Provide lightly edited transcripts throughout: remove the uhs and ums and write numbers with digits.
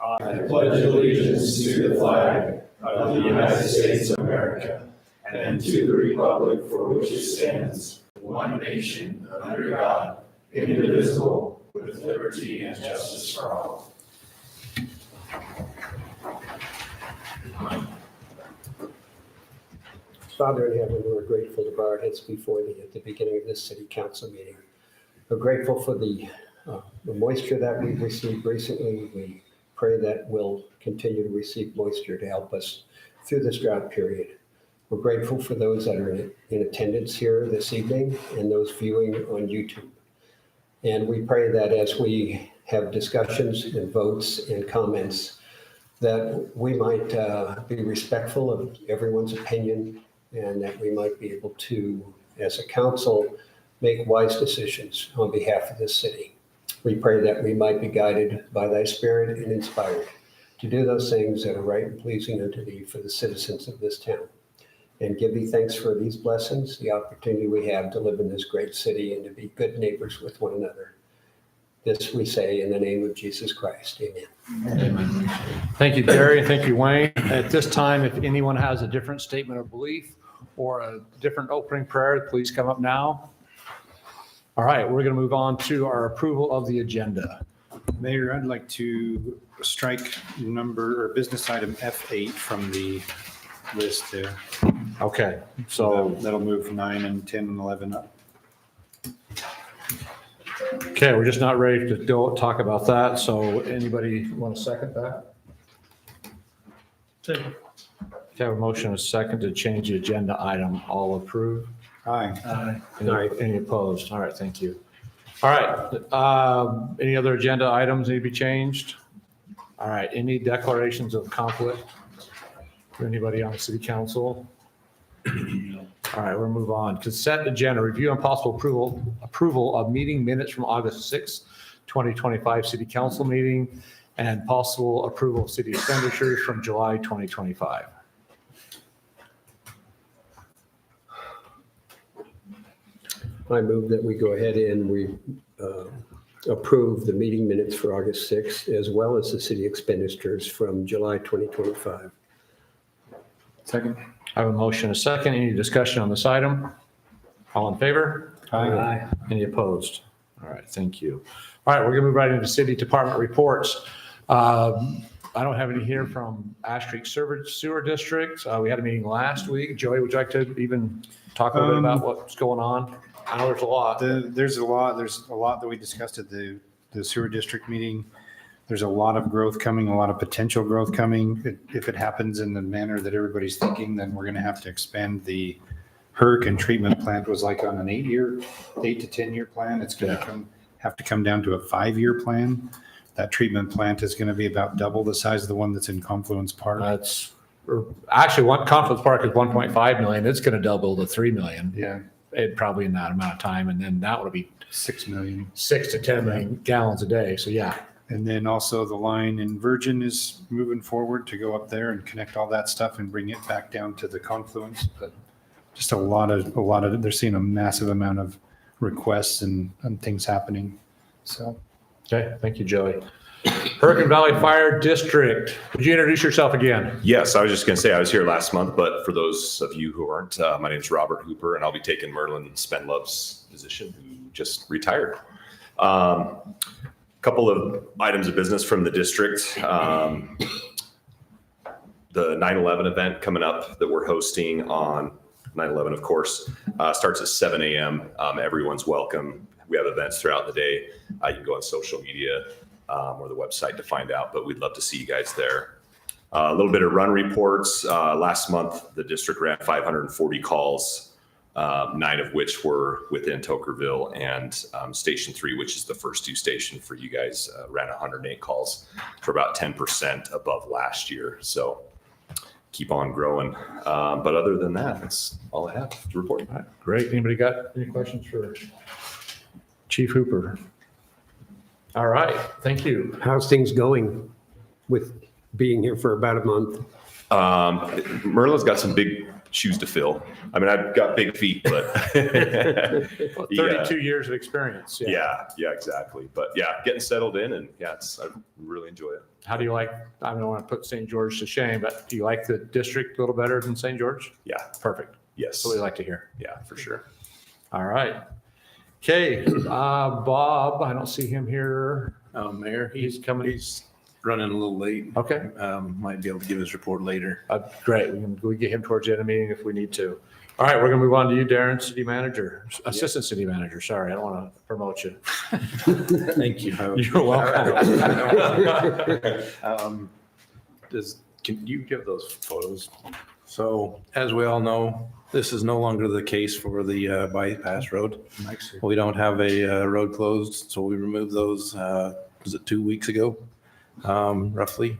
I pledge allegiance to the flag of the United States of America and to the republic for which it stands, one nation, under God, indivisible, with liberty and justice for all. Father in heaven, we're grateful to bow our heads before thee at the beginning of this city council meeting. We're grateful for the moisture that we've received recently. We pray that we'll continue to receive moisture to help us through this drought period. We're grateful for those that are in attendance here this evening and those viewing on YouTube. And we pray that as we have discussions and votes and comments, that we might be respectful of everyone's opinion and that we might be able to, as a council, make wise decisions on behalf of this city. We pray that we might be guided by thy spirit and inspired to do those things that are right and pleasing unto thee for the citizens of this town. And give thee thanks for these blessings, the opportunity we have to live in this great city and to be good neighbors with one another. This we say in the name of Jesus Christ. Amen. Amen. Thank you, Gary. Thank you, Wayne. At this time, if anyone has a different statement of belief or a different opening prayer, please come up now. All right, we're going to move on to our approval of the agenda. Mayor, I'd like to strike number or business item F8 from the list there. Okay, so, That'll move 9 and 10 and 11 up. okay, we're just not ready to go talk about that. So anybody want to second that? Second. Okay, a motion and a second to change the agenda item. All approved? Aye. Any opposed? All right, thank you. All right, any other agenda items need to be changed? All right, any declarations of conflict for anybody on the city council? All right, we'll move on. Consent agenda, review and possible approval of meeting minutes from August 6th, 2025 city council meeting and possible approval of city expenditures from July 2025. I move that we go ahead and we approve the meeting minutes for August 6th, as well as the city expenditures from July 2025. Second. I have a motion and a second. Any discussion on this item? All in favor? Aye. Any opposed? All right, thank you. All right, we're going to move right into city department reports. I don't have any here from Ash Creek Sewer District. We had a meeting last week. Joey, would you like to even talk a little bit about what's going on? I know there's a lot. There's a lot that we discussed at the sewer district meeting. There's a lot of growth coming, a lot of potential growth coming. If it happens in the manner that everybody's thinking, then we're going to have to expand the Hurricane treatment plant. Was like on an 8 to 10 year plan. It's going to have to come down to a 5-year plan. That treatment plant is going to be about double the size of the one that's in Confluence Park. Actually, Confluence Park is 1.5 million. It's going to double to 3 million. Yeah, Probably in that amount of time. And then that would be 6 million. 6 to 10 million gallons a day. So yeah. And then also the line in Virgin is moving forward to go up there and connect all that stuff and bring it back down to the confluence. But just a lot of, they're seeing a massive amount of requests and things happening. So. Okay, thank you, Joey. Hurricane Valley Fire District, would you introduce yourself again? Yes, I was just going to say I was here last month, but for those of you who aren't, my name is Robert Hooper, and I'll be taking Merlin Spenlove's position, who just retired. Couple of items of business from the district. The 9/11 event coming up that we're hosting on 9/11, of course, starts at 7 a.m. Everyone's welcome. We have events throughout the day. You can go on social media or the website to find out, but we'd love to see you guys there. A little bit of run reports. Last month, the district ran 540 calls, 9 of which were within Tokerville, and Station 3, which is the first 2 station for you guys, ran 108 calls for about 10% above last year. So keep on growing. But other than that, that's all I have to report. All right, great. Anybody got any questions for Chief Hooper? All right, thank you. How's things going with being here for about a month? Merlin's got some big shoes to fill. I mean, I've got big feet, but Well, Yeah. 32 years of experience. yeah, exactly. But yeah, getting settled in, and yeah, I really enjoy it. How do you like, I don't want to put St. George to shame, but do you like the district a little better than St. George? Yeah, Perfect. yes, That's what we like to hear. yeah, for sure. All right. Okay, Bob, I don't see him here. Mayor, He's coming. he's running a little late. Okay, Might be able to give his report later. great. We get him towards the end of the meeting if we need to. All right, we're going to move on to you, Darren, city manager, assistant city manager. Sorry, I don't want to promote you. Thank you. You're welcome. Can you give those photos? So as we all know, this is no longer the case for the bypass road. We don't have a road closed, so we removed those, was it 2 weeks ago, roughly?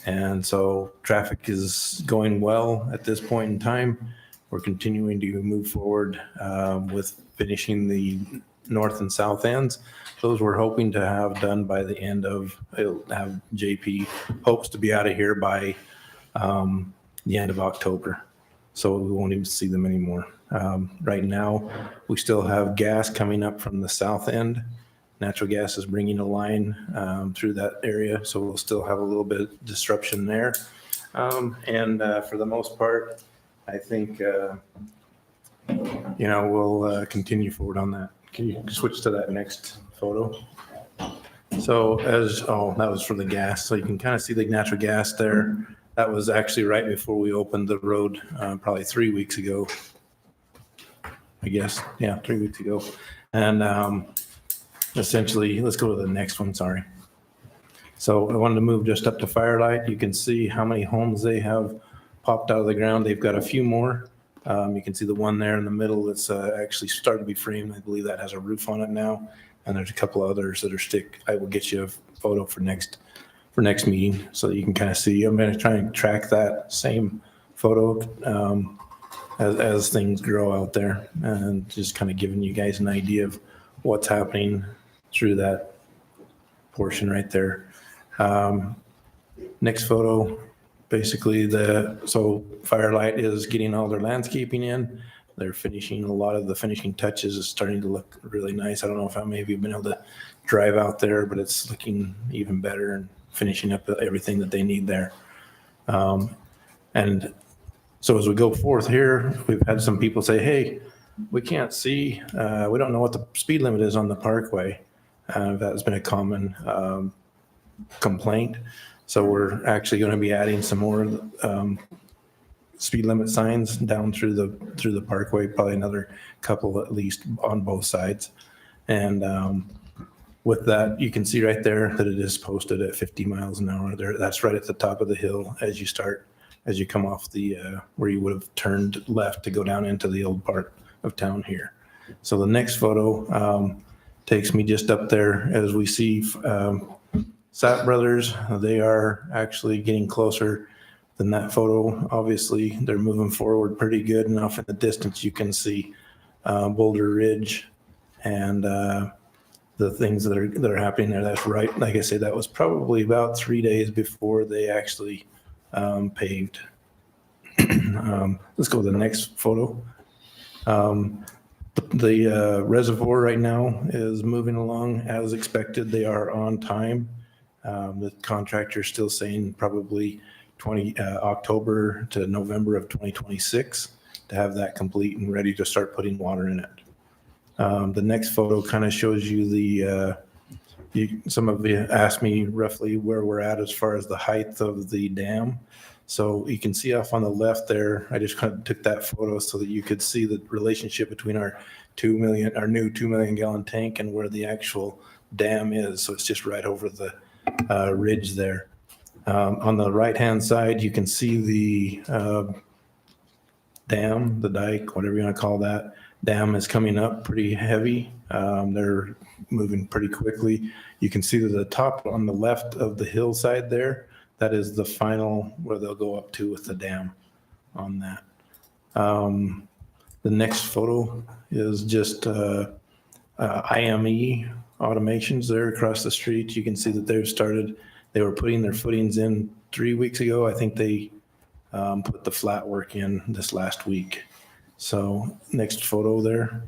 And so traffic is going well at this point in time. We're continuing to move forward with finishing the north and south ends. Those we're hoping to have done by the end of, have JP hopes to be out of here by the end of October. So we won't even see them anymore. Right now, we still have gas coming up from the south end. Natural gas is bringing a line through that area, so we'll still have a little bit of disruption there. And for the most part, I think, we'll continue forward on that. Can you switch to that next photo? So that was for the gas. So you can kind of see the natural gas there. That was actually right before we opened the road, probably 3 weeks ago. I guess, yeah, 3 weeks ago. And essentially, let's go to the next one, sorry. So I wanted to move just up to Firelight. You can see how many homes they have popped out of the ground. They've got a few more. You can see the one there in the middle that's actually started to be framed. I believe that has a roof on it now. And there's a couple others that are stick. I will get you a photo for next meeting so that you can kind of see. I'm going to try and track that same photo as things grow out there, and just kind of giving you guys an idea of what's happening through that portion right there. Next photo, basically so Firelight is getting all their landscaping in. They're finishing a lot of the finishing touches. Is starting to look really nice. I don't know if how many of you have been able to drive out there, but it's looking even better and finishing up everything that they need there. And so as we go forth here, we've had some people say, hey, we can't see, we don't know what the speed limit is on the parkway. That's been a common complaint. So we're actually going to be adding some more speed limit signs down through the parkway, probably another couple at least on both sides. And with that, you can see right there that it is posted at 50 miles an hour there. That's right at the top of the hill as you come off the where you would have turned left to go down into the old part of town here. So the next photo takes me just up there as we see Sapp Brothers. They are actually getting closer than that photo. Obviously, they're moving forward pretty good. And off in the distance, you can see Boulder Ridge and the things that are happening there. That's right. Like I say, that was probably about 3 days before they actually paved. Let's go to the next photo. The reservoir right now is moving along as expected. They are on time. The contractor is still saying probably October to November of 2026 to have that complete and ready to start putting water in it. The next photo kind of shows you some of you asked me roughly where we're at as far as the height of the dam. So you can see off on the left there, I just kind of took that photo so that you could see the relationship between our new 2 million gallon tank and where the actual dam is. So it's just right over the ridge there. On the right-hand side, you can see the dam, the dike, whatever you want to call that. Dam is coming up pretty heavy. They're moving pretty quickly. You can see to the top on the left of the hillside there, that is the final where they'll go up to with the dam on that. The next photo is just IME automations there across the street. You can see that they were putting their footings in 3 weeks ago. I think they put the flat work in this last week. So next photo there.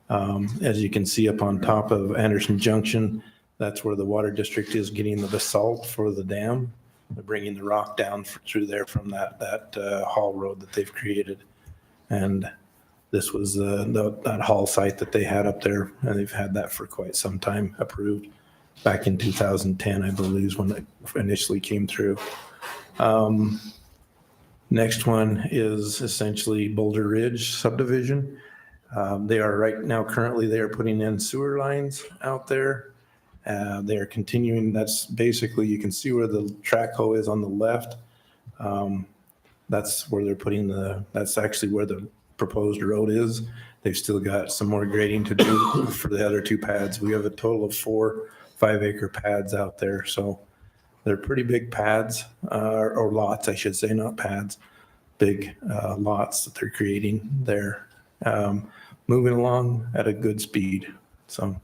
As you can see up on top of Anderson Junction, that's where the water district is getting the basalt for the dam. They're bringing the rock down through there from that haul road that they've created. And this was that haul site that they had up there, and they've had that for quite some time approved. Back in 2010, I believe, is when it initially came through. Next one is essentially Boulder Ridge subdivision. They are right now, currently, they are putting in sewer lines out there. They are continuing, that's basically, you can see where the track hoe is on the left. That's where they're putting that's actually where the proposed road is. They've still got some more grading to do for the other two pads. We have a total of 4 5-acre pads out there. So they're pretty big pads, or lots, I should say, not pads, big lots that they're creating there. Moving along at a good speed. So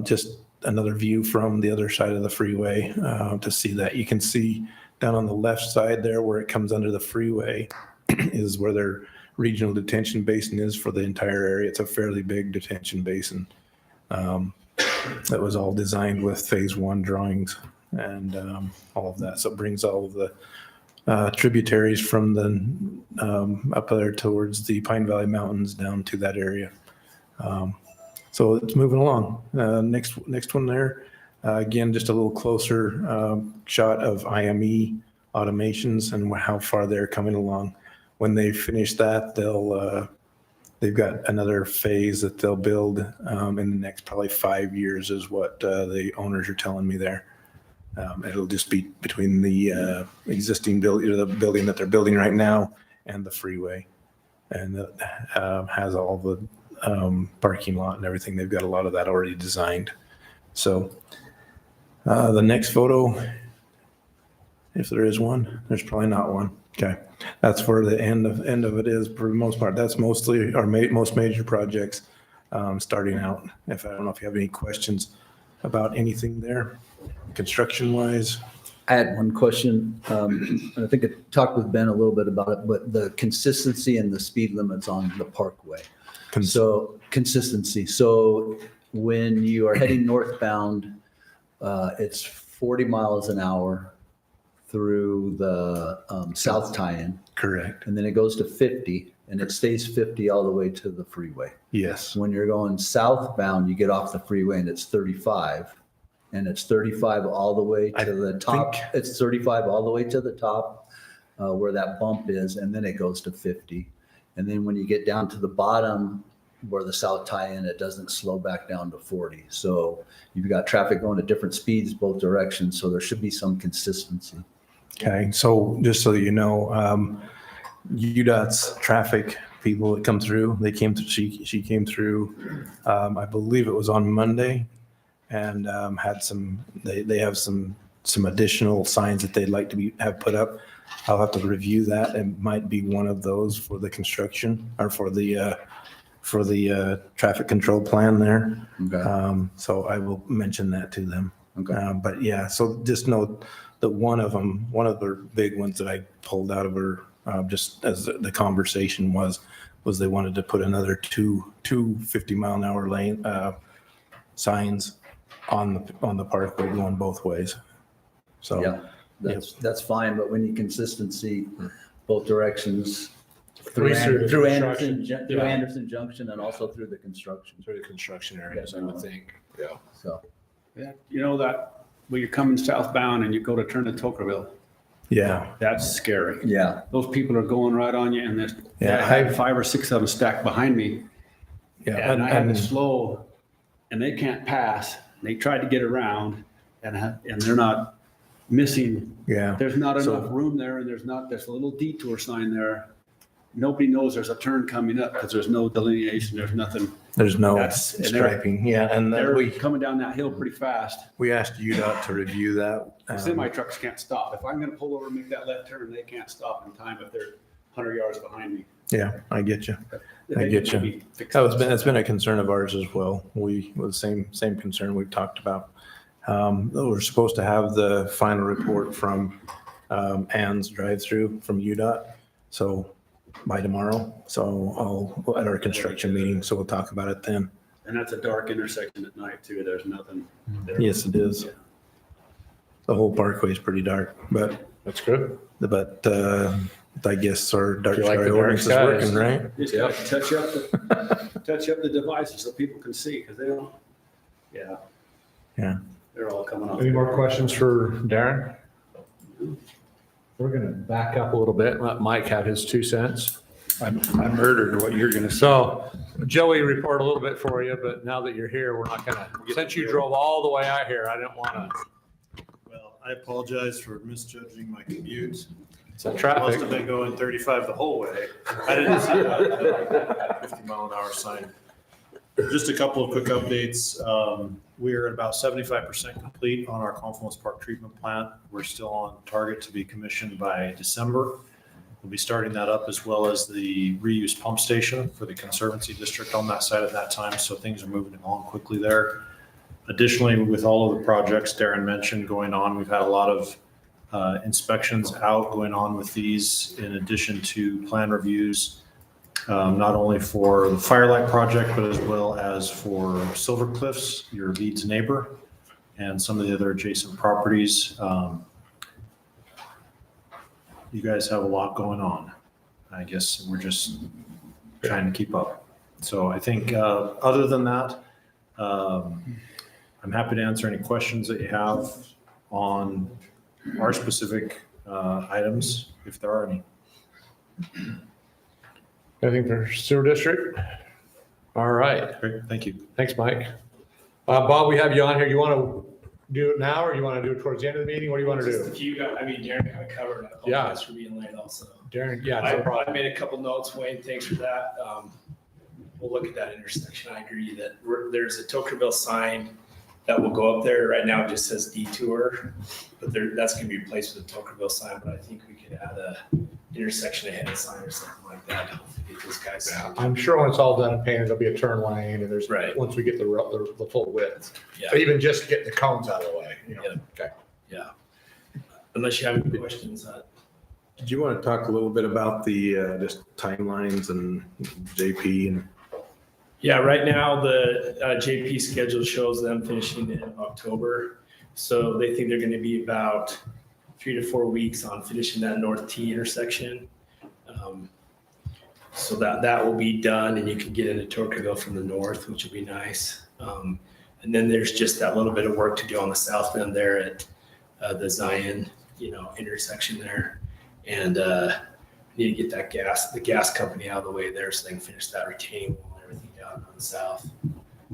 just another view from the other side of the freeway to see that. You can see down on the left side there where it comes under the freeway is where their regional detention basin is for the entire area. It's a fairly big detention basin. That was all designed with phase 1 drawings and all of that. So it brings all of the tributaries from the up there towards the Pine Valley Mountains down to that area. So it's moving along. Next one there. Again, just a little closer shot of IME automations and how far they're coming along. When they finish that, they've got another phase that they'll build in the next probably 5 years is what the owners are telling me there. It'll just be between the existing building, the building that they're building right now, and the freeway, and it has all the parking lot and everything. They've got a lot of that already designed. So the next photo, if there is one, there's probably not one. Okay, that's where the end of it is for the most part. That's mostly our most major projects starting out. I don't know if you have any questions about anything there, construction wise. I had one question. And I think I talked with Ben a little bit about it, but the consistency and the speed limits on the parkway. So consistency. So when you are heading northbound, it's 40 miles an hour through the south tie-in. Correct. And then it goes to 50 and it stays 50 all the way to the freeway. Yes. When you're going southbound, you get off the freeway and it's 35. And it's 35 all the way to the top. It's 35 all the way to the top where that bump is, and then it goes to 50. And then when you get down to the bottom where the south tie-in, it doesn't slow back down to 40. So you've got traffic going at different speeds both directions, so there should be some consistency. Okay, so just so you know, UDOT's traffic people that come through, they came through, she came through, I believe it was on Monday, and had some, they have some additional signs that they'd like to have put up. I'll have to review that. It might be one of those for the construction or for the traffic control plan there. Okay. So I will mention that to them. Okay. But yeah, so just know that one of the big ones that I pulled out of her, just as the conversation was they wanted to put another two 50-mile-an-hour lane signs on the parkway going both ways. So Yeah, that's fine, but we need consistency both directions through Anderson Junction and also through the construction. Through the construction areas, I would think. Yeah. So, Yeah, you know that when you're coming southbound and you go to turn to Tocqueville, yeah, that's scary. yeah, Those people are going right on you, and there's Yeah, I had 5 or 6 of them stacked behind me, yeah, and I had to slow, and they can't pass. They tried to get around, and they're not missing. yeah. There's not So- enough room there, and there's a little detour sign there. Nobody knows there's a turn coming up because there's no delineation. There's nothing. There's no And they're- striping. Yeah, and then They're coming down that hill pretty fast. we asked UDOT to review that. Semi trucks can't stop. If I'm going to pull over and make that left turn, they can't stop in time if they're 100 yards behind me. Yeah, I get you. I They get need to you. be fixed. That's been a concern of ours as well. We, with the same concern we've talked about. We're supposed to have the final report from Ann's drive-through from UDOT. So by tomorrow, so I'll, at our construction meeting, so we'll talk about it then. And that's a dark intersection at night too. There's nothing there. Yes, it is. The whole parkway is pretty dark, but That's good. I guess our dark You like sky the dark ordinance is skies. working, right? You just gotta touch up the devices so people can see, because they don't, yeah. Yeah. They're all coming off. Any more questions for Darren? We're going to back up a little bit and let Mike have his 2 cents. I murdered what you're going to say. So Joey report a little bit for you, but now that you're here, we're not going to, since you drove all the way out here, I didn't want to, Well, I apologize for misjudging my commute. it's a Must traffic. have been going 35 the whole way. I didn't see that 50-mile-an-hour sign. Just a couple of quick updates. We're at about 75% complete on our Confluence Park treatment plant. We're still on target to be commissioned by December. We'll be starting that up, as well as the reuse pump station for the Conservancy District on that site at that time. So things are moving along quickly there. Additionally, with all of the projects Darren mentioned going on, we've had a lot of inspections out going on with these, in addition to plan reviews, not only for the Firelight project, but as well as for Silver Cliffs, your Leeds neighbor, and some of the other adjacent properties. You guys have a lot going on. I guess we're just trying to keep up. So I think other than that, I'm happy to answer any questions that you have on our specific items, if there are any. Anything for sewer district? All right. Great, thank you. Thanks, Mike. Bob, we have you on here. You want to do it now or you want to do it towards the end of the meeting? What do you want to Just do? if you got, I mean, Darren kind of covered it. I Yeah. apologize for being late also. Darren, yeah, no I problem. made a couple notes, Wayne, thanks for that. We'll look at that intersection. I agree that there's a Tokerville sign that will go up there. Right now it just says detour, but that's gonna be replaced with a Tokerville sign, but I think we could add a intersection ahead sign or something like that. to Get those guys out. I'm sure when it's all done and painted, there'll be a turn lane and there's, Right. once we get the full width. Yeah. Even just get the cones out of the way, you know? Yeah. Okay. Yeah. Unless you have any questions. Did you want to talk a little bit about the just timelines and JP and Yeah, right now the JP schedule shows them finishing in October. So they think they're going to be about 3 to 4 weeks on finishing that North T intersection. So that will be done and you can get into Tokerville from the north, which will be nice. And then there's just that little bit of work to do on the south end there at the Zion, intersection there. And need to get the gas company out of the way there so they can finish that retaining wall and everything down on the south.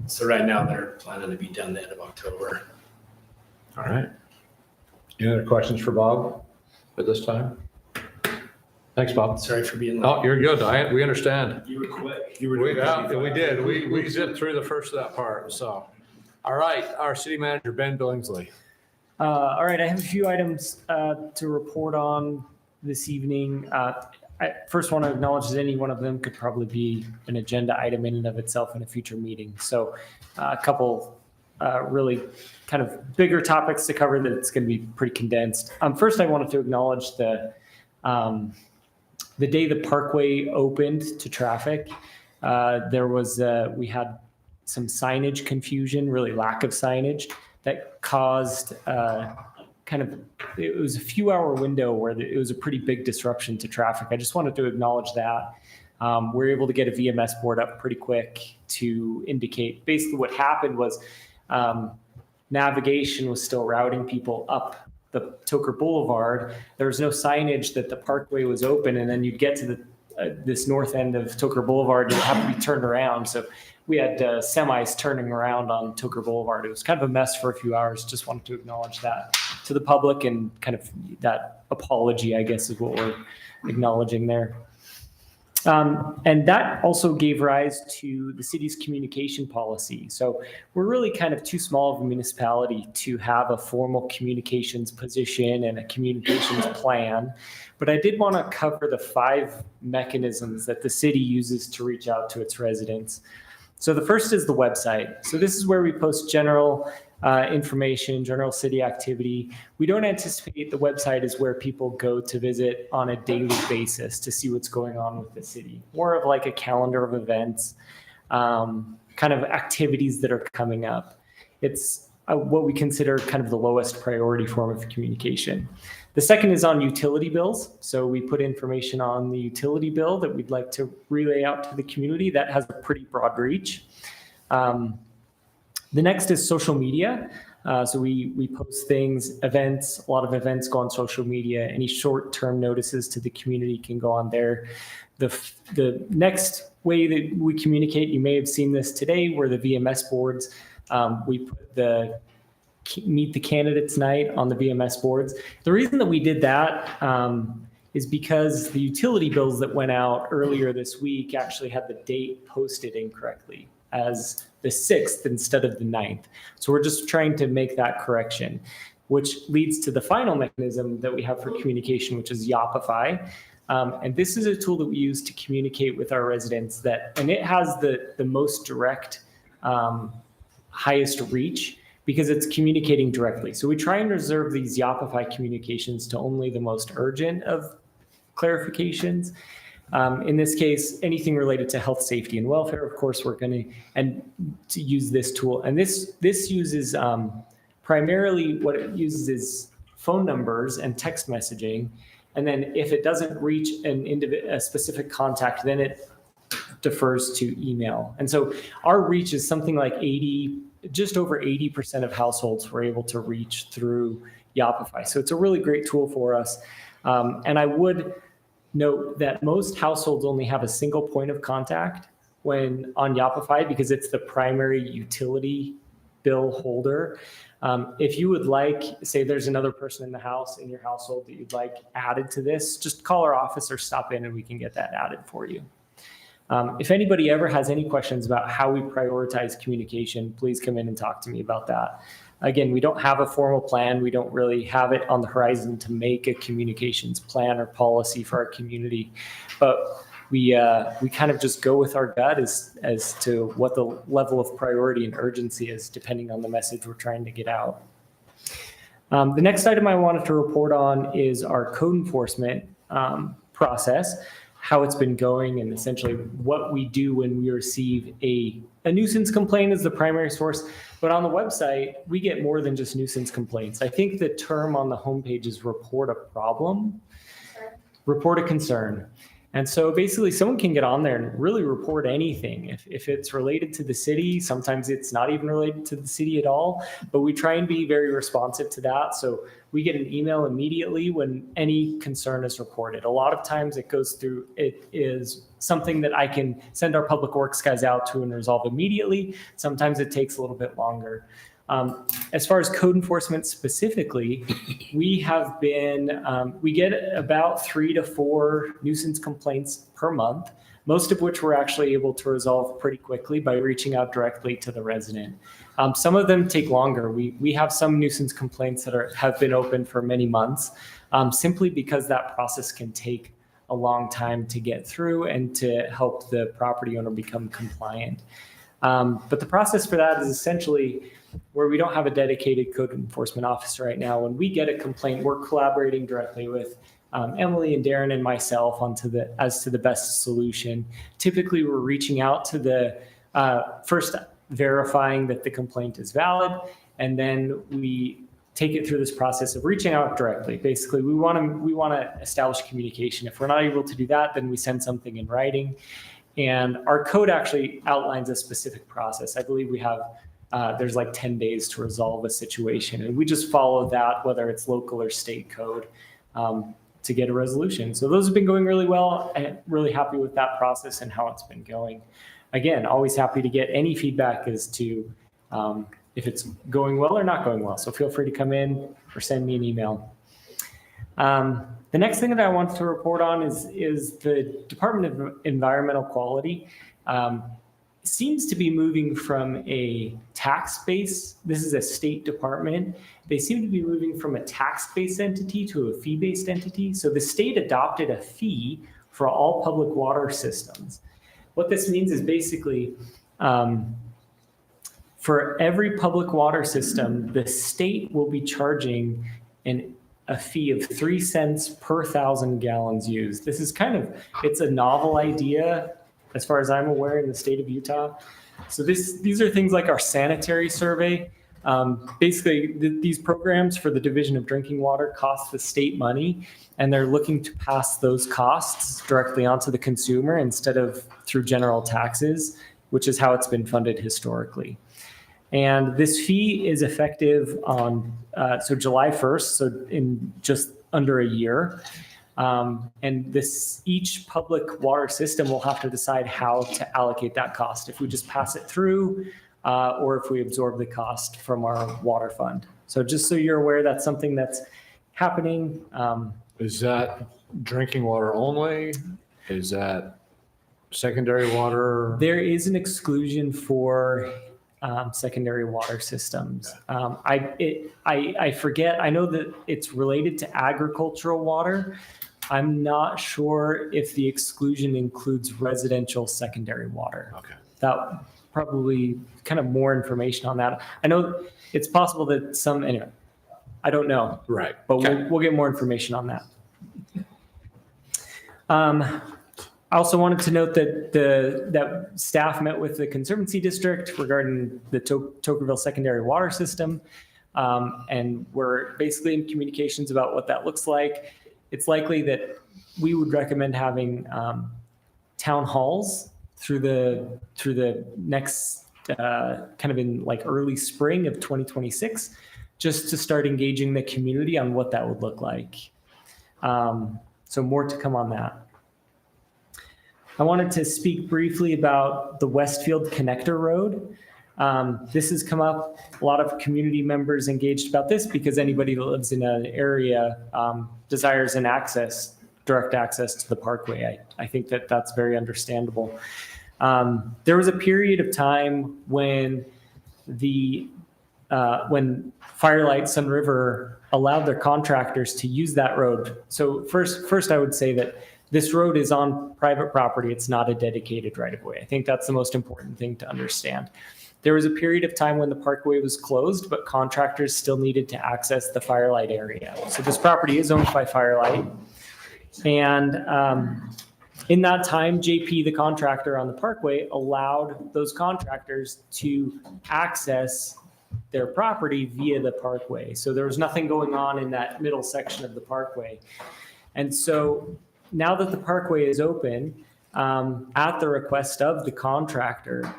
So right now they're planning to be done the end of October. All right. Any other questions for Bob at this time? Thanks, Bob. Sorry for being late. Oh, you're good. We understand. You were quick. We did. We zipped through the first of that part, so. All right, our city manager, Ben Billingsley. All right, I have a few items to report on this evening. I first want to acknowledge that any one of them could probably be an agenda item in and of itself in a future meeting. So a couple really kind of bigger topics to cover that's going to be pretty condensed. First, I wanted to acknowledge the day the Parkway opened to traffic. We had some signage confusion, really lack of signage that caused it was a few hour window where it was a pretty big disruption to traffic. I just wanted to acknowledge that. We were able to get a VMS board up pretty quick to indicate basically what happened was navigation was still routing people up the Toker Boulevard. There was no signage that the Parkway was open, and then you'd get to this north end of Toker Boulevard and have to be turned around. So we had semis turning around on Toker Boulevard. It was kind of a mess for a few hours. Just wanted to acknowledge that to the public and kind of that apology, I guess, is what we're acknowledging there. And that also gave rise to the city's communication policy. So we're really kind of too small of a municipality to have a formal communications position and a communications plan. But I did want to cover the 5 mechanisms that the city uses to reach out to its residents. So the first is the website. So this is where we post general information, general city activity. We don't anticipate the website is where people go to visit on a daily basis to see what's going on with the city. More of like a calendar of events, kind of activities that are coming up. It's what we consider kind of the lowest priority form of communication. The second is on utility bills. So we put information on the utility bill that we'd like to relay out to the community. That has a pretty broad reach. The next is social media. So we post things, events, a lot of events go on social media. Any short-term notices to the community can go on there. The next way that we communicate, you may have seen this today, were the VMS boards. We put the Meet the Candidates night on the VMS boards. The reason that we did that is because the utility bills that went out earlier this week actually had the date posted incorrectly as the 6th instead of the 9th. So we're just trying to make that correction, which leads to the final mechanism that we have for communication, which is Yopify. And this is a tool that we use to communicate with our residents and it has the most direct, highest reach because it's communicating directly. So we try and reserve these Yopify communications to only the most urgent of clarifications. In this case, anything related to health, safety, and welfare, of course, we're going to use this tool. And this uses primarily what it uses is phone numbers and text messaging. And then if it doesn't reach a specific contact, then it defers to email. And so our reach is something like just over 80% of households we're able to reach through Yopify. So it's a really great tool for us. And I would note that most households only have a single point of contact when on Yopify because it's the primary utility bill holder. If you would like, say there's another person in the house, in your household that you'd like added to this, just call our office or stop in and we can get that added for you. If anybody ever has any questions about how we prioritize communication, please come in and talk to me about that. Again, we don't have a formal plan. We don't really have it on the horizon to make a communications plan or policy for our community, but we kind of just go with our gut as to what the level of priority and urgency is, depending on the message we're trying to get out. The next item I wanted to report on is our code enforcement process, how it's been going, and essentially what we do when we receive a nuisance complaint is the primary source. But on the website, we get more than just nuisance complaints. I think the term on the homepage is report a problem, report a concern. And so basically someone can get on there and really report anything. If it's related to the city, sometimes it's not even related to the city at all, but we try and be very responsive to that. So we get an email immediately when any concern is reported. A lot of times it is something that I can send our public works guys out to and resolve immediately. Sometimes it takes a little bit longer. As far as code enforcement specifically, we get about 3 to 4 nuisance complaints per month, most of which we're actually able to resolve pretty quickly by reaching out directly to the resident. Some of them take longer. We have some nuisance complaints that have been open for many months, simply because that process can take a long time to get through and to help the property owner become compliant. But the process for that is essentially where we don't have a dedicated code enforcement officer right now. When we get a complaint, we're collaborating directly with Emily and Darren and myself as to the best solution. Typically, we're reaching out to the first verifying that the complaint is valid, and then we take it through this process of reaching out directly. Basically, we want to establish communication. If we're not able to do that, then we send something in writing. And our code actually outlines a specific process. I believe we have there's like 10 days to resolve a situation, and we just follow that, whether it's local or state code, to get a resolution. So those have been going really well, and really happy with that process and how it's been going. Again, always happy to get any feedback as to if it's going well or not going well. So feel free to come in or send me an email. The next thing that I want to report on is the Department of Environmental Quality. Seems to be moving from a tax-based, this is a state department, they seem to be moving from a tax-based entity to a fee-based entity. So the state adopted a fee for all public water systems. What this means is basically For every public water system, the state will be charging a fee of 3 cents per 1,000 gallons used. This is it's a novel idea as far as I'm aware in the state of Utah. So these are things like our sanitary survey. Basically, these programs for the Division of Drinking Water cost the state money, and they're looking to pass those costs directly onto the consumer instead of through general taxes, which is how it's been funded historically. And this fee is effective on July 1st, so in just under a year. And each public water system will have to decide how to allocate that cost, if we just pass it through or if we absorb the cost from our water fund. So just so you're aware, that's something that's happening. Is that drinking water only? Is that secondary water? There is an exclusion for secondary water systems. I forget, I know that it's related to agricultural water. I'm not sure if the exclusion includes residential secondary water. Okay. That probably kind of more information on that. I know it's possible that anyway, I don't know. Right. But Okay. we'll get more information on that. I also wanted to note that that staff met with the Conservancy District regarding the Toquerville secondary water system. And we're basically in communications about what that looks like. It's likely that we would recommend having town halls through the next kind of in like early spring of 2026, just to start engaging the community on what that would look like. So more to come on that. I wanted to speak briefly about the Westfield Connector Road. This has come up, a lot of community members engaged about this because anybody that lives in an area desires direct access to the parkway. I think that that's very understandable. There was a period of time when when Firelight Sun River allowed their contractors to use that road. So first I would say that this road is on private property. It's not a dedicated right-of-way. I think that's the most important thing to understand. There was a period of time when the parkway was closed, but contractors still needed to access the Firelight area. So this property is owned by Firelight. And in that time, JP, the contractor on the parkway, allowed those contractors to access their property via the parkway. So there was nothing going on in that middle section of the parkway. And so now that the parkway is open, at the request of the contractor,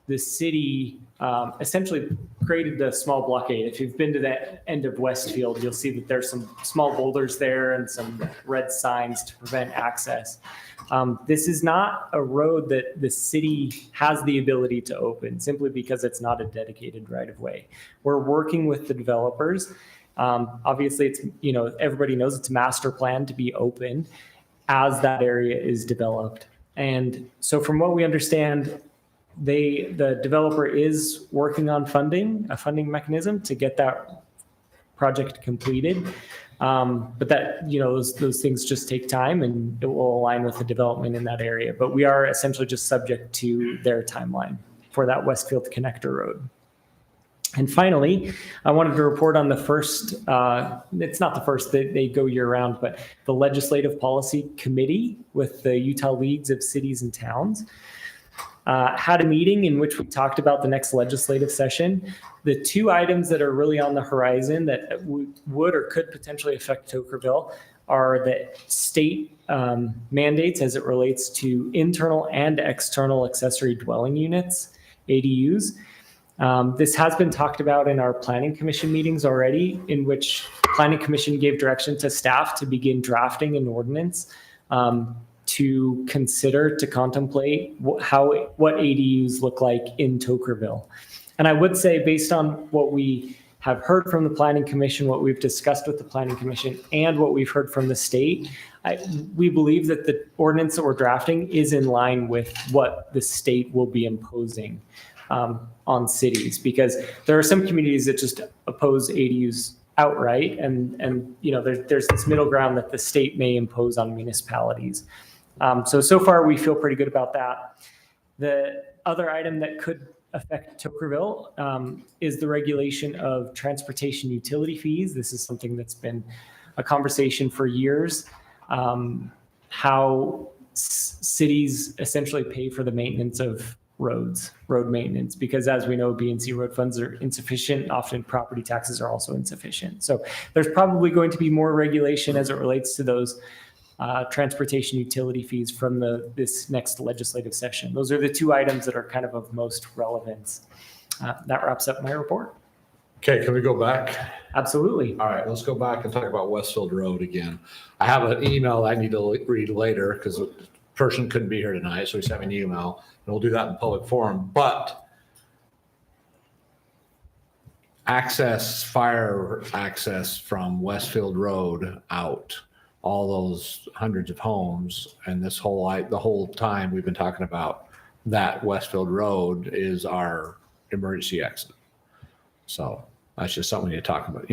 the city essentially created a small blockade. If you've been to the end of Westfield, you'll see that there's some small boulders there and some red signs to prevent access. This is not a road that the city has the ability to open simply because it's not a dedicated right-of-way. We're working with the developers. Obviously, it's, everybody knows it's master planned to be open as that area is developed. And so from what we understand, the developer is working on a funding mechanism to get that project completed. But that, those things just take time and it will align with the development in that area. But we are essentially just subject to their timeline for that Westfield Connector Road. And finally, I wanted to report on the first, it's not the first, they go year round, but the Legislative Policy Committee with the Utah Leagues of Cities and Towns had a meeting in which we talked about the next legislative session. The two items that are really on the horizon that would or could potentially affect Toquerville are the state mandates as it relates to internal and external accessory dwelling units, ADUs. This has been talked about in our Planning Commission meetings already, in which Planning Commission gave direction to staff to begin drafting an ordinance to consider, to contemplate what ADUs look like in Toquerville. And I would say, based on what we have heard from the Planning Commission, what we've discussed with the Planning Commission, and what we've heard from the state, we believe that the ordinance that we're drafting is in line with what the state will be imposing on cities, because there are some communities that just oppose ADUs outright, and there's this middle ground that the state may impose on municipalities. So far we feel pretty good about that. The other item that could affect Tokerville is the regulation of transportation utility fees. This is something that's been a conversation for years. How cities essentially pay for the maintenance of roads, road maintenance, because as we know, B&C road funds are insufficient. Often property taxes are also insufficient. So there's probably going to be more regulation as it relates to those transportation utility fees from this next legislative session. Those are the two items that are kind of most relevance. That wraps up my report. Okay, can we go back? Absolutely. All right, let's go back and talk about Westfield Road again. I have an email I need to read later because the person couldn't be here tonight, so he sent me an email, and we'll do that in public forum. But fire access from Westfield Road out, all those hundreds of homes, and the whole time we've been talking about that Westfield Road is our emergency exit. So that's just something to talk about,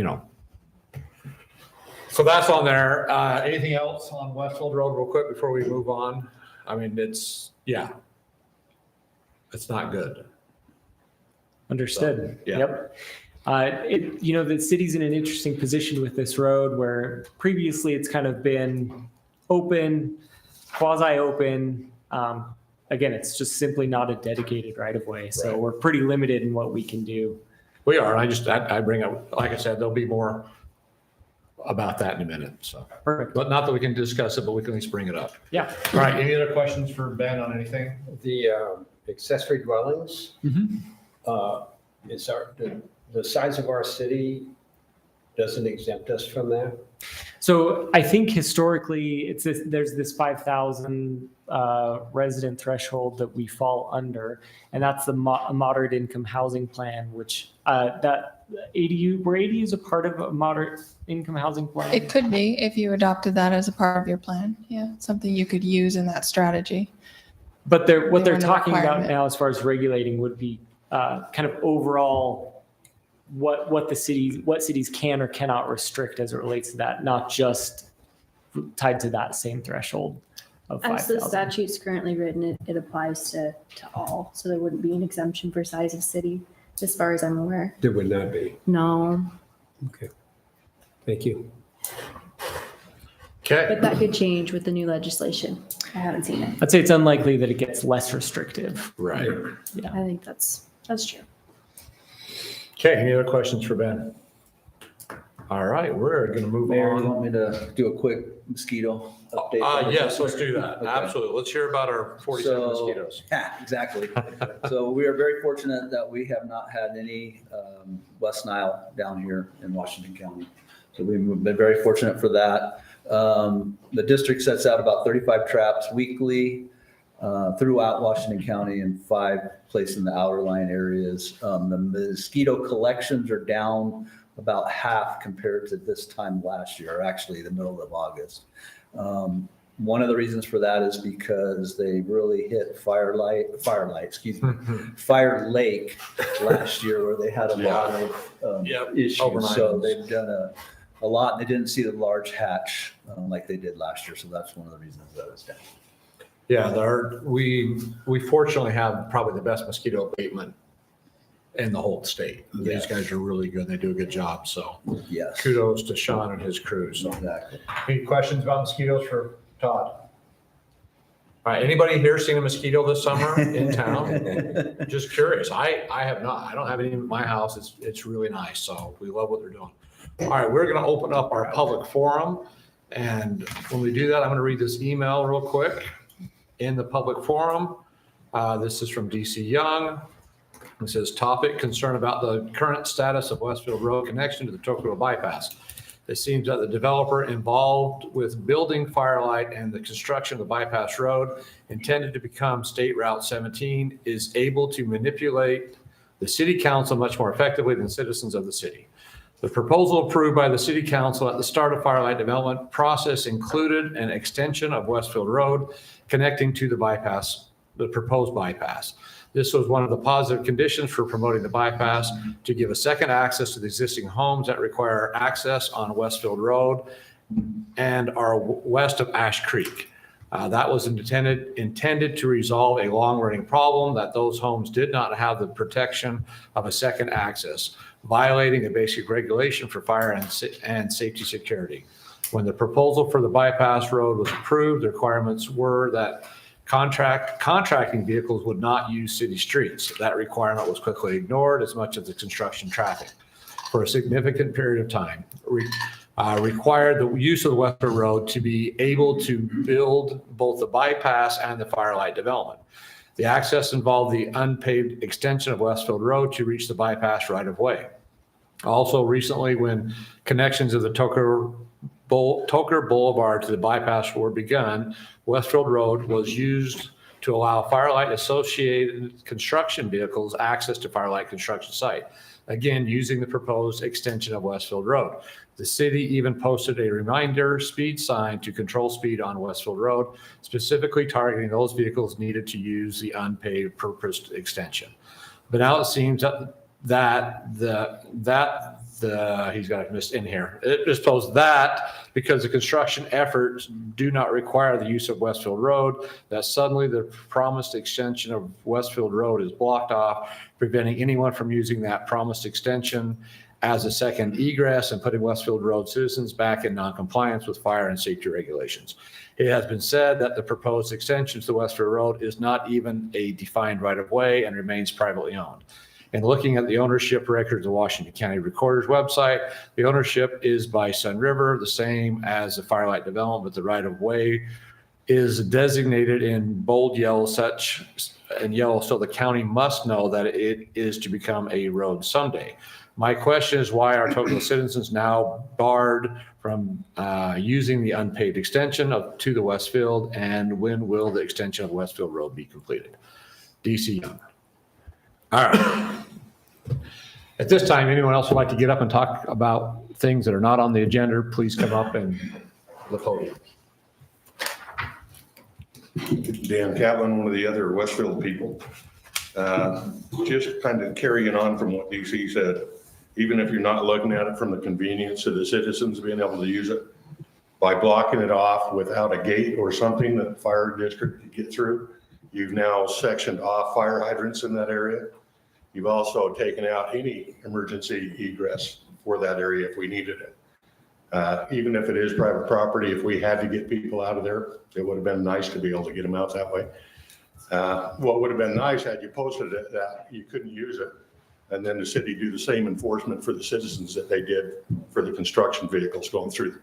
So that's on there. Anything else on Westfield Road real quick before we move on? I mean, it's not good. Understood. Yeah. Yep. The city's in an interesting position with this road where previously it's kind of been open, quasi-open. Again, it's just simply not a dedicated right of way. So Right. we're pretty limited in what we can do. We are. I bring up, like I said, there'll be more about that in a minute. So, Perfect. but not that we can discuss it, but we can at least bring it up. Yeah. All right. Any other questions for Ben on anything? The accessory dwellings, the size of our city doesn't exempt us from that? So I think historically there's this 5,000 resident threshold that we fall under, and that's the moderate income housing plan, which that ADUs a part of a moderate income housing plan? It could be if you adopted that as a part of your plan. Yeah, something you could use in that strategy. But what they're They want a talking about requirement. now as far as regulating would be kind of overall what cities can or cannot restrict as it relates to that, not just tied to that same threshold of As the 5,000. statute's currently written, it applies to all, so there wouldn't be an exemption for size of city, as far as I'm aware. There would not be. No, Okay. Thank you. Okay. but that could change with the new legislation. I haven't seen it. I'd say it's unlikely that it gets less restrictive. Right. I think that's true. Okay. Any other questions for Ben? All right. We're going to move Mayor, you on. want me to do a quick mosquito update? Yes, let's do that. Okay. Absolutely. Let's hear about our 47 So- mosquitoes. Yeah, exactly. So we are very fortunate that we have not had any West Nile down here in Washington County. So we've been very fortunate for that. The district sets out about 35 traps weekly throughout Washington County and 5 placed in the outer line areas. The mosquito collections are down about half compared to this time last year, or actually the middle of August. One of the reasons for that is because they really hit Fire Lake last year where they had a lot of Yep, issues. overnight So ones. they've done a lot, and they didn't see the large hatch like they did last year. So that's one of the reasons that it's down. Yeah, we fortunately have probably the best mosquito abatement in the whole state. These Yes. guys are really good. They do a good job. So Yes. kudos to Sean and his crew. So Exactly. any questions about mosquitoes for Todd? All right, anybody here seen a mosquito this summer in town? Just curious. I have not. I don't have any in my house. It's really nice. So we love what they're doing. All right, we're going to open up our public forum. And when we do that, I'm going to read this email real quick in the public forum. This is from DC Young. It says, topic, concern about the current status of Westfield Road connection to the Tokerville bypass. It seems that the developer involved with building Firelight and the construction of the bypass road intended to become State Route 17 is able to manipulate the city council much more effectively than citizens of the city. The proposal approved by the city council at the start of Firelight development process included an extension of Westfield Road connecting to the bypass, the proposed bypass. This was one of the positive conditions for promoting the bypass to give a second access to the existing homes that require access on Westfield Road and are west of Ash Creek. That was intended to resolve a long-running problem that those homes did not have the protection of a second access, violating a basic regulation for fire and safety security. When the proposal for the bypass road was approved, the requirements were that contracting vehicles would not use city streets. That requirement was quickly ignored as much as the construction traffic for a significant period of time. Required the use of the Westfield Road to be able to build both the bypass and the Firelight development. The access involved the unpaved extension of Westfield Road to reach the bypass right of way. Also recently, when connections of the Toker Boulevard to the bypass were begun, Westfield Road was used to allow Firelight associated construction vehicles access to Firelight construction site. Again, using the proposed extension of Westfield Road. The city even posted a reminder speed sign to control speed on Westfield Road, specifically targeting those vehicles needed to use the unpaved purposed extension. But now it seems that he's got it missed in here. It just posed that because the construction efforts do not require the use of Westfield Road, that suddenly the promised extension of Westfield Road is blocked off, preventing anyone from using that promised extension as a second egress and putting Westfield Road citizens back in noncompliance with fire and safety regulations. It has been said that the proposed extension to the Westfield Road is not even a defined right-of-way and remains privately owned. And looking at the ownership records of Washington County Recorder's website, the ownership is by Sun River, the same as the Firelight development, but the right-of-way is designated in bold yellow so the county must know that it is to become a road someday. My question is, why are Tocqueville citizens now barred from using the unpaved extension to the Westfield, and when will the extension of Westfield Road be completed? DC Young. All right. At this time, anyone else would like to get up and talk about things that are not on the agenda, please come up and the podium. Dan Catlin, one of the other Westfield people. Just kind of carrying on from what DC said, even if you're not looking at it from the convenience of the citizens being able to use it, by blocking it off without a gate or something that the fire district could get through, you've now sectioned off fire hydrants in that area. You've also taken out any emergency egress for that area if we needed it. Even if it is private property, if we had to get people out of there, it would have been nice to be able to get them out that way. What would have been nice had you posted it that you couldn't use it, and then the city do the same enforcement for the citizens that they did for the construction vehicles going through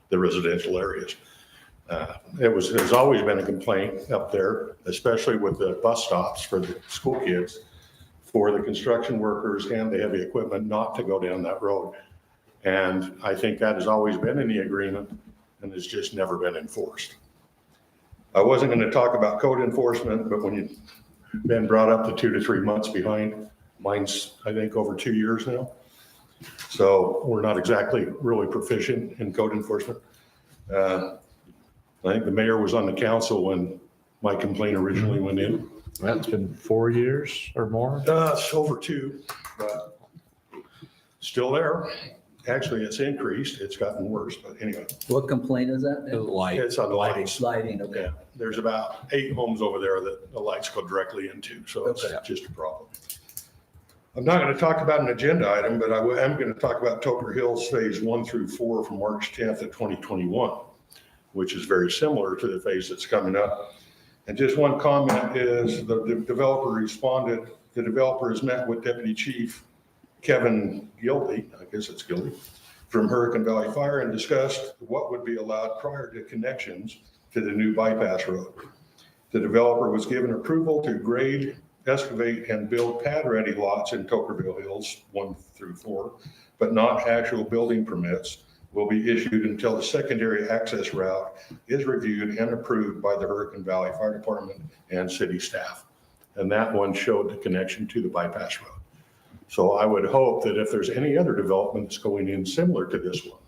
the residential areas. There's always been a complaint up there, especially with the bus stops for the school kids, for the construction workers and the heavy equipment not to go down that road. And I think that has always been in the agreement and has just never been enforced. I wasn't going to talk about code enforcement, but when you've been brought up to 2 to 3 months behind, mine's, I think, over 2 years now. So we're not exactly really proficient in code enforcement. I think the mayor was on the council when my complaint originally went in. That's been 4 years or more? It's over 2, but still there. Actually, it's increased. It's gotten worse, but anyway. What complaint is that? Light. It's on lights. Lighting, okay. Yeah, there's about 8 homes over there that the lights go directly into, so it's Okay. just a problem. I'm not going to talk about an agenda item, but I am going to talk about Toker Hills Phase 1 through 4 from March 10th of 2021, which is very similar to the phase that's coming up. And just one comment is the developer responded, the developer has met with Deputy Chief Kevin Gilby, I guess it's Gilby, from Hurricane Valley Fire and discussed what would be allowed prior to connections to the new bypass road. The developer was given approval to grade, excavate, and build pad-ready lots in Tokerville Hills 1 through 4, but not actual building permits will be issued until the secondary access route is reviewed and approved by the Hurricane Valley Fire Department and city staff. And that one showed the connection to the bypass road. So I would hope that if there's any other developments going in similar to this one,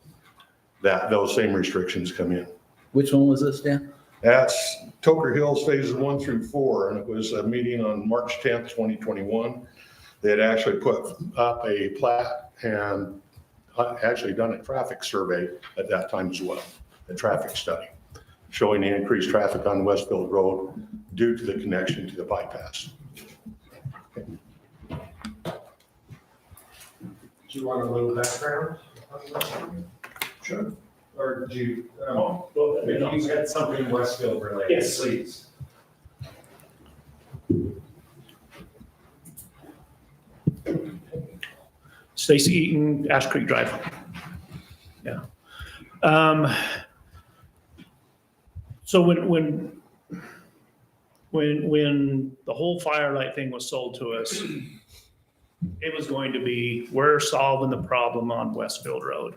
that those same restrictions come in. Which one was this, Dan? That's Toker Hills phases 1 through 4, and it was a meeting on March 10th, 2021. They had actually put up a plat and actually done a traffic survey at that time as well, a traffic study. showing the increased traffic on Westfield Road due to the connection to the bypass. Do you want a little background? Sure. Or do you, if you had something Westfield related, Yes. please. Stacy Eaton, Ash Creek Drive. Yeah. So when the whole Firelight thing was sold to us, it was going to be, we're solving the problem on Westfield Road.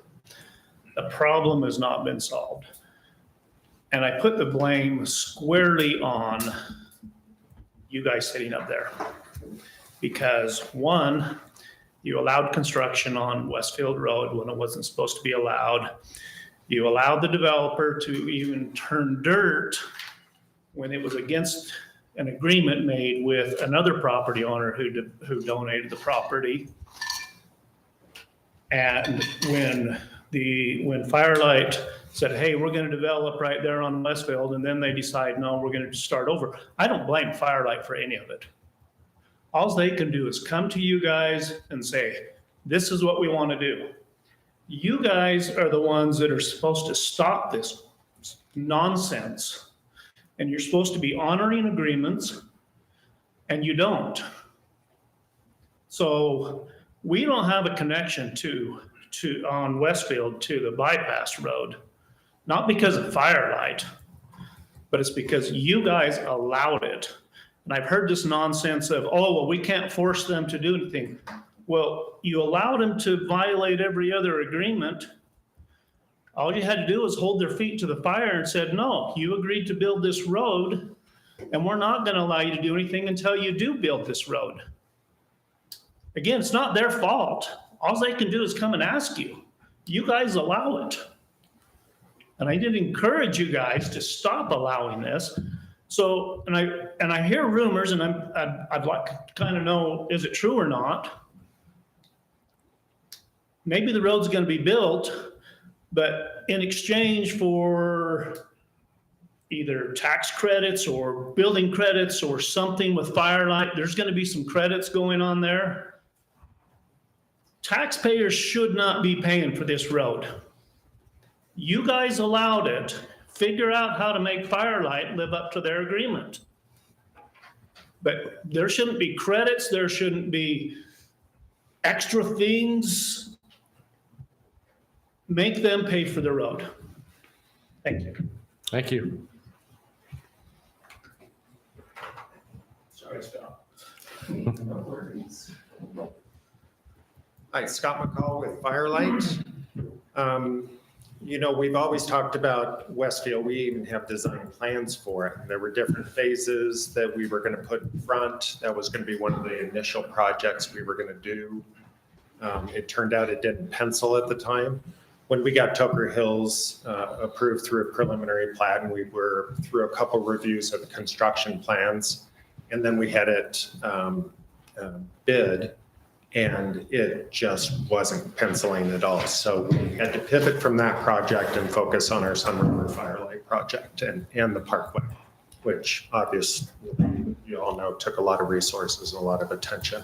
The problem has not been solved. And I put the blame squarely on you guys sitting up there. Because one, you allowed construction on Westfield Road when it wasn't supposed to be allowed. You allowed the developer to even turn dirt when it was against an agreement made with another property owner who donated the property. And when Firelight said, hey, we're gonna develop right there on Westfield, and then they decide, no, we're gonna start over. I don't blame Firelight for any of it. All they can do is come to you guys and say, this is what we wanna do. You guys are the ones that are supposed to stop this nonsense. And you're supposed to be honoring agreements, and you don't. So we don't have a connection on Westfield to the bypass road, not because of Firelight, but it's because you guys allowed it. And I've heard this nonsense of, oh, well, we can't force them to do anything. Well, you allowed them to violate every other agreement. All you had to do was hold their feet to the fire and said, no, you agreed to build this road, and we're not going to allow you to do anything until you do build this road. Again, it's not their fault. All they can do is come and ask you. You guys allow it. And I did encourage you guys to stop allowing this. So, and I hear rumors, and I'd like to kind of know, is it true or not? Maybe the road's going to be built, but in exchange for either tax credits or building credits or something with Firelight, there's going to be some credits going on there. Taxpayers should not be paying for this road. You guys allowed it. Figure out how to make Firelight live up to their agreement. But there shouldn't be credits. There shouldn't be extra things. Make them pay for the road. Thank you. Thank you. Sorry, Scott. Hi, Scott McCall with Firelight. You know, we've always talked about Westfield. We even have design plans for it. There were different phases that we were going to put in front. That was going to be one of the initial projects we were going to do. It turned out it didn't pencil at the time. When we got Toker Hills approved through a preliminary plat, and we were through a couple reviews of the construction plans, and then we had it bid, and it just wasn't penciling at all. So we had to pivot from that project and focus on our Sun River Firelight project and the Parkway, which obviously you all know took a lot of resources and a lot of attention.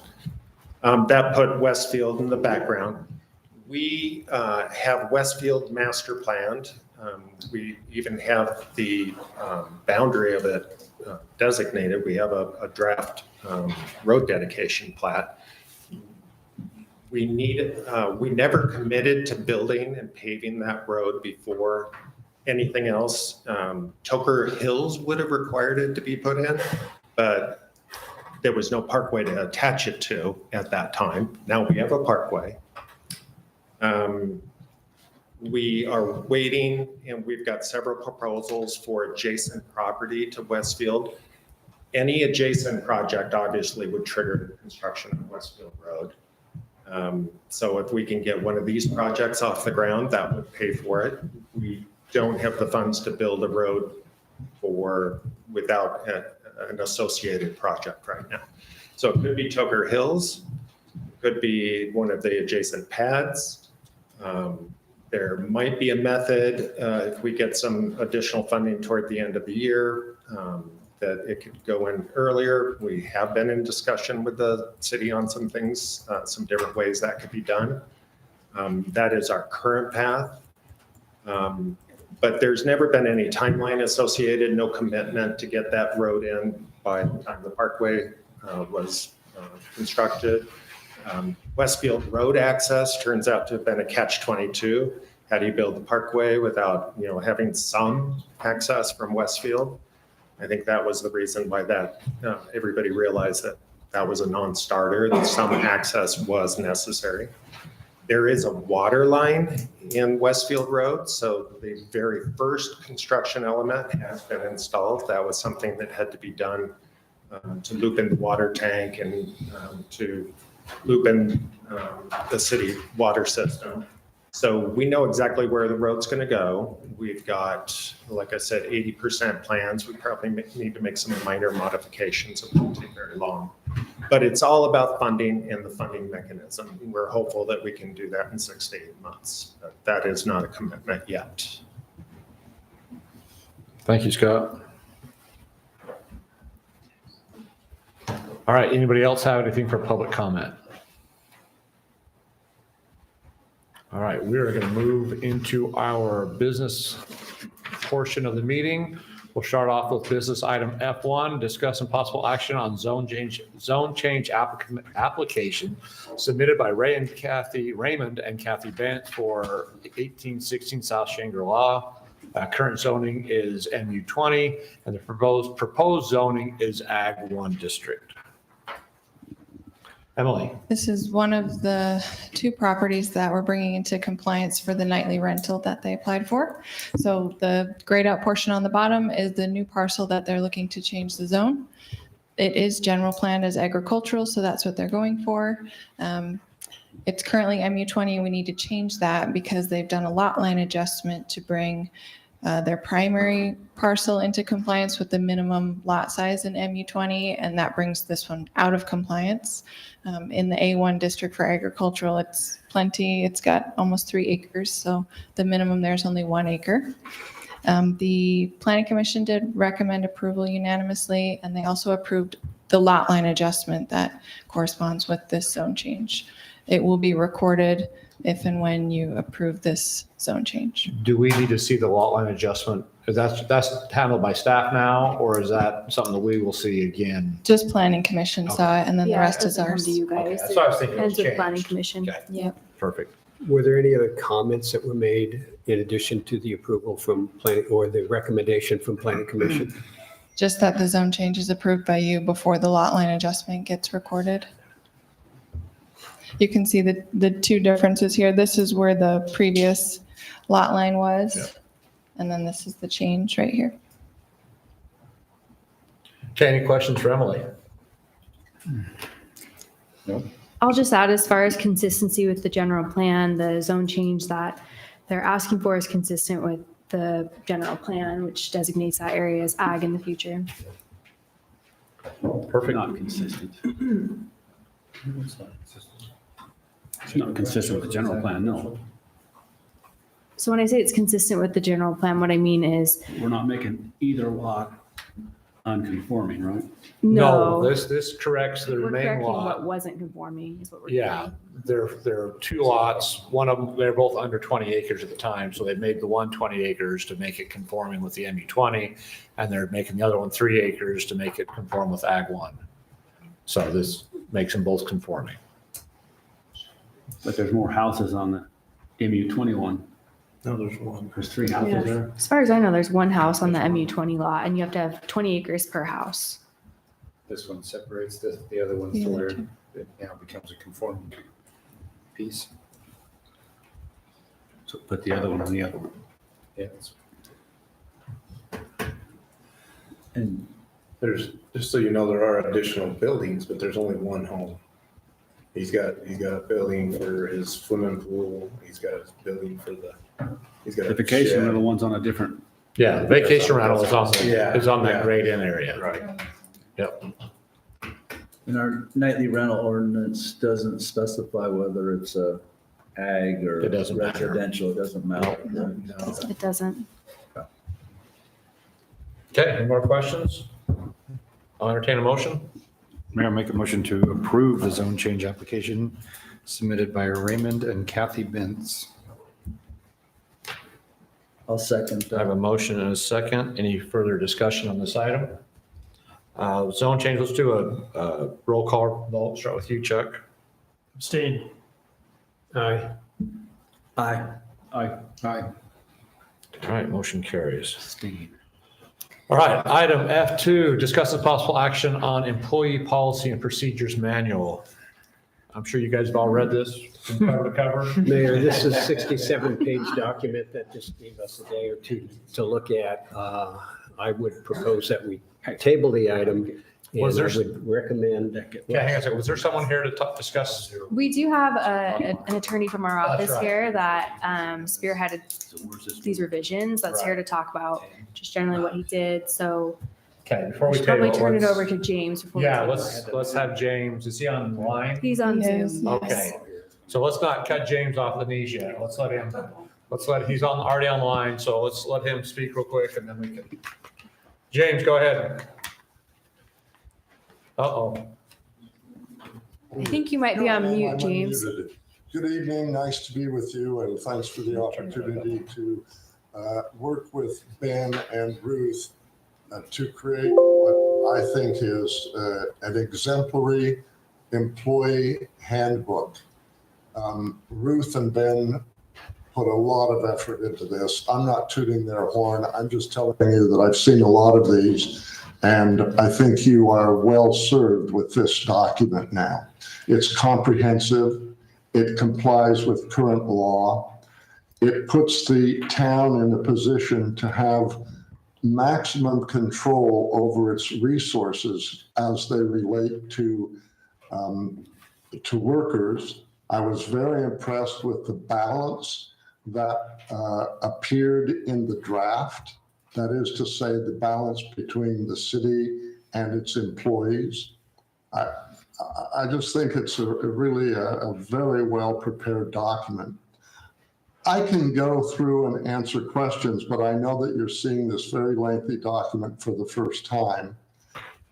That put Westfield in the background. We have Westfield master planned. We even have the boundary of it designated. We have a draft road dedication plat. We never committed to building and paving that road before anything else. Toker Hills would have required it to be put in, but there was no parkway to attach it to at that time. Now we have a parkway. We are waiting, and we've got several proposals for adjacent property to Westfield. Any adjacent project obviously would trigger the construction of Westfield Road. So if we can get one of these projects off the ground, that would pay for it. We don't have the funds to build a road without an associated project right now. So it could be Toker Hills, could be one of the adjacent pads. There might be a method, if we get some additional funding toward the end of the year, that it could go in earlier. We have been in discussion with the city on some things, some different ways that could be done. That is our current path. But there's never been any timeline associated, no commitment to get that road in by the time the parkway was constructed. Westfield Road access turns out to have been a catch-22. How do you build the parkway without, having some access from Westfield? I think that was the reason why that everybody realized that that was a non-starter, that some access was necessary. There is a water line in Westfield Road, so the very first construction element has been installed. That was something that had to be done to loop in the water tank and to loop in the city water system. So we know exactly where the road's going to go. We've got, like I said, 80% plans. We probably need to make some minor modifications. It won't take very long. But it's all about funding and the funding mechanism. We're hopeful that we can do that in 6 to 8 months. But that is not a commitment yet. Thank you, Scott. All right, anybody else have anything for public comment? All right, we are going to move into our business portion of the meeting. We'll start off with business item F1, discuss some possible action on zone change application submitted by Raymond and Kathy Bent for 1816 South Shangri-La. Current zoning is MU20 and the proposed zoning is Ag 1 district. Emily. This is one of the 2 properties that we're bringing into compliance for the nightly rental that they applied for. So the grayed out portion on the bottom is the new parcel that they're looking to change the zone. It is general planned as agricultural, so that's what they're going for. It's currently MU20. We need to change that because they've done a lot line adjustment to bring their primary parcel into compliance with the minimum lot size in MU20, and that brings this one out of compliance. In the A1 district for agricultural, it's plenty. It's got almost 3 acres, so the minimum there is only 1 acre. The Planning Commission did recommend approval unanimously, and they also approved the lot line adjustment that corresponds with this zone change. It will be recorded if and when you approve this zone change. Do we need to see the lot line adjustment? Is that's handled by staff now, or is that something that we will see again? Just Planning Commission saw it, and then the rest is Come ours. to you guys. That's what I was thinking. Depends with Changed. planning commission. Okay. Yep. Perfect. Were there any other comments that were made in addition to the approval from planning or the recommendation from Planning Commission? Just that the zone change is approved by you before the lot line adjustment gets recorded. You can see the 2 differences here. This is where the previous lot line was. Yep. And then this is the change right here. Okay, any questions for Emily? I'll just add, as far as consistency with the general plan, the zone change that they're asking for is consistent with the general plan, which designates that area as ag in the future. Perfect. Not consistent. It's not consistent with the general plan, no. So when I say it's consistent with the general plan, what I mean is, We're not making either lot unconforming, right? no. This corrects the We're remaining correcting what lot. wasn't conforming is what we're Yeah, doing. there are 2 lots. One of them, they're both under 20 acres at the time, so they made the one 20 acres to make it conforming with the MU20, and they're making the other one 3 acres to make it conform with Ag 1. So this makes them both conforming. But there's more houses on the MU21. No, there's one. There's 3 houses Yeah. there. As far as I know, there's 1 house on the MU20 lot, and you have to have 20 acres per house. This one separates the other one to where it now becomes a conforming piece. So put the other one on the other one. Yeah. And There's, just so you know, there are additional buildings, but there's only 1 home. He's got a building for his swimming pool. He's got a building for he's got The a vacation shed. rental one's on a different, Yeah, the vacation rental is on, Yeah, is on that yeah. grayed in area. Right. Yep. And our nightly rental ordinance doesn't specify whether it's a ag or It doesn't matter. residential, it doesn't matter. It doesn't. Okay, any more questions? I'll entertain a motion. Mayor, make a motion to approve the zone change application submitted by Raymond and Kathy Bentz. I'll second I have a that. motion and a second. Any further discussion on this item? Zone change, let's do a roll call vote. Start with you, Chuck. Abstain. Aye. Aye. Aye. All right, motion carries. All right, item F2, discuss the possible action on employee policy and procedures manual. I'm sure you guys have all read this from cover to cover. Mayor, this is a 67-page document that just gave us a day or two to look at. I would propose that we table the item, and Was there- I would recommend. Okay, hang on a second. Was there someone here to discuss? We do have an attorney from our That's office right. here that spearheaded these revisions. That's here to talk about just generally what he did. So Okay, before we we should probably table, turn it let's- over to James. Before we Yeah, table let's have James. Is he online? it. He's on Yes. Zoom. Okay, so let's not cut James off the knees yet. He's already online, so let's let him speak real quick and then we can. James, go ahead. Uh-oh. I think you might be on mute, I'm James. unmuted. Good evening, nice to be with you, and thanks for the opportunity to work with Ben and Ruth to create what I think is an exemplary employee handbook. Ruth and Ben put a lot of effort into this. I'm not tooting their horn, I'm just telling you that I've seen a lot of these, and I think you are well served with this document now. It's comprehensive. It complies with current law. It puts the town in a position to have maximum control over its resources as they relate to workers. I was very impressed with the balance that appeared in the draft. That is to say, the balance between the city and its employees. I just think it's really a very well-prepared document. I can go through and answer questions, but I know that you're seeing this very lengthy document for the first time.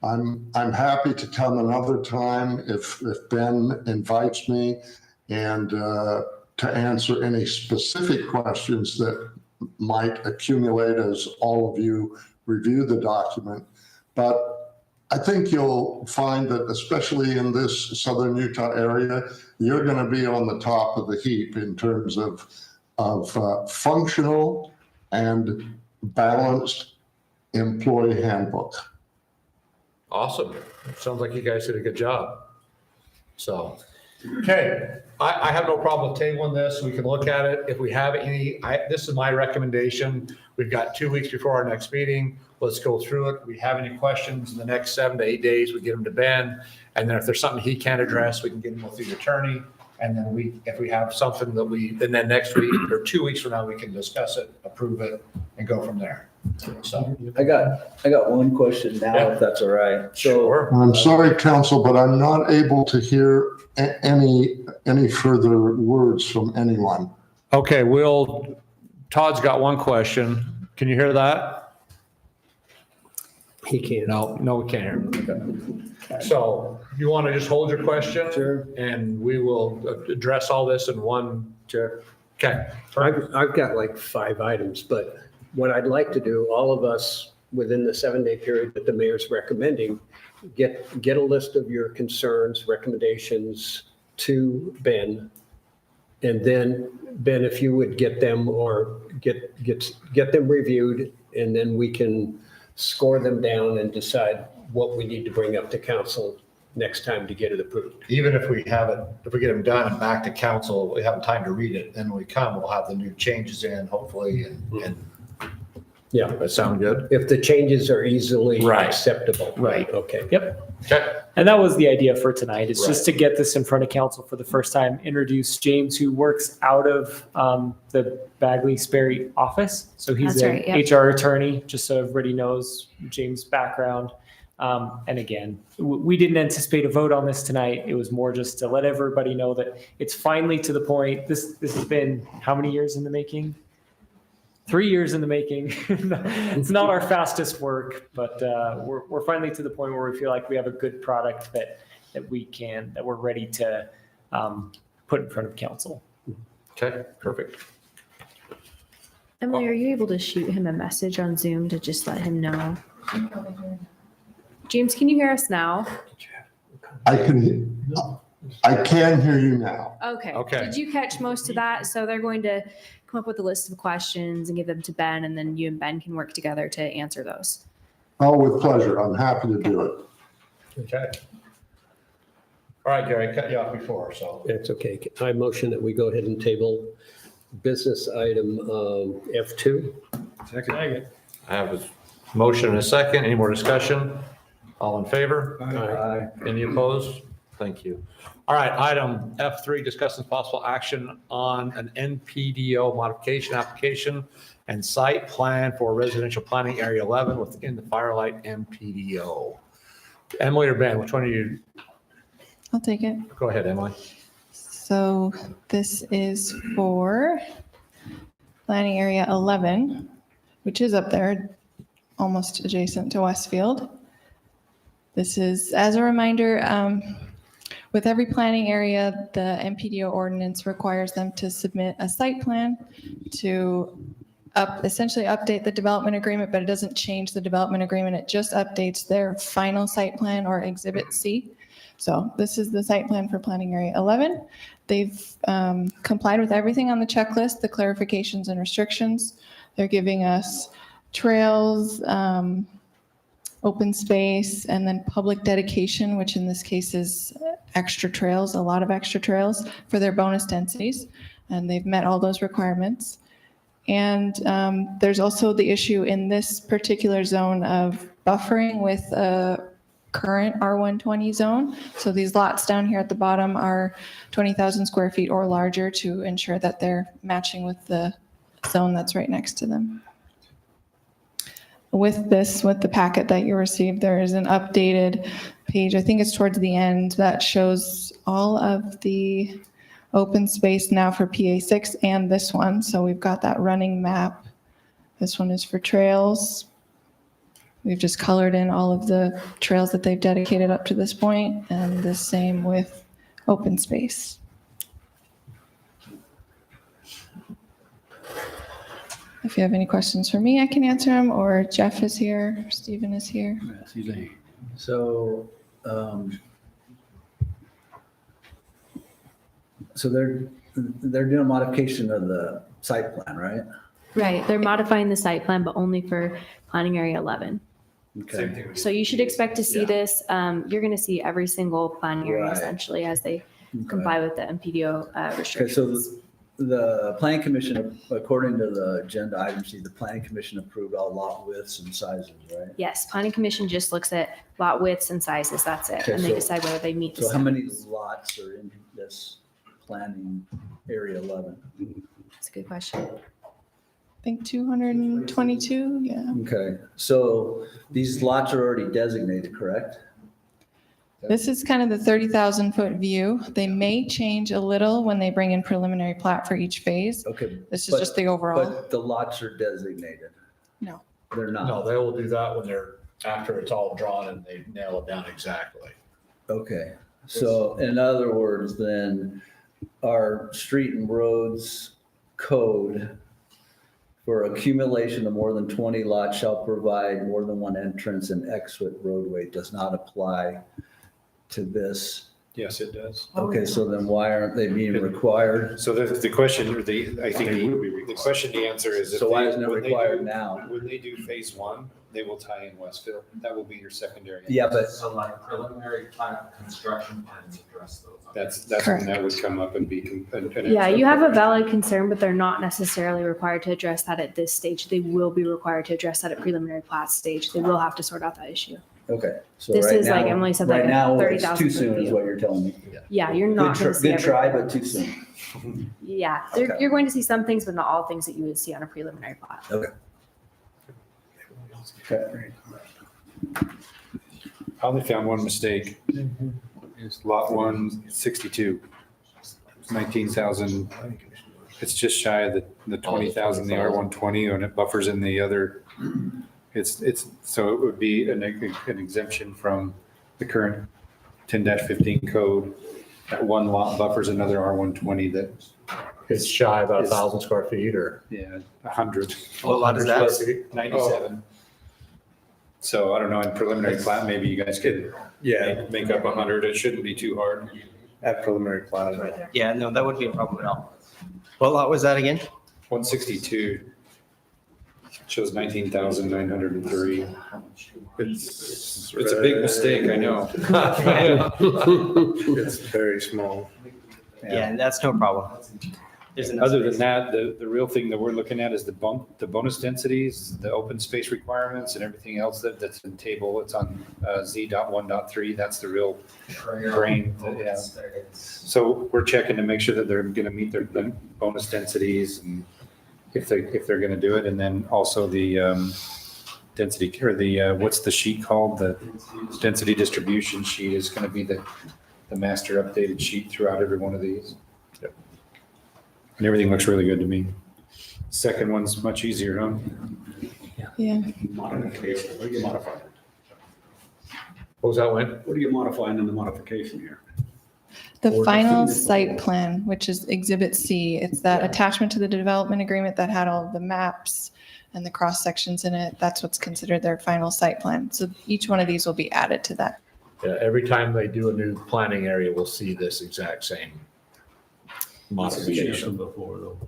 I'm happy to come another time if Ben invites me and to answer any specific questions that might accumulate as all of you review the document. But I think you'll find that, especially in this southern Utah area, you're going to be on the top of the heap in terms of functional and balanced employee handbook. Awesome. Sounds like you guys did a good job. So, okay, I have no problem with tabling this. We can look at it. If we have any, this is my recommendation. We've got 2 weeks before our next meeting. Let's go through it. If we have any questions in the next 7 to 8 days, we get them to Ben. And then if there's something he can't address, we can get them with the attorney. And then if we have something and then next week or 2 weeks from now, we can discuss it, approve it, and go from there. So. I got one question now, if that's all right. Sure. I'm sorry, counsel, but I'm not able to hear any further words from anyone. Okay, Todd's got one question. Can you hear that? He can't. No, we can't hear. So you want to just hold your question? Sure. And we will address all this in one. Sure. Okay. I've got like 5 items, but what I'd like to do, all of us within the 7-day period that the mayor's recommending, get a list of your concerns, recommendations to Ben. And then, Ben, if you would get them or get them reviewed, and then we can score them down and decide what we need to bring up to council next time to get it approved. Even if we get them done and back to council, we have time to read it. Then when we come, we'll have the new changes in, hopefully, and Yeah. that sound good? If the changes are easily Right. acceptable. Right. Okay. Yep. Okay. And that was the idea for tonight, is just to get this in front of council for the first time, introduce James, who works out of the Bagley Sperry office. So he's That's an right, yep. HR attorney, just so everybody knows James' background. And again, we didn't anticipate a vote on this tonight. It was more just to let everybody know that it's finally to the point. This has been how many years in the making? 3 years in the making. It's not our fastest work, but we're finally to the point where we feel like we have a good product that we're ready to put in front of council. Okay, perfect. Emily, are you able to shoot him a message on Zoom to just let him know? James, can you hear us now? I can hear you now. Okay. Okay. Did you catch most of that? So they're going to come up with a list of questions and give them to Ben, and then you and Ben can work together to answer those. Oh, with pleasure. I'm happy to do it. Okay. All right, Gary, I cut you off before, so. It's okay. I motion that we go ahead and table business item F2. Second. I have a motion and a second. Any more discussion? All in favor? Aye. Any opposed? Thank you. All right, item F3, discussing possible action on an NPDO modification application and site plan for residential planning area 11 within the Firelight NPDO. Emily or Ben, which one of you? I'll take it. Go ahead, Emily. So this is for planning area 11, which is up there, almost adjacent to Westfield. This is, as a reminder, with every planning area, the NPDO ordinance requires them to submit a site plan to essentially update the development agreement, but it doesn't change the development agreement. It just updates their final site plan or Exhibit C. So this is the site plan for planning area 11. They've complied with everything on the checklist, the clarifications and restrictions. They're giving us trails, open space, and then public dedication, which in this case is extra trails, a lot of extra trails for their bonus densities. And they've met all those requirements. And there's also the issue in this particular zone of buffering with a current R120 zone. So these lots down here at the bottom are 20,000 square feet or larger to ensure that they're matching with the zone that's right next to them. With the packet that you received, there is an updated page, I think it's towards the end, that shows all of the open space now for PA6 and this one. So we've got that running map. This one is for trails. We've just colored in all of the trails that they've dedicated up to this point, and the same with open space. If you have any questions for me, I can answer them, or Jeff is here, or Stephen is here. So, so they're doing a modification of the site plan, right? Right. They're modifying the site plan, but only for planning area 11. Okay. So you should expect to see this. You're going to see every single planning area Right. essentially as they comply with the NPDO Okay, so restrictions. the planning commission, according to the agenda item C, the planning commission approved all lot widths and sizes, right? Yes, planning commission just looks at lot widths and sizes. That's it. Okay, And they so- decide whether they meet the So how many standards. lots are in this planning area 11? That's a good question. I think 222, yeah. Okay, so these lots are already designated, correct? This is kind of the 30,000 foot view. They may change a little when they bring in preliminary plat for each phase. Okay. This is but- just the overall. But the lots are designated. No. They're not. No, they will do that when they're, after it's all drawn and they nail it down exactly. Okay, so in other words, then our street and roads code for accumulation of more than 20 lots shall provide more than one entrance and exit roadway does not apply to this. Yes, it does. Okay, so then why aren't they being required? So the question, I think the question to answer is. if So why they- isn't it when they required do- now? When they do phase one, they will tie in Westfield. That will be your secondary. Yeah, but So like preliminary plat construction plans address those. That's when that would come up and be. Yeah, you have a valid concern, but they're not necessarily required to address that at this stage. They will be required to address that at preliminary plat stage. They will have to sort out that issue. Okay, so This right is, like now- Emily said, right like a now, it's 30,000 too foot soon is view. what you're telling me. Yeah, you're not going to see Good try, everything. but too soon. Yeah, Okay. you're going to see some things, but not all things that you would see on a preliminary plat. Okay. Okay. I only found one mistake. It's lot 162. 19,000. It's just shy of the 20,000, the R120, and it buffers in the other. So it would be an exemption from the current 10-15 code. That one lot buffers another R120 that. It's shy about 1,000 square feet or? Yeah, 100. What lot is that? 97. So I don't know, in preliminary plat, maybe you guys could make up 100. It shouldn't be too hard. At preliminary plat. Yeah, no, that wouldn't be a problem at all. What lot was that again? 162 shows 19,903. It's a big mistake, I know. It's very small. Yeah, that's no problem. Other than that, the real thing that we're looking at is the bonus densities, the open space requirements and everything else that's in table. It's on Z.1.3. That's the real brain. Yeah. So we're checking to make sure that they're going to meet their bonus densities and if they're going to do it. And then also the density or the, what's the sheet called? The density distribution sheet is going to be the master updated sheet throughout every one of these. And everything looks really good to me. Second one's much easier, huh? Yeah. Modification, what do you modify? What was that, Wayne? What are you modifying in the modification here? The final site plan, which is Exhibit C, it's that attachment to the development agreement that had all of the maps and the cross sections in it. That's what's considered their final site plan. So each one of these will be added to that. Yeah, every time they do a new planning area, we'll see this exact same modification.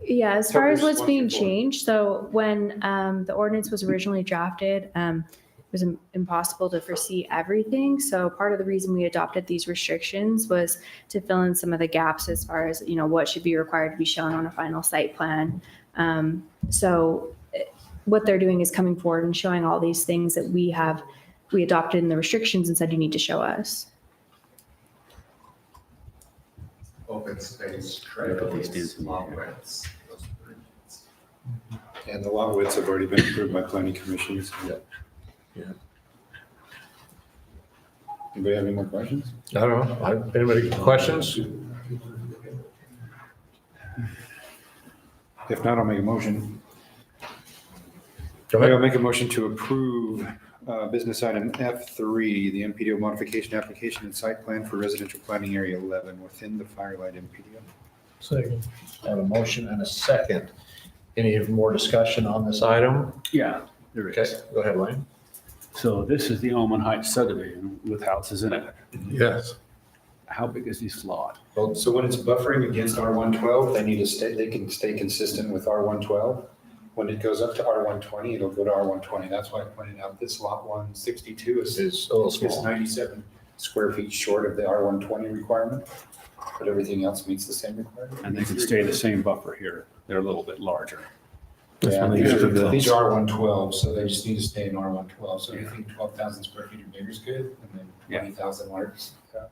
Yeah, as far as what's being changed, so when the ordinance was originally drafted, it was impossible to foresee everything. So part of the reason we adopted these restrictions was to fill in some of the gaps as far as, what should be required to be shown on a final site plan. So what they're doing is coming forward and showing all these things that we adopted in the restrictions and said you need to show us. Open space, trails, lot widths. And the lot widths have already been approved by planning commissions. Yeah. Anybody have any more questions? I don't know. Anybody questions? If not, I'll make a motion. Go ahead. I'll make a motion to approve business item F3, the MPDO modification application and site plan for residential planning area 11 within the Firelight MPDO. Second. I have a motion and a second. Any more discussion on this item? Yeah, there Okay, is. go ahead, Wayne. So this is the Almond Heights subdivision with houses in it. Yes. How big is this lot? Well, so when it's buffering against R112, they can stay consistent with R112. When it goes up to R120, it'll go to R120. That's why I pointed out this lot 162 is It's a little It's small. 97 square feet short of the R120 requirement, but everything else meets the same requirement. And they can stay the same buffer here. They're a little bit larger. Yeah, These are the- these are R112, so they just need to stay in R112. So anything 12,000 square feet or bigger is good, and then Yeah. 20,000 works. Yeah.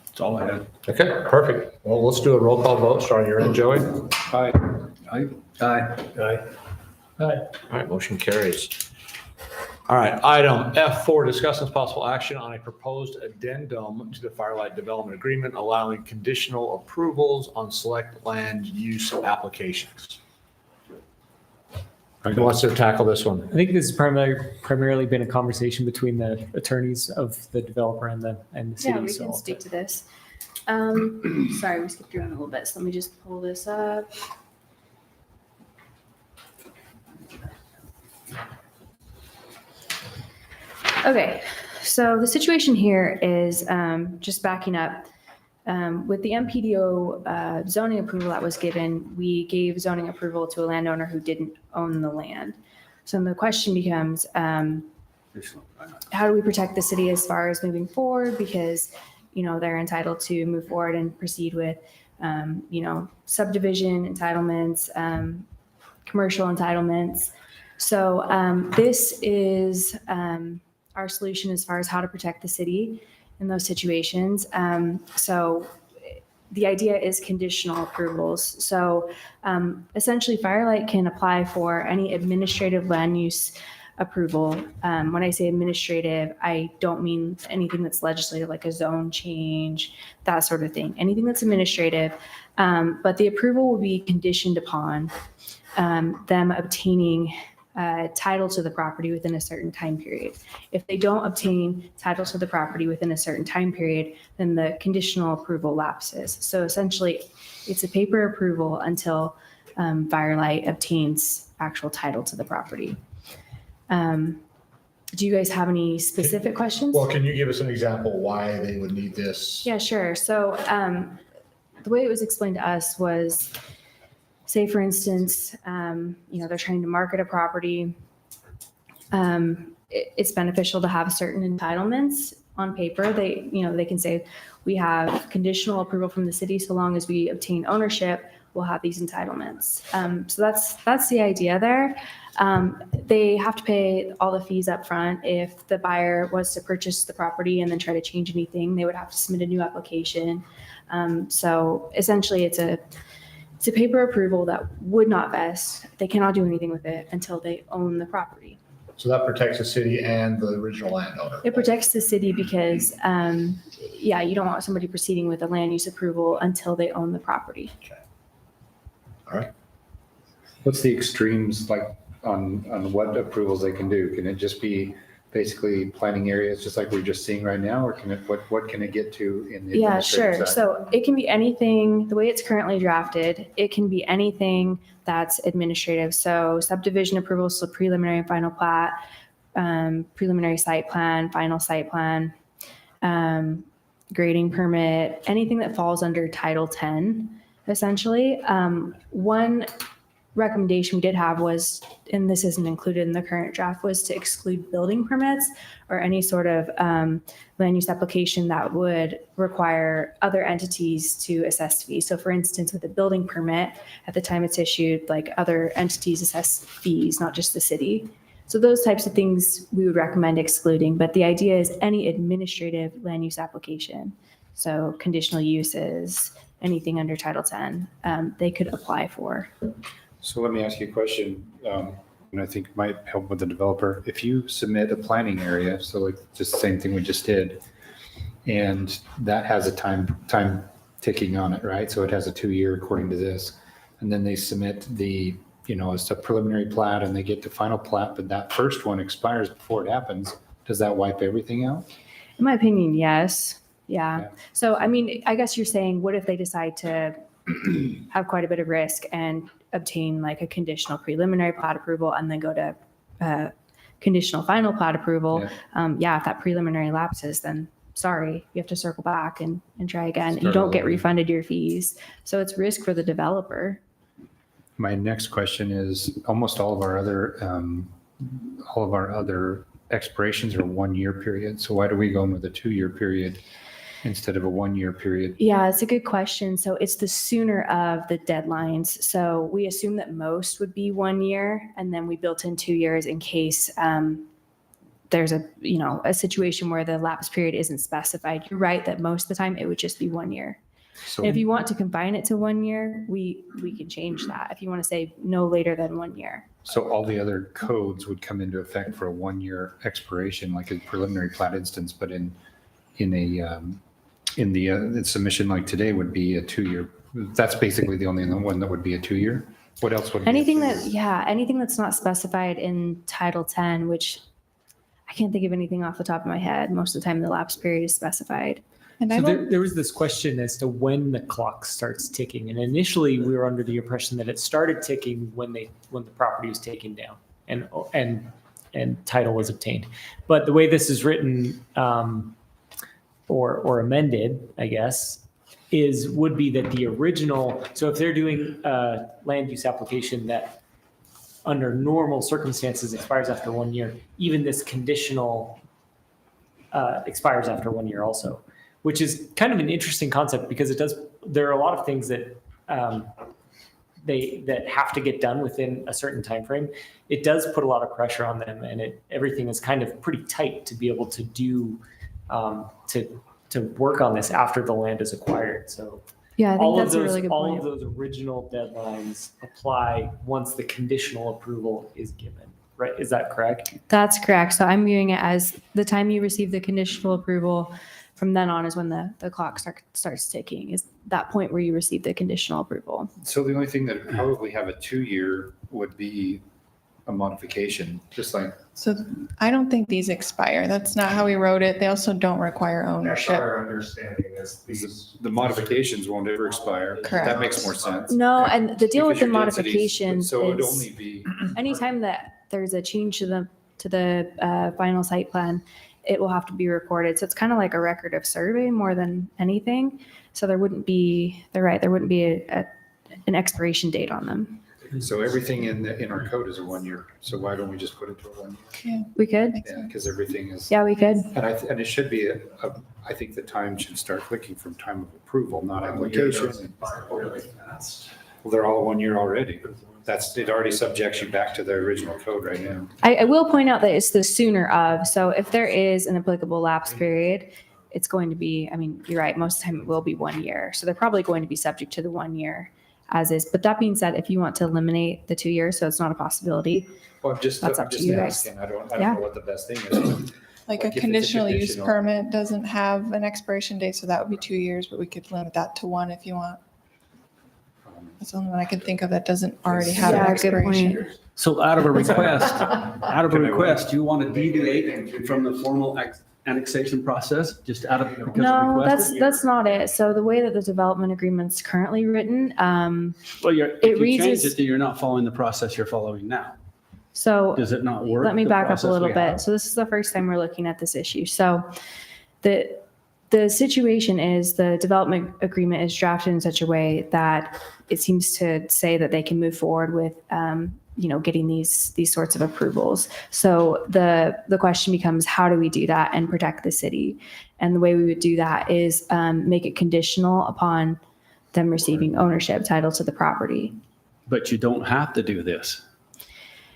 That's all I have. Okay, perfect. Well, let's do a roll call vote. Starting your end, Joey. Aye. Aye. Aye. All right, motion carries. All right, item F4, discuss and possible action on a proposed addendum to the Firelight Development Agreement allowing conditional approvals on select land use applications. Who wants to tackle this one? I think this has primarily been a conversation between the attorneys of the developer and the city. Yeah, we so can speak to this. Sorry, we skipped around a little bit, so let me just pull this up. Okay, so the situation here is just backing up. With the MPDO zoning approval that was given, we gave zoning approval to a landowner who didn't own the land. So the question becomes, how do we protect the city as far as moving forward? Because, they're entitled to move forward and proceed with, subdivision entitlements, commercial entitlements. So this is our solution as far as how to protect the city in those situations. So the idea is conditional approvals. So essentially Firelight can apply for any administrative land use approval. When I say administrative, I don't mean anything that's legislative, like a zone change, that sort of thing, anything that's administrative. But the approval will be conditioned upon them obtaining title to the property within a certain time period. If they don't obtain title to the property within a certain time period, then the conditional approval lapses. So essentially, it's a paper approval until Firelight obtains actual title to the property. Do you guys have any specific questions? Well, can you give us an example why they would need this? Yeah, sure. So the way it was explained to us was, say for instance, they're trying to market a property. It's beneficial to have certain entitlements on paper. They can say, we have conditional approval from the city, so long as we obtain ownership, we'll have these entitlements. So that's the idea there. They have to pay all the fees up front. If the buyer was to purchase the property and then try to change anything, they would have to submit a new application. So essentially it's a paper approval that would not vest. They cannot do anything with it until they own the property. So that protects the city and the original landowner. It protects the city because, you don't want somebody proceeding with a land use approval until they own the property. All right. What's the extremes like on what approvals they can do? Can it just be basically planning areas just like we're just seeing right now, or what can it get to in the Yeah, administrative sure. side? So it can be anything, the way it's currently drafted, it can be anything that's administrative. So subdivision approvals, so preliminary and final plat, preliminary site plan, final site plan, grading permit, anything that falls under Title 10, essentially. One recommendation we did have was, and this isn't included in the current draft, was to exclude building permits or any sort of land use application that would require other entities to assess fees. So for instance, with a building permit, at the time it's issued, like other entities assess fees, not just the city. So those types of things we would recommend excluding, but the idea is any administrative land use application. So conditional uses, anything under Title 10, they could apply for. So let me ask you a question, and I think might help with the developer. If you submit a planning area, so like just the same thing we just did, and that has a time ticking on it, right? So it has a 2-year according to this, and then they submit it's a preliminary plat and they get to final plat, but that first one expires before it happens. Does that wipe everything out? In my opinion, yes. Yeah. So, I mean, I guess you're saying, what if they decide to have quite a bit of risk and obtain like a conditional preliminary plat approval and then go to conditional final plat approval? Yeah. If that preliminary lapses, then sorry, you have to circle back and try again. You don't get refunded your fees. So it's risk for the developer. My next question is, almost all of our other expirations are 1-year period. So why do we go with a 2-year period instead of a 1-year period? Yeah, it's a good question. So it's the sooner of the deadlines. So we assume that most would be 1 year, and then we built in 2 years in case there's a situation where the lapse period isn't specified. You're right that most of the time it would just be 1 year. So And if you want to combine it to 1 year, we can change that. If you want to say no later than 1 year. So all the other codes would come into effect for a 1-year expiration, like a preliminary plat instance, but in the submission like today would be a 2-year. That's basically the only one that would be a 2-year. What else would it be? Anything that's not specified in Title 10, which I can't think of anything off the top of my head. Most of the time the lapse period is specified. And So there was this question as to when the clock starts ticking, and initially we were under the impression that it started ticking when the property was taken down and title was obtained. But the way this is written, or amended, I guess, would be that the original. So if they're doing a land use application that under normal circumstances expires after 1 year, even this conditional expires after 1 year also, which is kind of an interesting concept because there are a lot of things that that have to get done within a certain time frame. It does put a lot of pressure on them, and everything is kind of pretty tight to be able to do to work on this after the land is acquired. So Yeah, I think that's a really good All point. of those original deadlines apply once the conditional approval is given. right? Is that correct? That's correct. So I'm viewing it as the time you receive the conditional approval, from then on is when the clock starts ticking, is that point where you receive the conditional approval. So the only thing that would probably have a 2-year would be a modification, just like. So I don't think these expire. That's not how we wrote it. They also don't require That's ownership. our understanding is these. The modifications won't ever expire. Correct. That makes more sense. No, and the deal with the Because your densities- modifications So it would is only be, anytime that there's a change to the final site plan, it will have to be recorded. So it's kind of like a record of survey more than anything. So there wouldn't be, they're right, there wouldn't be an expiration date on them. so everything in our code is a 1 year. So why don't we just put it to a 1 year? Yeah. We could. Yeah, because everything is. Yeah, we could. And it should be, I think the time should start clicking from time of approval, not application. Well, they're all 1 year already. It already subjects you back to the original code right now. I will point out that it's the sooner of. So if there is an applicable lapse period, it's going to be, I mean, you're right, most of the time it will be 1 year. So they're probably going to be subject to the 1 year as is. But that being said, if you want to eliminate the 2 years, so it's not a possibility, Well, I'm just That's up to you guys. asking. I don't Yeah. know what the best thing is. Like a Like if it's a conditional use conditional- permit doesn't have an expiration date, so that would be 2 years, but we could limit that to 1 if you want. That's the only one I can think of that doesn't already have an Yeah, good point. expiration. So out of a request, you want to deviate from the formal annexation process, just out of, because of no, request? that's not it. So the way that the development agreement's currently written, Well, it if you reads change as- it, then you're not following the process you're following now. so Does it not work? let me the back up a process little we bit. have? So this is the first time we're looking at this issue. So the situation is the development agreement is drafted in such a way that it seems to say that they can move forward with, getting these sorts of approvals. So the question becomes, how do we do that and protect the city? And the way we would do that is make it conditional upon them receiving ownership title to the property. But you don't have to do this.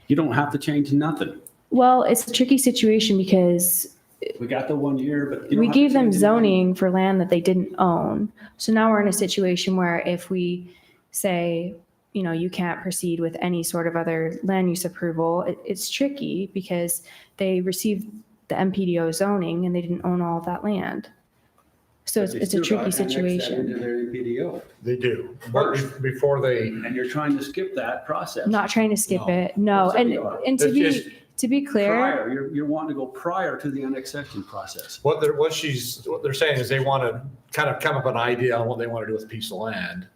You don't have to change nothing. Well, it's a tricky situation because We got the 1 year, but. you don't we have to gave them change anything. zoning for land that they didn't own. So now we're in a situation where if we say, you can't proceed with any sort of other land use approval, it's tricky because they received the MPDO zoning and they didn't own all of that land. So But they it's a still tricky gotta annex that into situation. their MPDO. They do. But before they, And you're trying to skip that process. I'm not trying to skip No. it, no. Yes, And, you are. and It's to be clear, Prior, you're wanting to go prior to the annexation process. what they're saying is they want to kind of come up with an idea on what they want to do with a piece of land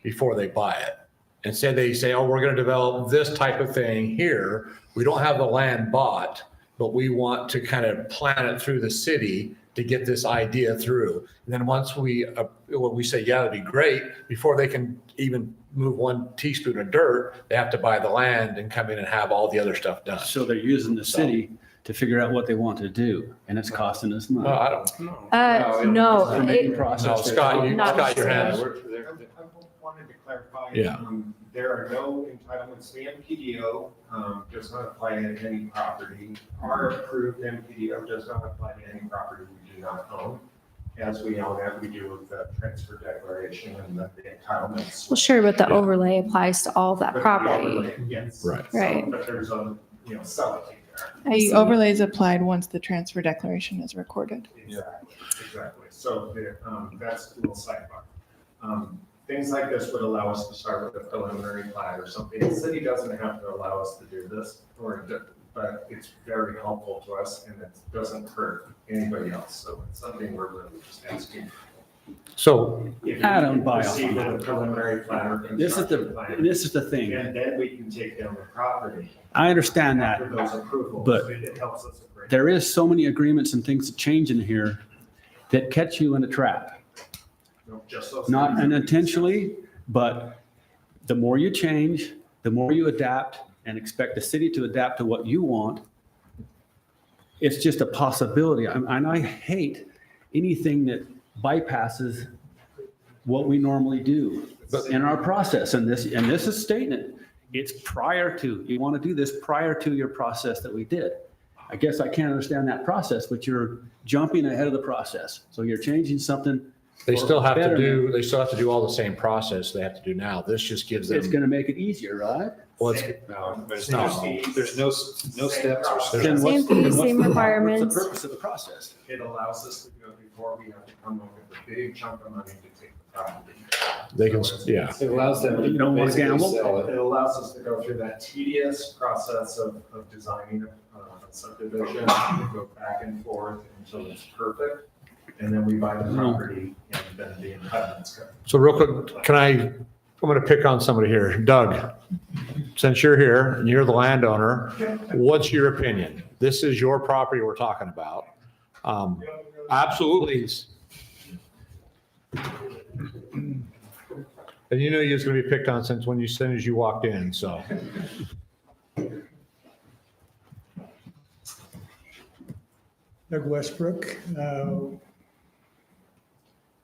before they buy it. Instead, they say, oh, we're going to develop this type of thing here. We don't have the land bought, but we want to kind of plan it through the city to get this idea through. And then once we say, yeah, that'd be great, before they can even move 1 teaspoon of dirt, they have to buy the land and come in and have all the other stuff done. So they're using the city to figure out what they want to do, and it's costing us money. Well, I don't know. no, Permitting it- process. No, Scott, Not Scott, your hand. I wanted to clarify. Yeah. There are no entitlements. The MPDO does not apply to any property. Our approved MPDO does not apply to any property we do not own. As we own it, we do with the transfer declaration and the entitlements. well, sure, but the overlay applies to all of that But the property. overlay, yes. Right. So, Right. But there's a, subtlety there. I see. The overlay is applied once the transfer declaration is recorded. Exactly. So that's a little sidebar. Things like this would allow us to start with a preliminary plat or something. The city doesn't have to allow us to do this, but it's very helpful to us and it doesn't hurt anybody else. So it's something we're really just asking. So If I don't you buy off proceed on with that. a preliminary plat or This is construction plan, the thing. and then we can take down the property I understand that, after those approvals. but It helps us. a great there is so many agreements and things that change in here that catch you in a trap. deal. Just those Not things. unintentionally, but the more you change, the more you adapt and expect the city to adapt to what you want. It's just a possibility. And I hate anything that bypasses what we normally do in our process. And this is stating it. It's prior to, you want to do this prior to your process that we did. I guess I can't understand that process, but you're jumping ahead of the process. So you're changing something. they still have to Betterment. do all the same process they have to do now. This just gives It's them, going to make it easier, right? Well, it's, No, there's no steps or. Then Same what's- fee, then what's same the- requirements. What's the purpose of the process? It allows us to go before we have to come up with a big chunk of money to take the property. they can, yeah. It allows them. You don't wanna basically gamble? sell It allows us to go through that tedious process of designing a subdivision, go back and forth until it's perfect. And then we buy the property and then the entitlements come. So real quick, I'm going to pick on somebody here. Doug, since you're here and you're the landowner, what's your opinion? This is your property we're talking about. Absolutely. And you knew you was going to be picked on since as soon as you walked in, so. Doug Westbrook.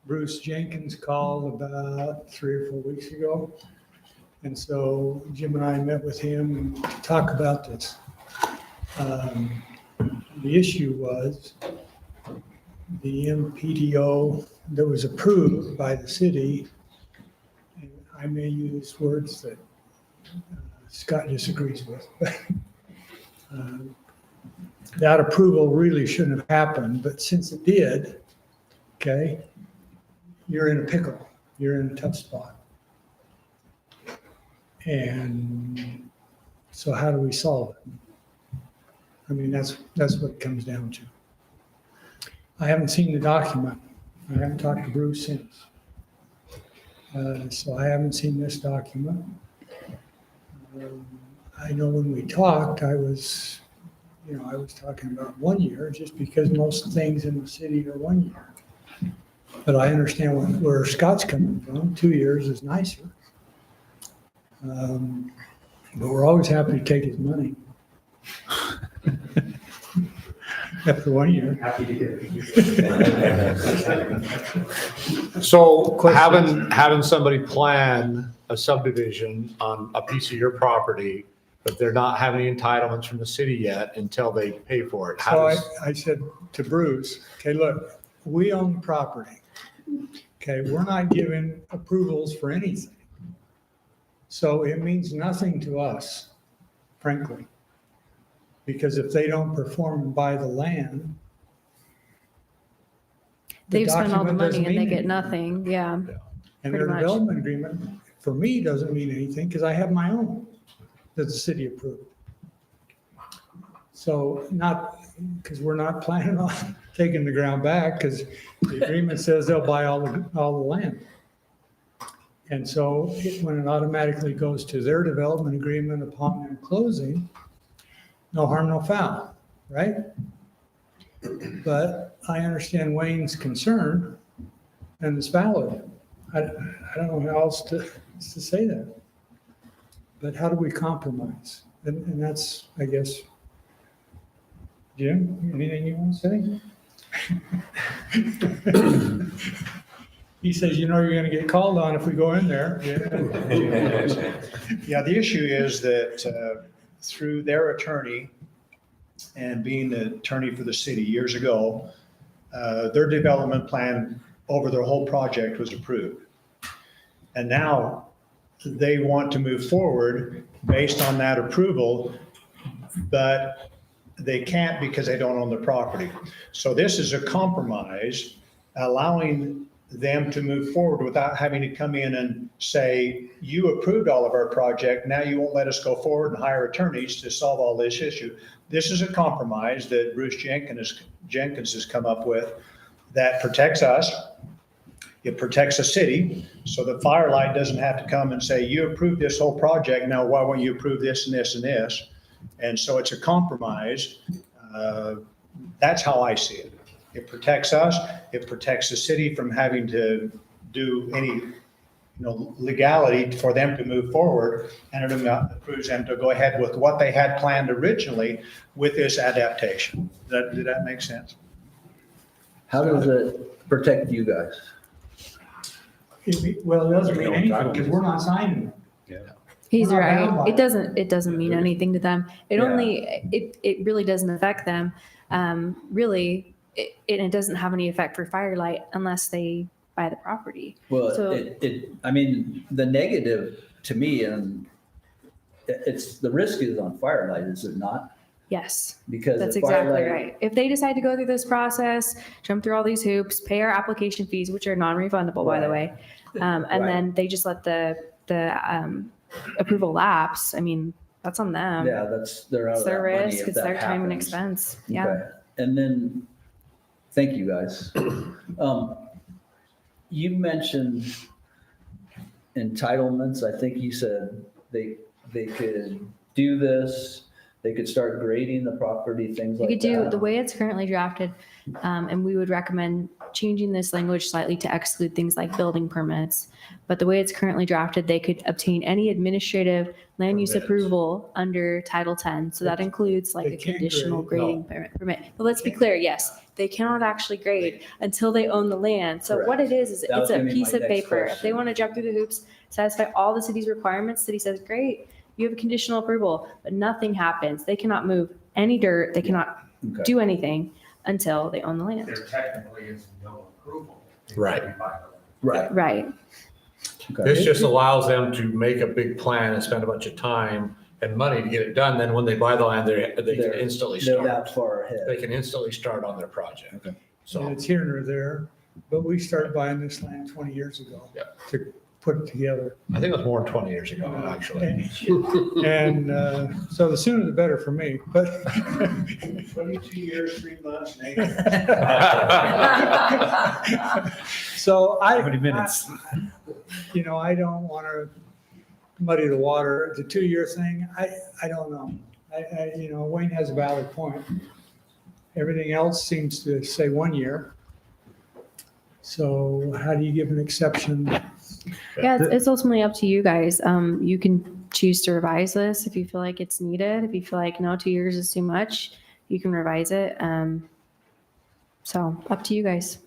Bruce Jenkins called about 3 or 4 weeks ago. And so Jim and I met with him to talk about this. The issue was the MPDO that was approved by the city. And I may use words that Scott disagrees with. That approval really shouldn't have happened, but since it did, okay, you're in a pickle. You're in a tough spot. And so how do we solve it? I mean, that's what it comes down to. I haven't seen the document. I haven't talked to Bruce since. So I haven't seen this document. I know when we talked, I was talking about 1 year just because most things in the city are 1 year. But I understand where Scott's coming from. 2 years is nicer. But we're always happy to take his money. After 1 year. Happy to get it. So having somebody plan a subdivision on a piece of your property, but they're not having any entitlements from the city yet until they pay for it. So I said to Bruce, okay, look, we own the property. Okay, we're not giving approvals for anything. So it means nothing to us, frankly. Because if they don't perform and buy the land. They've spent all the document money doesn't and they mean get anything. nothing, yeah. And pretty their much. development agreement, for me, doesn't mean anything because I have my own that the city approved. So because we're not planning on taking the ground back because the agreement says they'll buy all the land. And so when it automatically goes to their development agreement upon them closing, no harm, no foul, right? But I understand Wayne's concern and it's valid. I don't know how else to say that. But how do we compromise? And that's, I guess, Jim, anything you want to say? He says, you're going to get called on if we go in there. Yeah, the issue is that through their attorney and being the attorney for the city years ago, their development plan over their whole project was approved. And now they want to move forward based on that approval, but they can't because they don't own the property. So this is a compromise, allowing them to move forward without having to come in and say, you approved all of our project, now you won't let us go forward and hire attorneys to solve all this issue. This is a compromise that Bruce Jenkins has come up with that protects us. It protects the city, so that Firelight doesn't have to come and say, you approved this whole project, now why won't you approve this and this and this? And so it's a compromise. That's how I see it. It protects us. It protects the city from having to do any, legality for them to move forward, and it approves them to go ahead with what they had planned originally with this adaptation. Did that make sense? How does it protect you guys? Well, it doesn't mean anything because we're not signing it. He's We're not bound right. by It doesn't mean anything to them. It really doesn't affect them. Really, it doesn't have any effect for Firelight unless they buy the property. Well, So- I mean, the negative to me, and it's, the risk is on Firelight, is it not? Yes, Because that's if exactly Firelight- right. If they decide to go through this process, jump through all these hoops, pay our application fees, which are non-refundable, by the way, and Right. then they just let the approval lapse, I mean, that's on them. Yeah, that's, they're out It's of their that money risk, if it's that their time and happens. expense. Yeah. Okay. And then, thank you guys. You mentioned entitlements. I think you said they could do this, they could start grading the property, things You like could do, that. the way it's currently drafted, and we would recommend changing this language slightly to exclude things like building permits. But the way it's currently drafted, they could obtain any administrative land use Permits. approval under Title 10. So that includes like They a can't conditional grade. grading permit. But let's be clear, yes, they cannot actually grade until they own the land. So what it is That was it's a gonna be piece my of next paper. If they question. want to jump through the hoops, satisfy all the city's requirements, city says, great, you have a conditional approval, but nothing happens. They cannot move any dirt. They cannot Okay. do anything until they own the land. There technically is no approval. Right. Right. Right. This just allows them to make a big plan and spend a bunch of time and money to get it done. Then when they buy the land, they can They're- instantly They're start. that far ahead. They can instantly start on their project. Okay. And So, it's here nor there, but we started buying this land 20 years ago Yeah. to put it together. I think it was more than 20 years ago, actually. And so the sooner the better for me, but 22 years, 3 months, Nate. so How many minutes? You know, I don't want to muddy the water. The 2-year thing, I don't know. You know, Wayne has a valid point. Everything else seems to say 1 year. So how do you give an exception? Yeah, it's ultimately up to you guys. You can choose to revise this if you feel like it's needed. If you feel like, no, 2 years is too much, you can revise it. So up to you guys.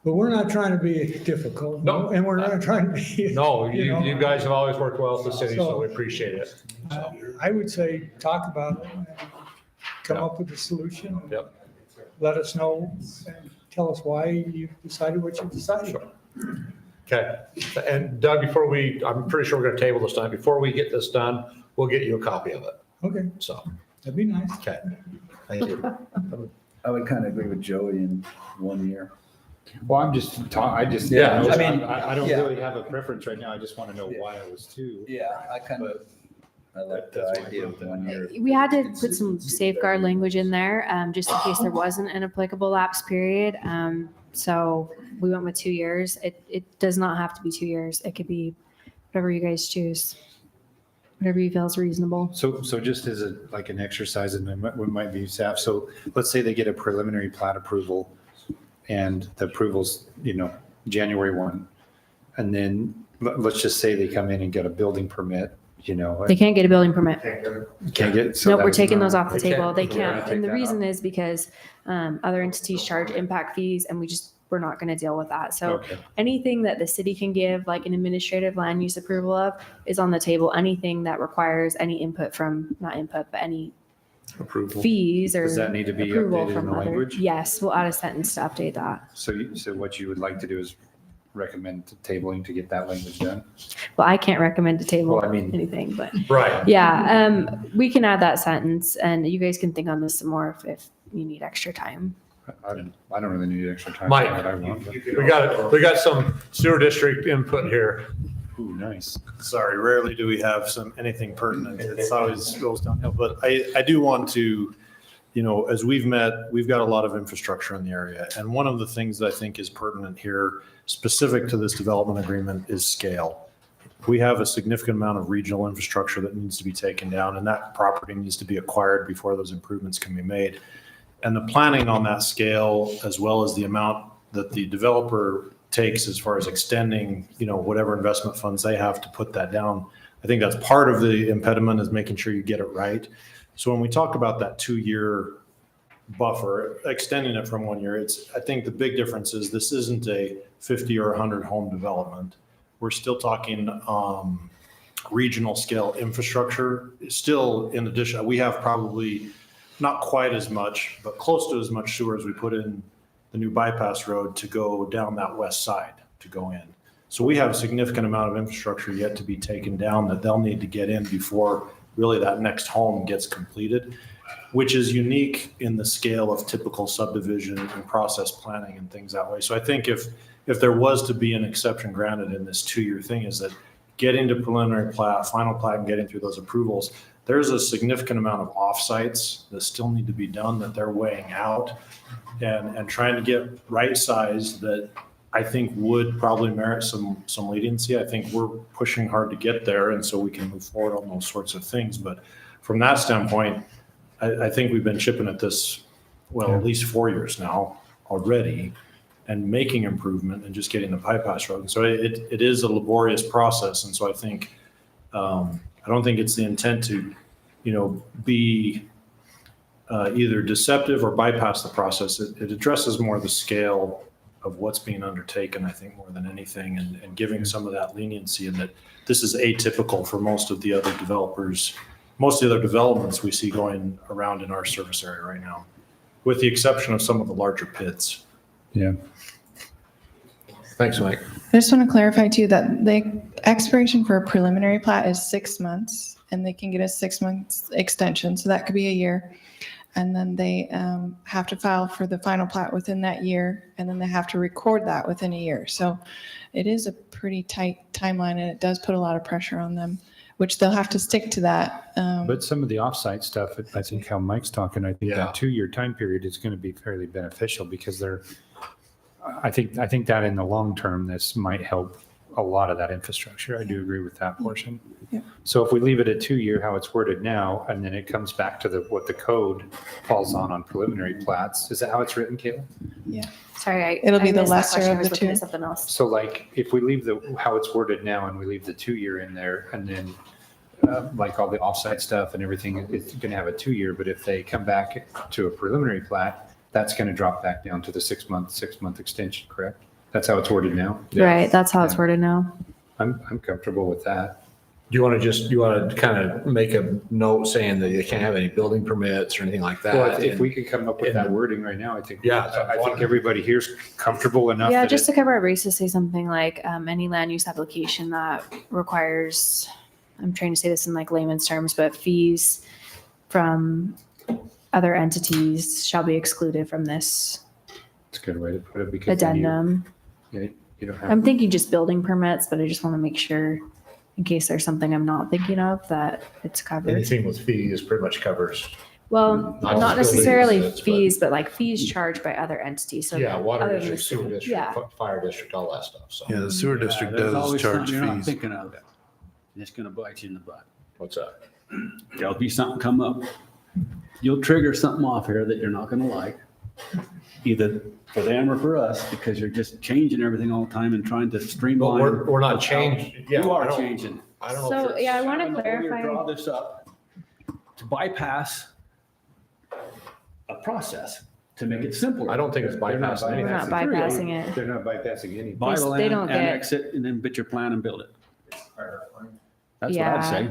But we're not trying to be difficult. No. And we're not trying to be. No, you know, you guys have always worked well with the city, so we appreciate it. I would say, talk about it, and come up with a solution. Yep. Let us know, and tell us why you decided what you decided. Okay. And Doug, I'm pretty sure we're going to table this tonight. Before we get this done, we'll get you a copy of it. Okay, So, that'd be nice. okay. Thank you. I would kind of agree with Joey in 1 year. Well, I just, Yeah, I mean, I don't yeah. really have a preference right now. I just want to know why it was 2. Yeah, I like the idea of 1 year. We had to put some safeguard language in there, just in case there wasn't an applicable lapse period. So we went with 2 years. It does not have to be 2 years. It could be whatever you guys choose, whatever you feel is reasonable. So just as like an exercise, and we might be staff, so let's say they get a preliminary plat approval and the approval's, January 1. And then let's just say they come in and get a building permit, They can't get a building permit. can't get. so Nope, that we're was taking not- those off the They table. can't- They we're can't. gonna take And the that reason is because other entities charge impact fees and we're not going to deal with that. So Okay. anything that the city can give, like an administrative land use approval of, is on the table. Anything that requires any input from, not input, but any Approval. fees or Does that need to be approval updated in from the other. language? Yes, we'll add a sentence to update that. So what you would like to do is recommend tabling to get that language done? Well, I can't recommend to table Well, I mean- anything, but Right. yeah, we can add that sentence and you guys can think on this some more if you need extra time. I don't really need extra time. Mike, But I want, but- we got some sewer district input here. Ooh, nice. Sorry, rarely do we have anything pertinent. It's always goes downhill. But I do want to, as we've met, we've got a lot of infrastructure in the area. And one of the things that I think is pertinent here, specific to this development agreement, is scale. We have a significant amount of regional infrastructure that needs to be taken down, and that property needs to be acquired before those improvements can be made. And the planning on that scale, as well as the amount that the developer takes as far as extending, whatever investment funds they have to put that down. I think that's part of the impediment, is making sure you get it right. So when we talk about that 2-year buffer, extending it from 1 year, I think the big difference is this isn't a 50 or 100 home development. We're still talking regional scale infrastructure. Still, in addition, we have probably not quite as much, but close to as much sewer as we put in the new bypass road to go down that west side to go in. So we have a significant amount of infrastructure yet to be taken down that they'll need to get in before really that next home gets completed, which is unique in the scale of typical subdivision and process planning and things that way. So I think if there was to be an exception granted in this 2-year thing, is that getting to preliminary plat, final plat, and getting through those approvals, there's a significant amount of offsites that still need to be done that they're weighing out and trying to get right sized that I think would probably merit some leniency. I think we're pushing hard to get there, and so we can move forward on those sorts of things. But from that standpoint, I think we've been chipping at this, well, at least 4 years now already, and making improvement and just getting the bypass road. And so it is a laborious process. And so I think, I don't think it's the intent to, be either deceptive or bypass the process. It addresses more the scale of what's being undertaken, I think, more than anything, and giving some of that leniency, and that this is atypical for most of the other developers, most of the other developments we see going around in our service area right now, with the exception of some of the larger pits. Yeah. Thanks, Mike. I just want to clarify too that the expiration for a preliminary plat is 6 months, and they can get a 6 months extension. So that could be a year. And then they have to file for the final plat within that year, and then they have to record that within a year. So it is a pretty tight timeline, and it does put a lot of pressure on them, which they'll have to stick to that. But some of the offsite stuff, I think how Mike's talking, I think that 2-year time period is going to be fairly beneficial because I think that in the long term, this might help a lot of that infrastructure. I do agree with that portion. Yeah. So if we leave it at 2-year, how it's worded now, and then it comes back to what the code falls on preliminary plats, is that how it's written, Kayla? Yeah. Sorry, It'll be I the missed that lesser question. of I was the looking two. at something else. So like, if we leave how it's worded now and we leave the 2-year in there, and then like all the offsite stuff and everything, it's going to have a 2-year, but if they come back to a preliminary plat, that's going to drop back down to the 6 month extension, correct? That's how it's worded now? Right, that's how it's worded now. I'm comfortable with that. Do you want to kind of make a note saying that you can't have any building permits or anything like that? Well, if we could come up with that wording right now, I think everybody here's comfortable enough. Yeah, that just to cover our bases, say something like any land use application that requires, I'm trying to say this in like layman's terms, but fees from other entities shall be excluded from this It's a good way to put it because then addendum. you don't have. I'm thinking just building permits, but I just want to make sure, in case there's something I'm not thinking of, that it's covered. Anything with fees pretty much covers. Well, Not not just necessarily buildings, fees, but like fees charged by other entities. So Yeah, water other than district, sewer the- district, Yeah. fire district, all that stuff, so. Yeah, the sewer district There's does always charge something you're not fees. thinking of. And it's going to bite you in the butt. What's that? There'll be something come up. You'll trigger something off here that you're not going to like, either for them or for us, because you're just changing everything all the time and trying to streamline. we're not changing. Yeah, You I are don't- changing. I don't know. So, if it's- yeah, I want to Having the lawyer clarify. Draw this up to bypass a process, to make it simpler. I don't think it's They're not bypassing anything. We're not bypassing it. They're not bypassing anything. Buy the They land, don't get- annex it, and then bid your plan and build it. That's what Yeah. I'd say.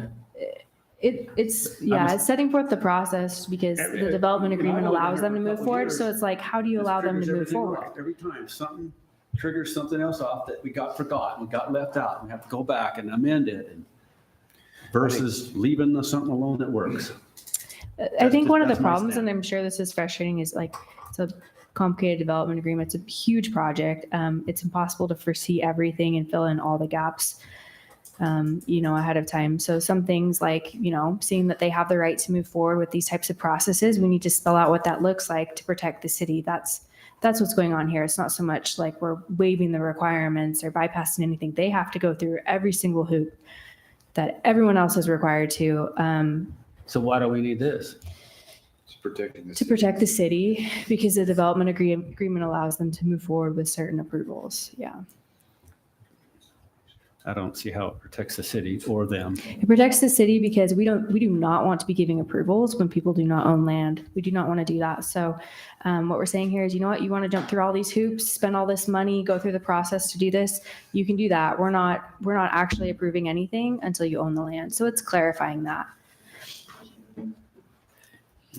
It's setting forth the process because the development You know, agreement I've only allows been them to here for a move couple forward. years. So it's like, how do you allow them to Triggers move everything forward? off. Every time something triggers something else off that we got forgotten, we got left out, we have to go back and amend it, and versus leaving something alone that works. I think one of the That's my problems, stand. and I'm sure this is frustrating, is like it's a complicated development agreement. It's a huge project. It's impossible to foresee everything and fill in all the gaps, ahead of time. So some things like, seeing that they have the right to move forward with these types of processes, we need to spell out what that looks like to protect the city. That's what's going on here. It's not so much like we're waiving the requirements or bypassing anything. They have to go through every single hoop that everyone else is required to. So why do we need this? To protect the city, because the development agreement allows them to move forward with certain approvals. Yeah. I don't see how it protects the city or them. It protects the city because we do not want to be giving approvals when people do not own land. We do not want to do that. So what we're saying here is, you know what, you want to jump through all these hoops, spend all this money, go through the process to do this, you can do that. We're not actually approving anything until you own the land. So it's clarifying that.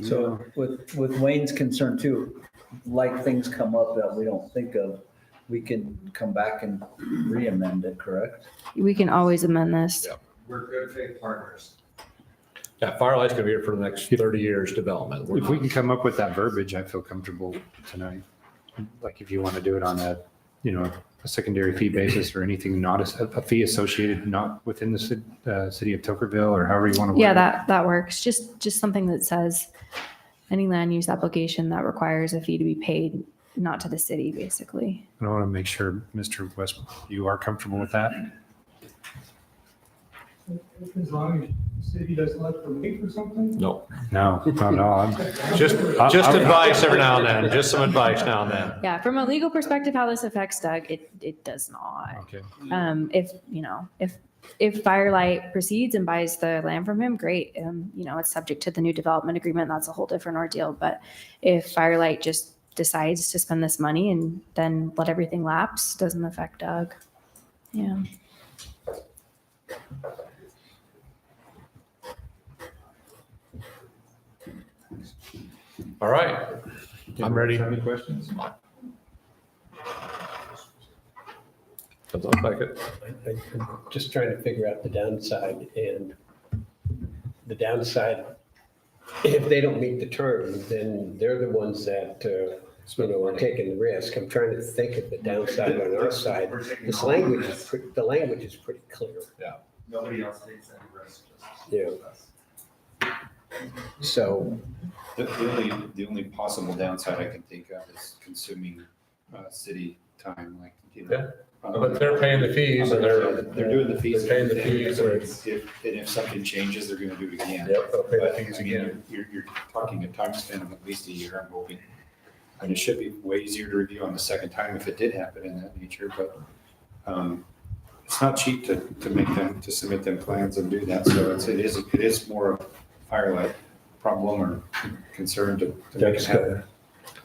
So with Wayne's concern too, like things come up that we don't think of, we can come back and re-amend it, correct? We can always amend this. We're good faith partners. Yeah, Firelight's gonna be here for the next 30 years development. We're If we not- can come up with that verbiage, I feel comfortable tonight. Like if you want to do it on a, a secondary fee basis or anything, not a fee associated, not within the city of Tokerville or however you want to. Yeah, that works. Just something that says any land use application that requires a fee to be paid, not to the city, basically. I want to make sure, Mr. West, you are comfortable with that? As long as the city doesn't let them wait for something? No, No, not at all. just advice every now and then, just some advice now and then. Yeah, from a legal perspective, how this affects Doug, it does not. Okay. If Firelight proceeds and buys the land from him, great. It's subject to the new development agreement. That's a whole different ordeal. But if Firelight just decides to spend this money and then let everything lapse, doesn't affect Doug. Yeah. All right, I'm ready. Have any questions? Doesn't look like it. I'm just trying to figure out the downside, and the downside, if they don't meet the term, then they're the ones that, are taking the risk. I'm trying to think of the downside on our side. This language is, the language is pretty clear. Yeah. Nobody else takes any risk. Yeah. So, The only possible downside I can think of is consuming city time, like, Yeah. But they're paying the fees and They're doing the fees. They're paying the fees. If something changes, they're gonna do it again. Yep, they'll pay the But fees again, again. you're talking a time span of at least a year, I'm hoping. And it should be way easier to review on the second time if it did happen in that nature, but it's not cheap to make them, to submit them plans and do that. So it is more of a Firelight problem or concern to make it happen.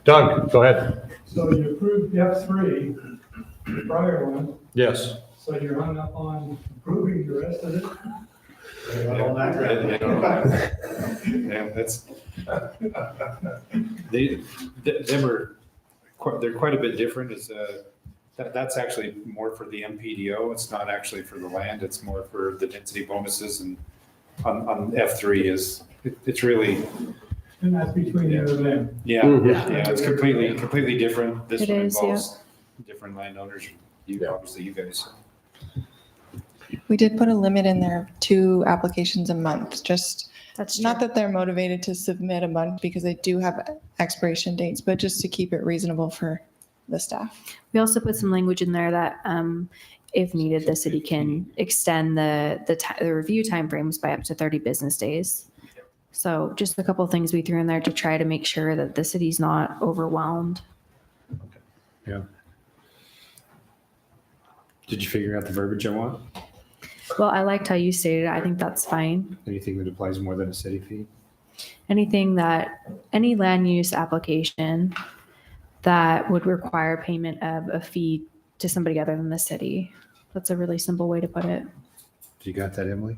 Doug, go ahead. So you approved F3, the prior one, Yes. so you're hung up on approving the rest of it? Yeah, that's, they're quite a bit different. That's actually more for the MPDO. It's not actually for the land. It's more for the density bonuses, and on F3 it's really. And that's between you and them? Yeah, it's completely different. This It one is, involves different landowners, obviously you guys. We did put a limit in there of 2 applications a month, just, That's not that they're motivated to submit a month because they do have expiration dates, but just to keep it reasonable for the staff. We also put some language in there that, if needed, the city can extend the review timeframes by up to 30 business days. So just a couple of things we threw in there to try to make sure that the city's not overwhelmed. Yeah. Did you figure out the verbiage I want? Well, I liked how you stated it. I think that's fine. Anything that applies more than a city fee? Any land use application that would require payment of a fee to somebody other than the city. That's a really simple way to put it. You got that, Emily?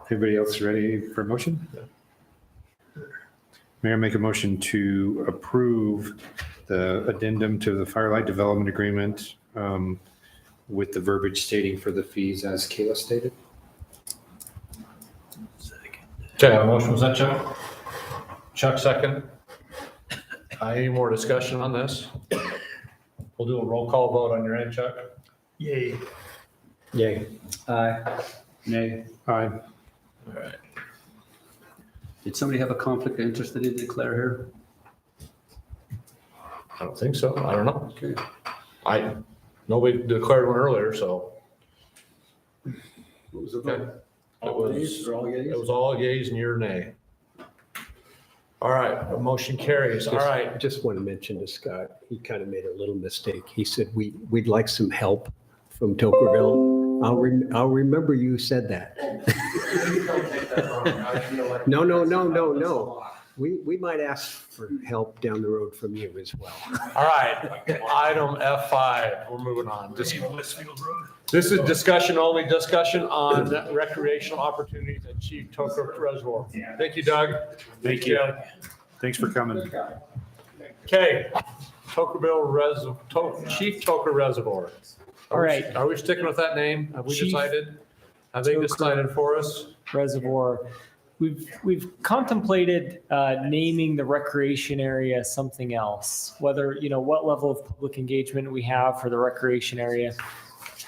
Everybody else ready for a motion? Mayor, make a motion to approve the addendum to the Firelight Development Agreement with the verbiage stating for the fees as Kayla stated. Okay, a motion, was that Chuck? Chuck, second. Any more discussion on this? We'll do a roll call vote on your end, Chuck. Yay. yay. Aye. Nay. Aye. All right. Did somebody have a conflict of interest they didn't declare here? I don't think so. I don't know. Okay. Nobody declared one earlier, so. What was the Okay. vote? It All was, yeas or all yeas? it was all yeas and your nay. All right, a motion carries. All right. Just want to mention to Scott, he kind of made a little mistake. He said, we'd like some help from Tokerville. I'll remember you said that. No. We might ask for help down the road from you as well. All right, item F5, we're moving on. This is discussion only, discussion on recreational opportunities at Chief Toker Reservoir. Thank you, Doug. Thank you. Thanks for coming. Okay, Chief Toker Reservoir. All right. Are we sticking with that name? Have we Chief- decided? Have they decided for us? Reservoir. We've contemplated naming the recreation area something else, whether, what level of public engagement we have for the recreation area.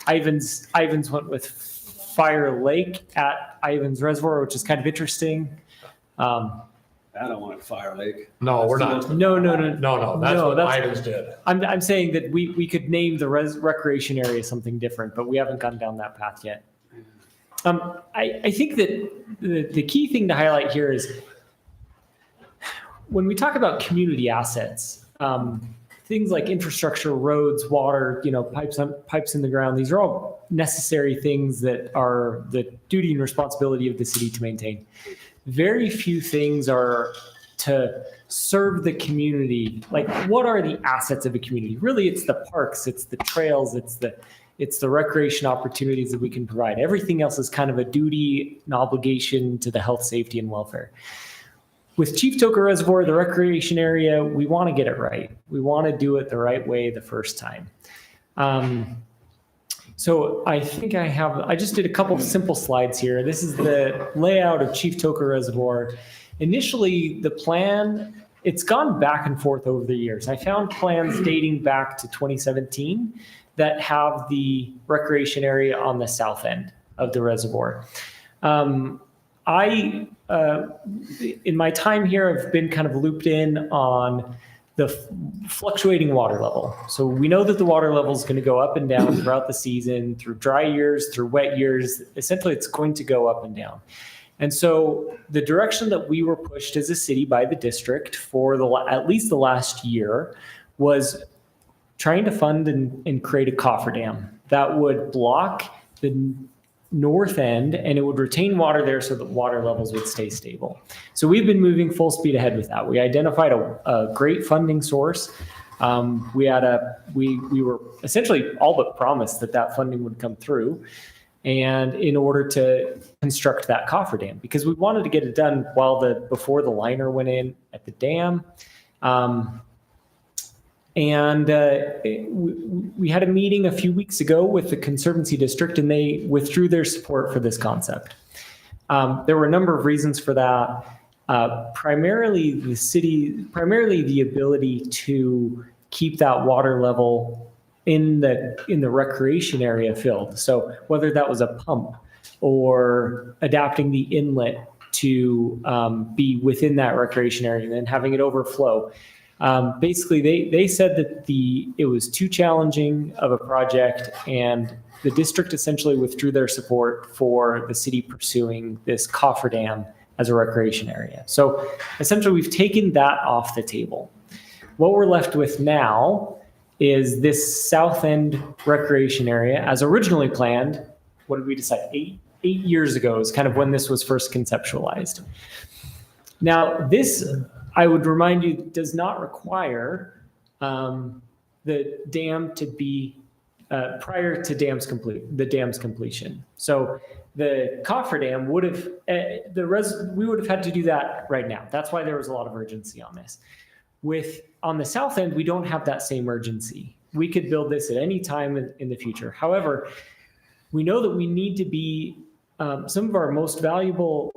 Ivans went with Fire Lake at Ivans Reservoir, which is kind of interesting. I don't want Fire Lake. No, we're not. No. No, that's what Ivans did. I'm saying that we could name the recreation area something different, but we haven't gone down that path yet. I think that the key thing to highlight here is when we talk about community assets, things like infrastructure, roads, water, pipes in the ground, these are all necessary things that are the duty and responsibility of the city to maintain. Very few things are to serve the community. Like, what are the assets of a community? Really, it's the parks, it's the trails, it's the recreation opportunities that we can provide. Everything else is kind of a duty and obligation to the health, safety, and welfare. With Chief Toka Reservoir, the recreation area, we want to get it right. We want to do it the right way the first time. So I think I just did a couple of simple slides here. This is the layout of Chief Toka Reservoir. Initially, the plan, it's gone back and forth over the years. I found plans dating back to 2017 that have the recreation area on the south end of the reservoir. I, in my time here, have been kind of looped in on the fluctuating water level. So we know that the water level is going to go up and down throughout the season, through dry years, through wet years. Essentially, it's going to go up and down. And so the direction that we were pushed as a city by the district for at least the last year was trying to fund and create a cofferdam that would block the north end, and it would retain water there so that water levels would stay stable. So we've been moving full speed ahead with that. We identified a great funding source. We were essentially all but promised that funding would come through, and in order to construct that cofferdam, because we wanted to get it done before the liner went in at the dam. And we had a meeting a few weeks ago with the Conservancy District, and they withdrew their support for this concept. There were a number of reasons for that. Primarily the ability to keep that water level in the recreation area filled. So whether that was a pump or adapting the inlet to be within that recreation area and then having it overflow. Basically, they said that it was too challenging of a project, and the district essentially withdrew their support for the city pursuing this cofferdam as a recreation area. So essentially, we've taken that off the table. What we're left with now is this south end recreation area, as originally planned. What did we decide? Eight years ago is kind of when this was first conceptualized. Now, this, I would remind you, does not require the dam to be prior to the dam's completion. So the cofferdam would have we would have had to do that right now. That's why there was a lot of urgency on this. On the south end, we don't have that same urgency. We could build this at any time in the future. However, we know that we need to be some of our most valuable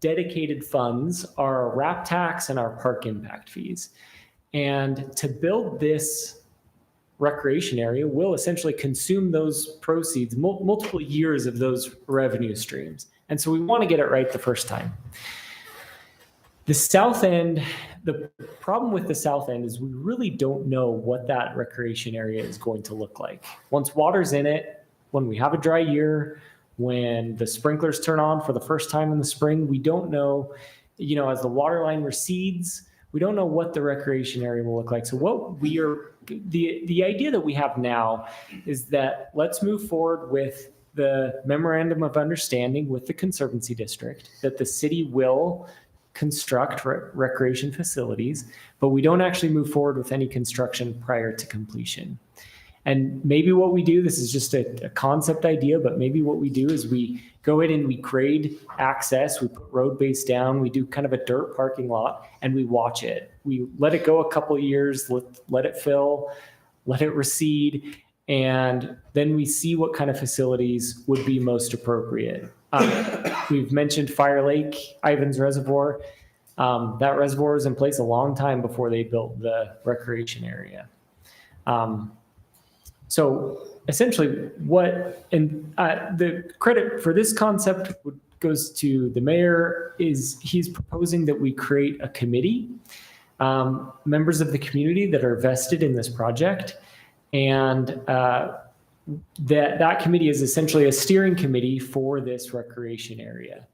dedicated funds are our RAP tax and our park impact fees. And to build this recreation area will essentially consume those proceeds, multiple years of those revenue streams. And so we want to get it right the first time. The south end, the problem with the south end is we really don't know what that recreation area is going to look like. Once water's in it, when we have a dry year, when the sprinklers turn on for the first time in the spring, we don't know, as the water line recedes, we don't know what the recreation area will look like. So the idea that we have now is that let's move forward with the memorandum of understanding with the Conservancy District that the city will construct recreation facilities, but we don't actually move forward with any construction prior to completion. And maybe what we do, this is just a concept idea, but maybe what we do is we go in and we grade access, we put road base down, we do kind of a dirt parking lot, and we watch it. We let it go a couple of years, let it fill, let it recede, and then we see what kind of facilities would be most appropriate. We've mentioned Fire Lake, Ivans Reservoir. That reservoir was in place a long time before they built the recreation area. So essentially the credit for this concept goes to the mayor. He's proposing that we create a committee, members of the community that are vested in this project. And that committee is essentially a steering committee for this recreation area.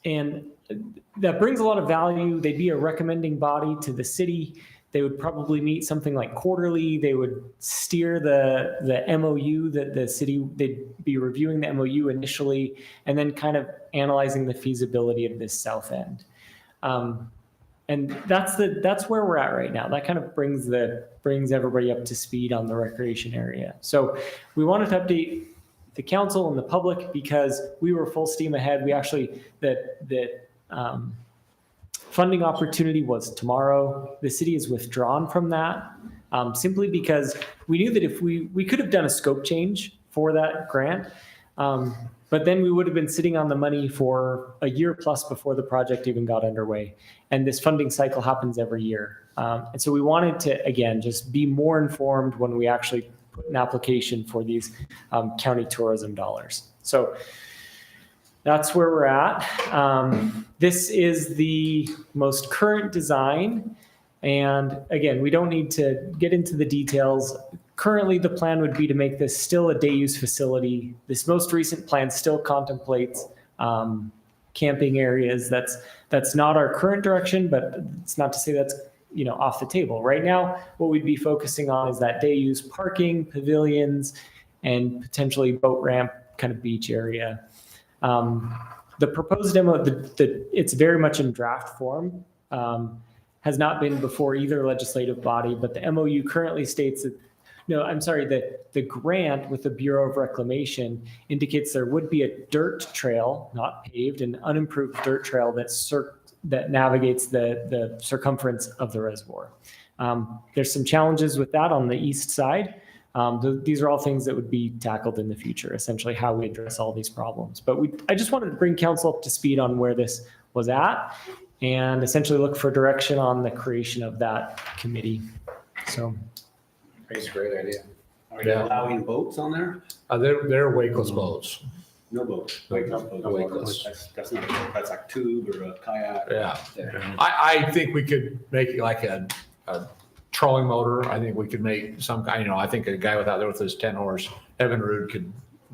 And that brings a lot of value. They'd be a recommending body to the city. They would probably meet something like quarterly. They would steer the MOU that the city, they'd be reviewing the MOU initially, and then kind of analyzing the feasibility of this south end. And that's where we're at right now. That kind of brings everybody up to speed on the recreation area. So we wanted to update the council and the public because we were full steam ahead. We actually, funding opportunity was tomorrow. The city is withdrawn from that simply because we knew that if we could have done a scope change for that grant, but then we would have been sitting on the money for a year plus before the project even got underway. And this funding cycle happens every year. And so we wanted to, again, just be more informed when we actually put an application for these county tourism dollars. So that's where we're at. This is the most current design. And again, we don't need to get into the details. Currently, the plan would be to make this still a day use facility. This most recent plan still contemplates camping areas. That's not our current direction, but it's not to say that's off the table. Right now, what we'd be focusing on is that day use parking, pavilions, and potentially boat ramp kind of beach area. The proposed demo, it's very much in draft form, has not been before either legislative body, but the MOU currently states that, the grant with the Bureau of Reclamation indicates there would be a dirt trail, not paved, an unimproved dirt trail that navigates the circumference of the reservoir. There's some challenges with that on the east side. These are all things that would be tackled in the future, essentially how we address all these problems. But I just wanted to bring council up to speed on where this was at and essentially look for direction on the creation of that committee. So. It's a great idea. Are you allowing boats on there? They're wakeless boats. No boats. Wakeless. That's not, that's like tube or a kayak. Yeah. I think we could make it like a trolling motor. I think we could make some kind, I think a guy out there with his 10-horse Evinrude could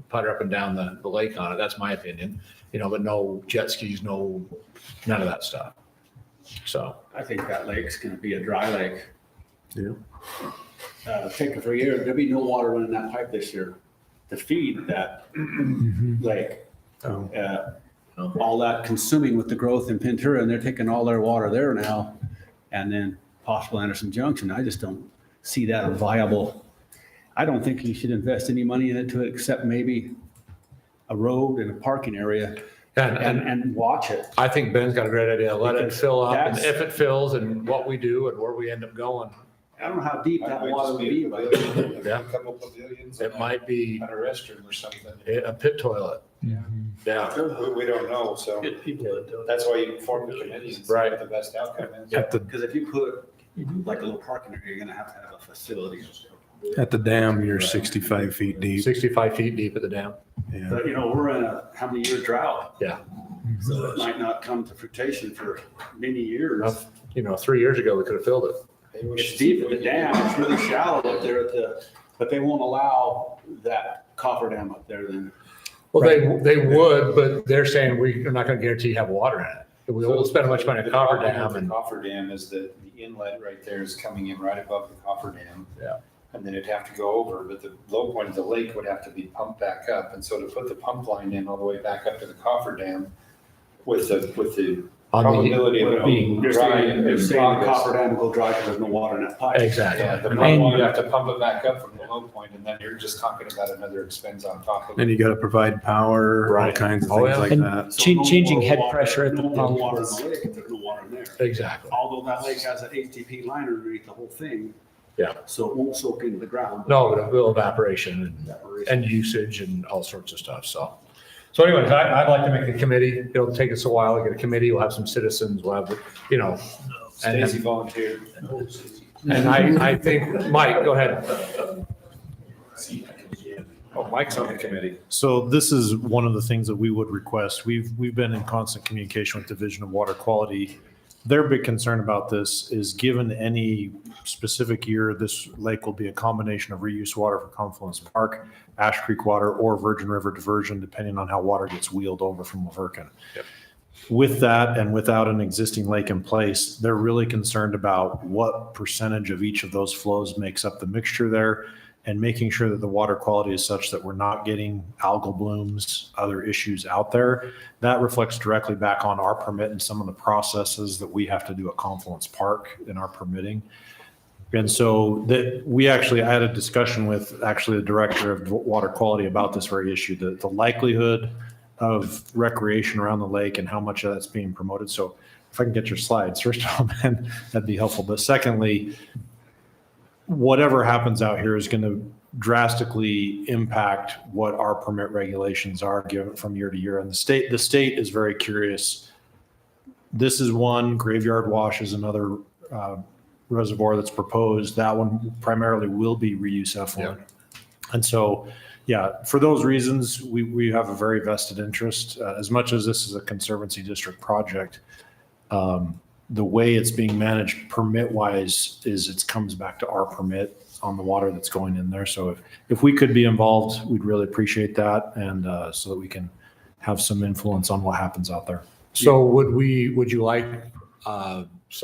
putter up and down the lake on it. That's my opinion. But no jet skis, none of that stuff. So I think that lake's gonna be a dry lake. Yeah. Take it for a year, there'll be no water running that pipe this year to feed that lake. All that consuming with the growth in Ventura, and they're taking all their water there now, and then possible Anderson Junction. I just don't see that a viable. I don't think you should invest any money in it to except maybe a road and a parking area and watch it. I think Ben's got a great idea. Let it fill up, and if it fills, and what we do and where we end up going. I don't know how deep that water would be, but Yeah. A couple pavilions. It might be And a restroom or something. a pit toilet. Yeah. We don't know, so that's why you form the committee and see what the best outcome is. Because if you put like a little parking area, you're gonna have a facility. At the dam, you're 65 feet deep. 65 feet deep at the dam. Yeah. But we're in a how many year drought? Yeah. So it might not come to fruition for many years. 3 years ago, we could have filled it. It's deep at the dam, it's really shallow up there but they won't allow that coffer dam up there then. Well, they would, but they're saying we're not going to guarantee you have water in it. We'll spend much money on a coffer dam. The coffer dam is the inlet right there is coming in right above the coffer dam. Yeah. And then it'd have to go over, but the low point of the lake would have to be pumped back up. And so to put the pump line in all the way back up to the coffer dam with the probability of it being dry. They're saying the coffer dam will go dry because there's no water in that pipe. Exactly. Yeah, the pump, you'd have to pump it back up from the low point, and then you're just talking about another expense on top of it. And you got to provide power, all kinds of things like And that. changing head pressure at the No pump. water in the lake if there's no water in there. Exactly. Although that lake has an HTP liner underneath the whole thing, Yeah. So it won't soak into the ground. No, but it will evaporation and usage and all sorts of stuff, So anyways, I'd like to make a committee. It'll take us a while to get a committee. We'll have some citizens, we'll have, you know. Stacy volunteered. And I think, Mike, go ahead. Oh, Mike's on the committee. So this is one of the things that we would request. We've been in constant communication with Division of Water Quality. Their big concern about this is given any specific year, this lake will be a combination of reuse water for Confluence Park, Ash Creek water, or Virgin River diversion, depending on how water gets wheeled over from Laverton. Yep. With that and without an existing lake in place, they're really concerned about what percentage of each of those flows makes up the mixture there, and making sure that the water quality is such that we're not getting algal blooms, other issues out there. That reflects directly back on our permit and some of the processes that we have to do at Confluence Park in our permitting. And so that I had a discussion with actually the director of water quality about this very issue, the likelihood of recreation around the lake and how much of that's being promoted. So if I can get your slides, first of all, man, that'd be helpful. But secondly, whatever happens out here is going to drastically impact what our permit regulations are given from year to year. And the state is very curious. This is one. Graveyard Wash is another reservoir that's proposed. That one primarily will be reuse effluent. Yeah. And so, yeah, for those reasons, we have a very vested interest. As much as this is a Conservancy District project, the way it's being managed permit-wise is it comes back to our permit on the water that's going in there. So if we could be involved, we'd really appreciate that, and so that we can have some influence on what happens out there. So would you like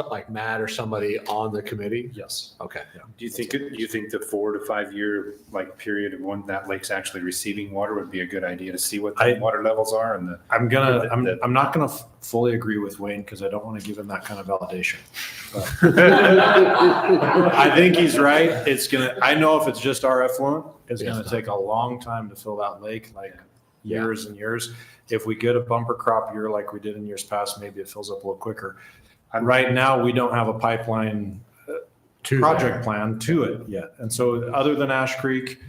like Matt or somebody on the committee? Yes. Okay. Yeah. Do you think the 4 to 5 year period of when that lake's actually receiving water would be a good idea to see what the water levels are? And I'm not gonna fully agree with Wayne because I don't want to give him that kind of validation. I think he's right. I know if it's just our effluent, it's gonna take a long time to fill that lake, like years and years. If we get a bumper crop year like we did in years past, maybe it fills up a little quicker. Right now, we don't have a pipeline project plan to it yet. And so other than Ash Creek,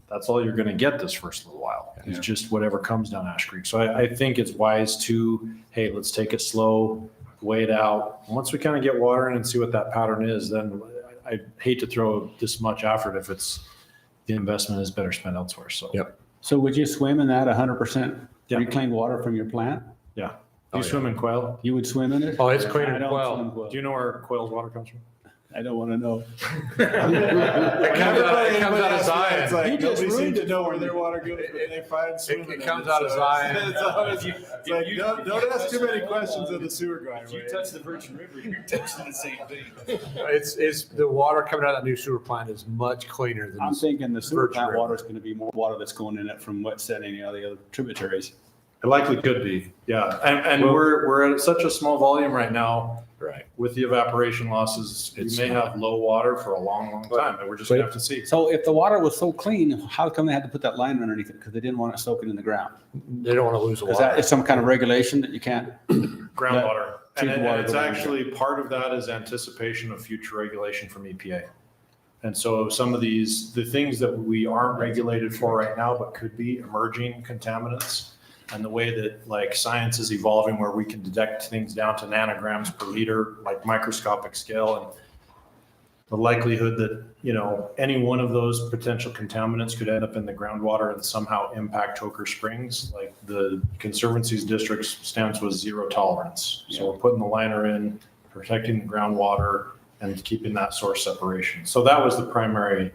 that's all you're going to get this first little while. It's just whatever comes down Ash Creek. So I think it's wise to, hey, let's take it slow, wait it out. Once we kind of get water in and see what that pattern is, then I hate to throw this much effort if the investment is better spent elsewhere. So, So would you swim in that 100% reclaimed water from your plant? Yeah. Do you swim in quail? You would swim in it? Oh, it's cleaner than I don't quail. swim in quail. Do you know where quail's water comes from? I don't want to know. It comes out of Zion. It's like You just nobody seems ruined to it know for where me. their water goes, but they find swimming. It comes out of Zion. It's like, don't ask too many questions of the sewer guy. if you touch the Virgin River, you're touching the same thing. It's the water coming out of that new sewer plant is much cleaner than. I'm thinking the sewer Virgin plant River. water is going to be more water that's going in it from what's at any of the other tributaries. It likely could be, yeah. And we're at such a small volume right now. Right. With the evaporation losses, we may have low water for a long, long time, and we're just gonna have to see. So if the water was so clean, how come they had to put that line underneath it? Because they didn't want it soaking in the ground. They don't want to lose the Is water. that is some kind of regulation that you can't? Groundwater. And Treat the water it's the way actually, part of that is anticipation of future regulation from EPA. And so some of the things that we aren't regulated for right now, but could be emerging contaminants, and the way that like science is evolving where we can detect things down to nanograms per liter, like microscopic scale, and the likelihood that, any one of those potential contaminants could end up in the groundwater and somehow impact Toker Springs. Like the Conservancy's district's stance was zero tolerance. So we're putting the liner in, protecting the groundwater, and keeping that source separation. So that was the primary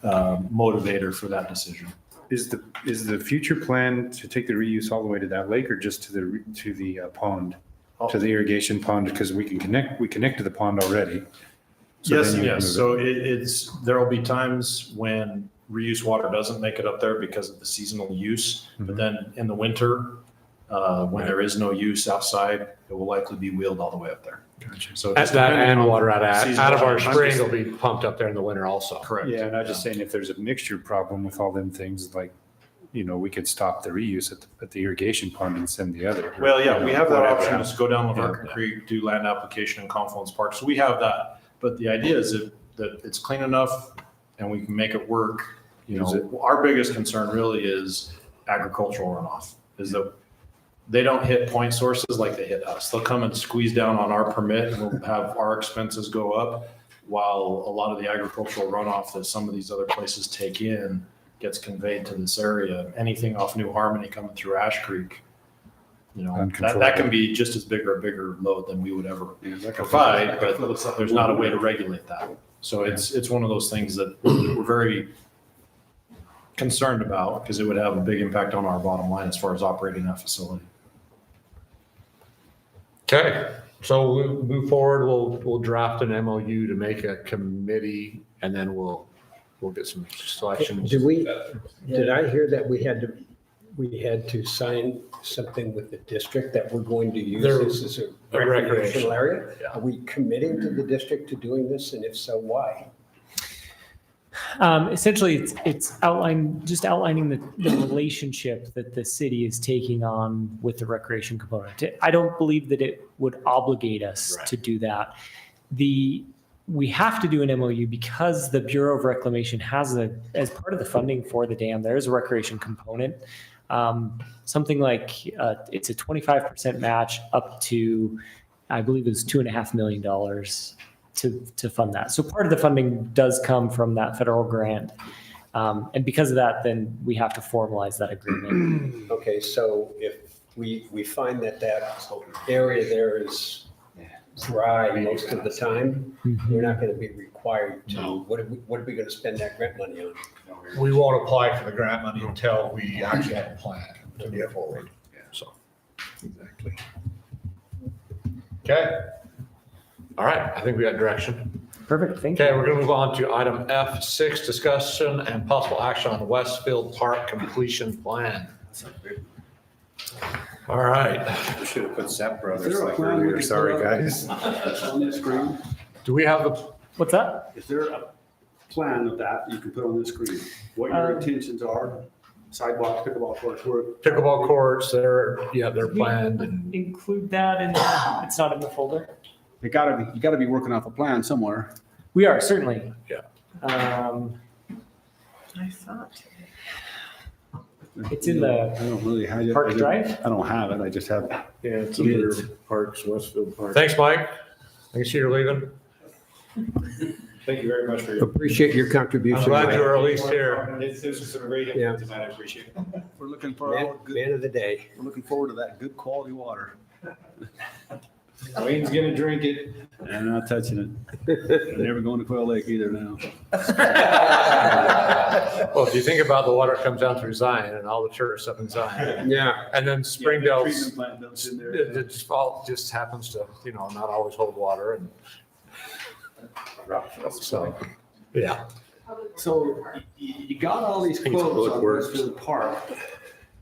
motivator for that decision. Is the future plan to take the reuse all the way to that lake, or just to the pond, to the irrigation pond? Because we connect to the pond already. So then you move it. So there will be times when reuse water doesn't make it up there because of the seasonal use. But then in the winter, when there is no use outside, it will likely be wheeled all the way up there. Gotcha. So That's that and water out of our seasonal- spring will be pumped up there in the winter also. Correct. Yeah, and I'm just saying if there's a mixture problem with all them things, like, we could stop the reuse at the irrigation pond and send the other. Well, yeah, we have that Whatever. option, just go down Laverton Creek, do land application in Confluence Park. So we have that. But the idea is that it's clean enough and we can make it work. You know, our biggest concern really is agricultural runoff, is that they don't hit point sources like they hit us. They'll come and squeeze down on our permit and we'll have our expenses go up, while a lot of the agricultural runoff that some of these other places take in gets conveyed to this area. Anything off New Harmony coming through Ash Creek, you know, that can be just as big or a bigger load than we would ever provide, but there's not a way to regulate that. So it's one of those things that we're very concerned about, because it would have a big impact on our bottom line as far as operating that facility. Okay, so we'll move forward. We'll draft an MOU to make a committee, and then we'll get some selections. Did I hear that we had to sign something with the district that we're going to use this as a recreational area? Yeah. Are we committing to the district to doing this, and if so, why? Essentially, it's outlining the relationship that the city is taking on with the recreation component. I don't believe that it would obligate us to do that. We have to do an MOU because the Bureau of Reclamation has as part of the funding for the dam, there is a recreation component. Something like it's a 25% match up to, I believe it was $2.5 million to fund that. So part of the funding does come from that federal grant. And because of that, then we have to formalize that agreement. Okay, so if we find that area there is dry most of the time, we're not going to be required to, what are we going to spend that grant money on? We won't apply for the grant money until we actually have a plan to move forward. So, exactly. Okay. All right, I think we got direction. Perfect, thank you. Okay, we're going to move on to item F6, discussion and possible action on Westfield Park completion plan. All right. We should have put Zapp Brothers like earlier. Sorry, guys. On the screen. Do we have the, what's that? Is there a plan of that you can put on the screen? What your intentions are, sidewalks, pickleball courts, pickleball courts, they're planned. And include that in, it's not in the folder? You gotta be working off a plan somewhere. We are, certainly. Yeah. I thought. It's in the I don't really have it. Park Drive? I don't have it. I just have. Yeah, it's under Parks, Westfield Park. Thanks, Mike. I see you're leaving. Thank you very much for your. Appreciate your contribution. I'm glad you're at least here. This is some great input tonight. I appreciate it. We're looking for Man of the day. We're looking forward to that good quality water. Wayne's gonna drink it. I'm not touching it. I'm never going to Quail Lake either now. Well, if you think about the water comes down through Zion and all the tourists up in Zion. Yeah. And then Springdale's, treatment plant dumps in there. the default just happens to, not always hold water and. So, yeah. So you got all these think it's quotes Public on Works. Westfield Park,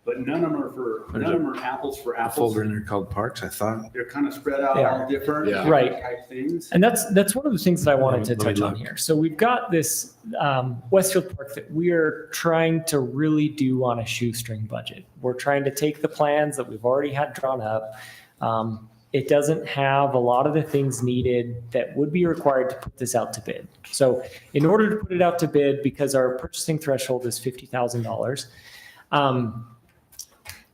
but none of them are apples for A apples. folder in there called Parks, I thought. They're kind of spread out They all are. different Yeah. Right. type things. And that's one of the things that I wanted to Let me touch on look. here. So we've got this Westfield Park that we are trying to really do on a shoestring budget. We're trying to take the plans that we've already had drawn up. It doesn't have a lot of the things needed that would be required to put this out to bid. So in order to put it out to bid, because our purchasing threshold is $50,000,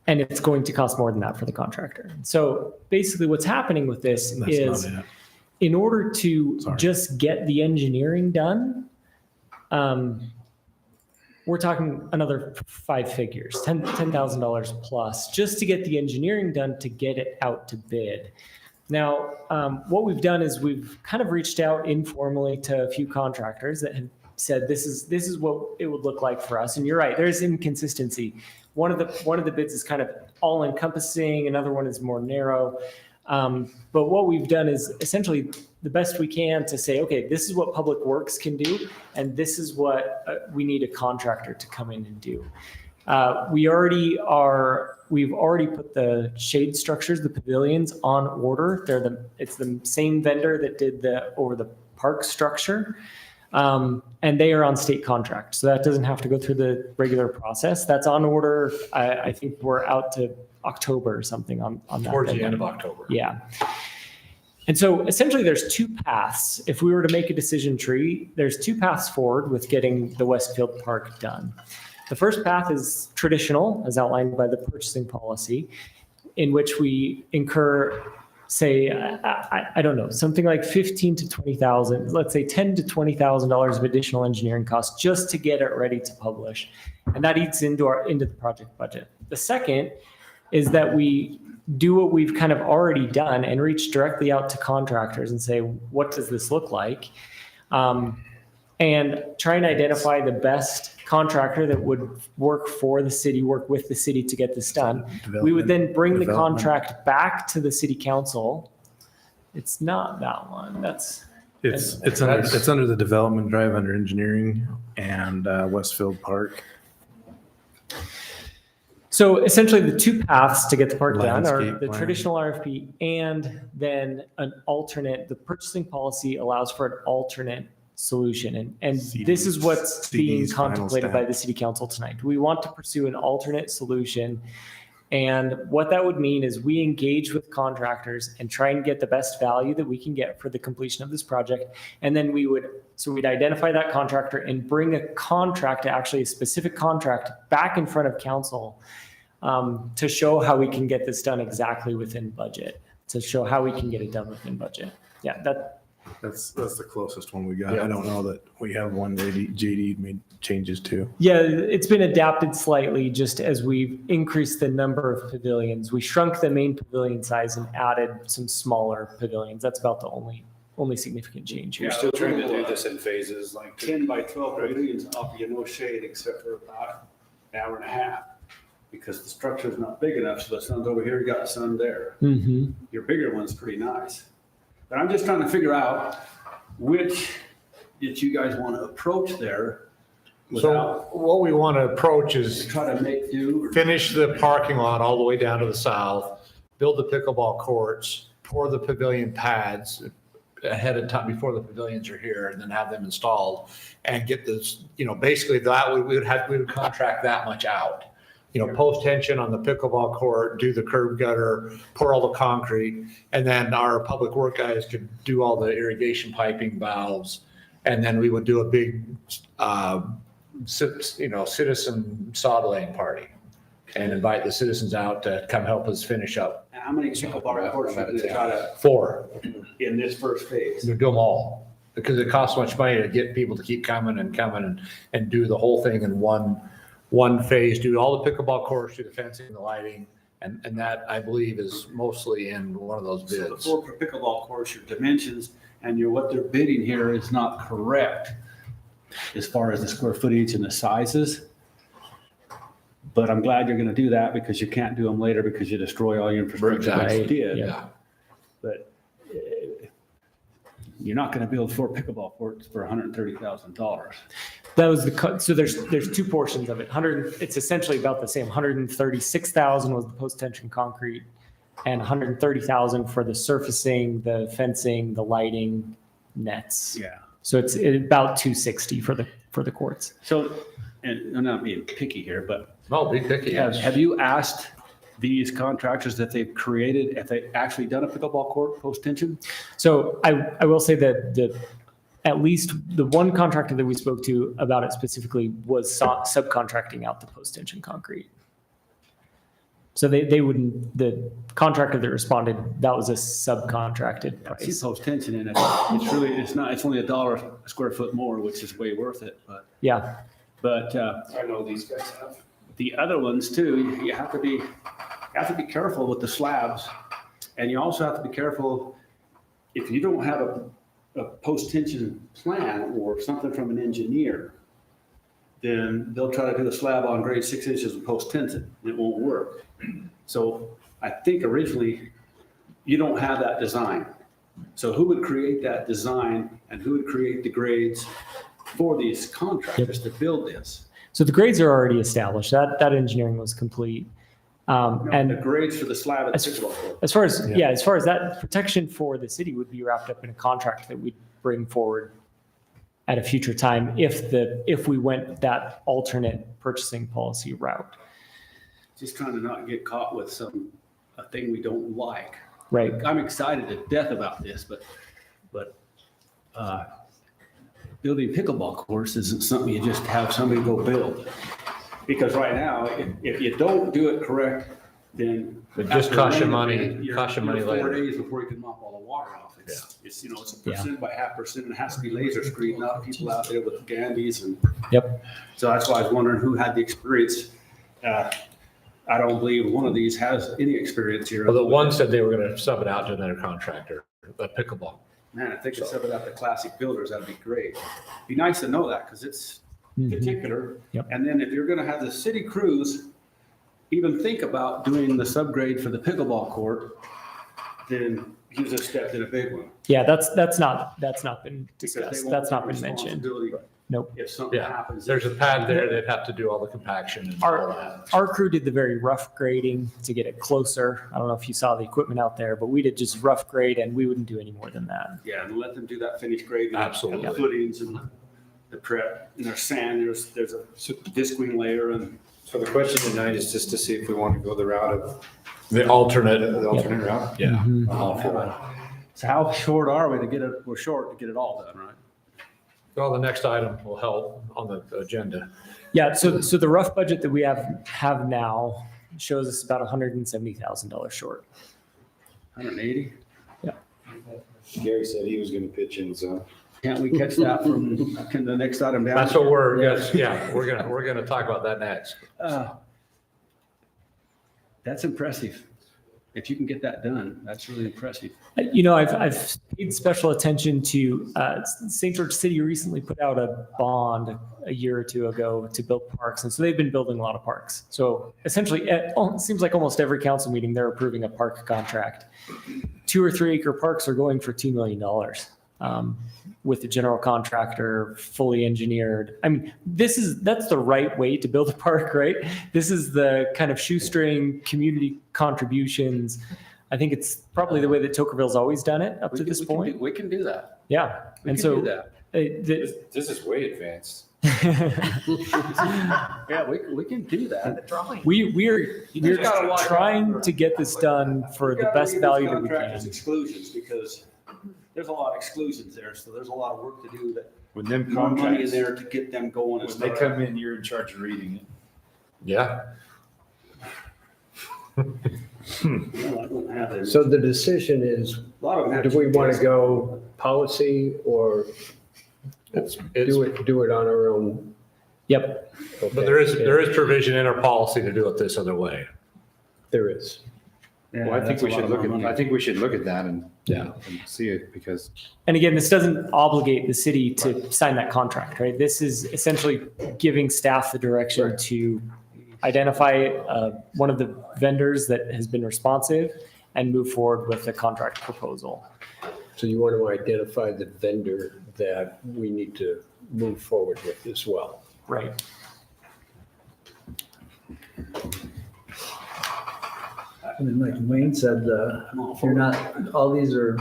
and it's going to cost more than that for the contractor. So basically what's happening with this That's is not it. in order to Sorry. just get the engineering done, we're talking another 5 figures, $10,000 plus, just to get the engineering done to get it out to bid. Now, what we've done is we've kind of reached out informally to a few contractors that have said this is what it would look like for us. And you're right, there's inconsistency. One of the bids is kind of all encompassing, another one is more narrow. But what we've done is essentially the best we can to say, okay, this is what Public Works can do, and this is what we need a contractor to come in and do. We've already put the shade structures, the pavilions, on order. It's the same vendor that did the park structure, and they are on state contract, so that doesn't have to go through the regular process. That's on order. I think we're out to October or something on that. Towards the vendor. end of October. Yeah. And so essentially there's two paths. If we were to make a decision tree, there's two paths forward with getting the Westfield Park done. The first path is traditional, as outlined by the purchasing policy, in which we incur, say, I don't know, something like $15,000 to $20,000, let's say $10,000 to $20,000 of additional engineering costs just to get it ready to publish. And that eats into the project budget. The second is that we do what we've kind of already done and reach directly out to contractors and say, what does this look like? And try and identify the best contractor that would work for the city, work with the city to get this done. We would then bring the contract back to the city council. It's not that one. It's under the development drive under engineering and Westfield Park. So essentially the two paths to get the park done are Landscape the plan. traditional RFP and then an alternate. The purchasing policy allows for an alternate solution. And this is what's being CD's final contemplated by stamp. the city council tonight. We want to pursue an alternate solution. And what that would mean is we engage with contractors and try and get the best value that we can get for the completion of this project. And then we'd identify that contractor and bring a contract, actually a specific contract, back in front of council to show how we can get this done exactly within budget, to show how we can get it done within budget. Yeah, That's the closest one we got. I don't know that we have one that JD made changes to. Yeah, it's been adapted slightly just as we've increased the number of pavilions. We shrunk the main pavilion size and added some smaller pavilions. That's about the only significant change here. You're still trying to do this in phases, like 10 by 12 pavilions offer you no shade except for about an hour and a half. Because the structure is not big enough, so the sun's over here, you got the sun there. Mm-hmm. Your bigger one's pretty nice. But I'm just trying to figure out which that you guys want to approach there So what we want to approach is try to make do. finish the parking lot all the way down to the south, build the pickleball courts, pour the pavilion pads ahead of time before the pavilions are here, and then have them installed and get this, basically that we would contract that much out. Post tension on the pickleball court, do the curb gutter, pour all the concrete, and then our public work guys could do all the irrigation piping valves. And then we would do a big, citizen sod laying party and invite the citizens out to come help us finish up. And how many pickleball courts are going to try to 4. in this first phase? Do them all, because it costs so much money to get people to keep coming and do the whole thing in one phase, do all the pickleball courts, do the fencing, the lighting, and that I believe is mostly in one of those So the bids. 4 per pickleball courts, your dimensions, and what they're bidding here is not correct as far as the square footage and the sizes. But I'm glad you're going to do that because you can't do them later because you destroy all your infrastructure. Right. You did. Yeah. But you're not going to build 4 pickleball courts for $130,000. That was so there's 2 portions of it. It's essentially about the same. 136,000 was the post tension concrete, and 130,000 for the surfacing, the fencing, the lighting, nets. Yeah. So it's about 260 for the courts. So, and I'm not being picky here, but No, be picky. have you asked these contractors that they've created, if they actually done a pickleball court post tension? So I will say that at least the one contractor that we spoke to about it specifically was subcontracting out the post tension concrete. So they wouldn't, the contractor that responded, that was a subcontracted I see price. post tension in it. It's only $1 a square foot more, which is way worth it, but. Yeah. But I know these guys have. The other ones too, you have to be careful with the slabs. And you also have to be careful if you don't have a post-tension plan or something from an engineer, then they'll try to do the slab on grade 6 inches of post-tension. It won't work. So I think originally you don't have that design. So who would create that design and who would create the grades for these contractors to build this? So the grades are already established. That engineering was complete. And the grades for the slab at the pickleball court. As far as that protection for the city would be wrapped up in a contract that we'd bring forward at a future time if we went that alternate purchasing policy route. Just trying to not get caught with a thing we don't like. Right. I'm excited to death about this, but building pickleball course isn't something you just have somebody go build. Because right now, if you don't do it correct, then. It just after costs you rain money, event, you're- costs you money you're later. 4 days before you can mop all the water off. It's, it's a percent by half percent, and it has to be laser screened, not people out there with Gandys and. Yep. So that's why I was wondering who had the experience. I don't believe one of these has any experience here. Well, the one said they were gonna sub it out to another contractor, a pickleball. Man, if they could sub it out to Classic Builders, that'd be great. Be nice to know that, because it's particular. Yep. And then if you're gonna have the city crews even think about doing the subgrade for the pickleball court, then he just stepped in a big one. Yeah, that's not been Because they discussed. won't That's take not been mentioned. responsibility Nope. If something Yeah, happens. there's a pad there, they'd have to do all the compaction and all that. Our crew did the very rough grading to get it closer. I don't know if you saw the equipment out there, but we did just rough grade and we wouldn't do any more than that. Yeah, and let them do that finished grading. Absolutely. And the footings and the prep, and there's sand, there's a disc wing layer and. So the question tonight is just to see if we want to go the route of. The alternate. The alternate route? Yeah. Mm-hmm. I'm all for it. So how short are we to get it? We're short to get it all done, right? Well, the next item will help on the agenda. Yeah, so the rough budget that we have now shows us about $170,000 short. 180? Yeah. Gary said he was going to pitch in, so. Can't we catch that from the next item down? That's what we're gonna talk about that next. That's impressive. If you can get that done, that's really impressive. You know, I've paid special attention to, St. George City recently put out a bond a year or two ago to build parks. And so they've been building a lot of parks. So essentially, it seems like almost every council meeting, they're approving a park contract. 2 or 3 acre parks are going for $2 million. With the general contractor, fully engineered. I mean, that's the right way to build a park, right? This is the kind of shoestring community contributions. I think it's probably the way that Tokerville's always done it up to this point. We can do that. Yeah. We And can so do that. This is way advanced. Yeah, we can do that. we're gotta watch trying to get this done for the best value that we Contractors can. exclusions, because there's a lot of exclusions there, so there's a lot of work to do that. When them More money in contracts, there to get them going. and when they start. come in, you're in charge of reading it. Yeah. Well, I don't have it. So the decision is, A lot of them have do we want GPS. to go policy or It's, do it on our own? Yep. but there is provision in our policy to do it this other way. There is. Yeah, Well, I think that's a we lot should of look our at, money. I think we should look at that and Yeah. see it, because And again, this doesn't obligate the city to sign that contract, right? This is essentially giving staff the direction to identify one of the vendors that has been responsive and move forward with the contract proposal. So you want to identify the vendor that we need to move forward with as well. Right. I mean, like Wayne said, you're not, all these are,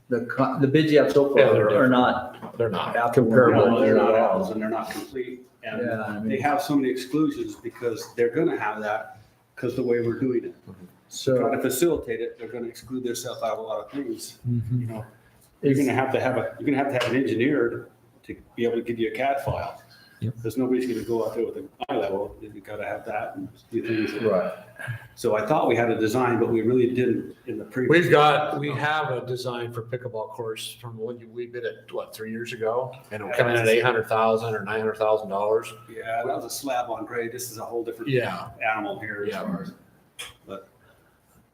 the bids you have so Yeah, far they're are different. not They're not. comparable. No, they're not ours, and they're not complete. And Yeah, I mean- they have so many exclusions because they're gonna have that because the way we're doing it. Trying So to facilitate it, they're gonna exclude themselves out of a lot of things. Mm-hmm. You know, you're gonna have to have an engineer to be able to give you a CAD file. Yep. Because nobody's gonna go out there with an eye level. You gotta have that and do things. right. So I thought we had a design, but we really didn't in the previous. We have a design for pickleball course from when we bid it, 3 years ago? And it'll come in at $800,000 or $900,000. Yeah, that was a slab on grade. This is a whole different Yeah. animal here as Yeah. far as. But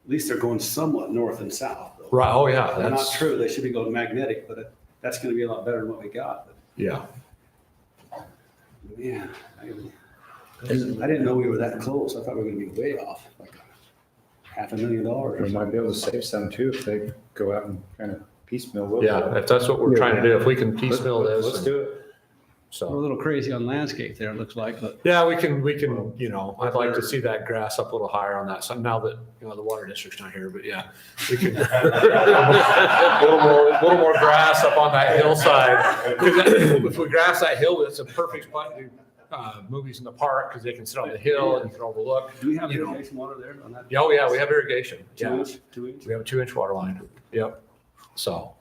at least they're going somewhat north and south. though. Right, oh yeah, They're not that's, true. They should be going magnetic, but that's gonna be a lot better than what we got. But yeah. man, I didn't know we were that close. I thought we were gonna be way off, like $500,000. we might be able to save some too if they go out and kind of piecemeal a little bit. Yeah, if that's what we're trying to do, if we can piecemeal this. Let's do it. We're a So, little crazy on landscape there, it looks like, but yeah, we can, I'd like to see that grass up a little higher on that. So now that, the water district's not here, but yeah, we can. A little more grass up on that hillside. 'Cause if we grass that hill, it's a perfect spot to do movies in the park because they can sit on the hill and you can overlook. Do we have you know. irrigation water there on that? Yeah, oh yeah, we have irrigation. Yeah. 2 inch, 2 inch? We have a 2 inch water line. Yep. So.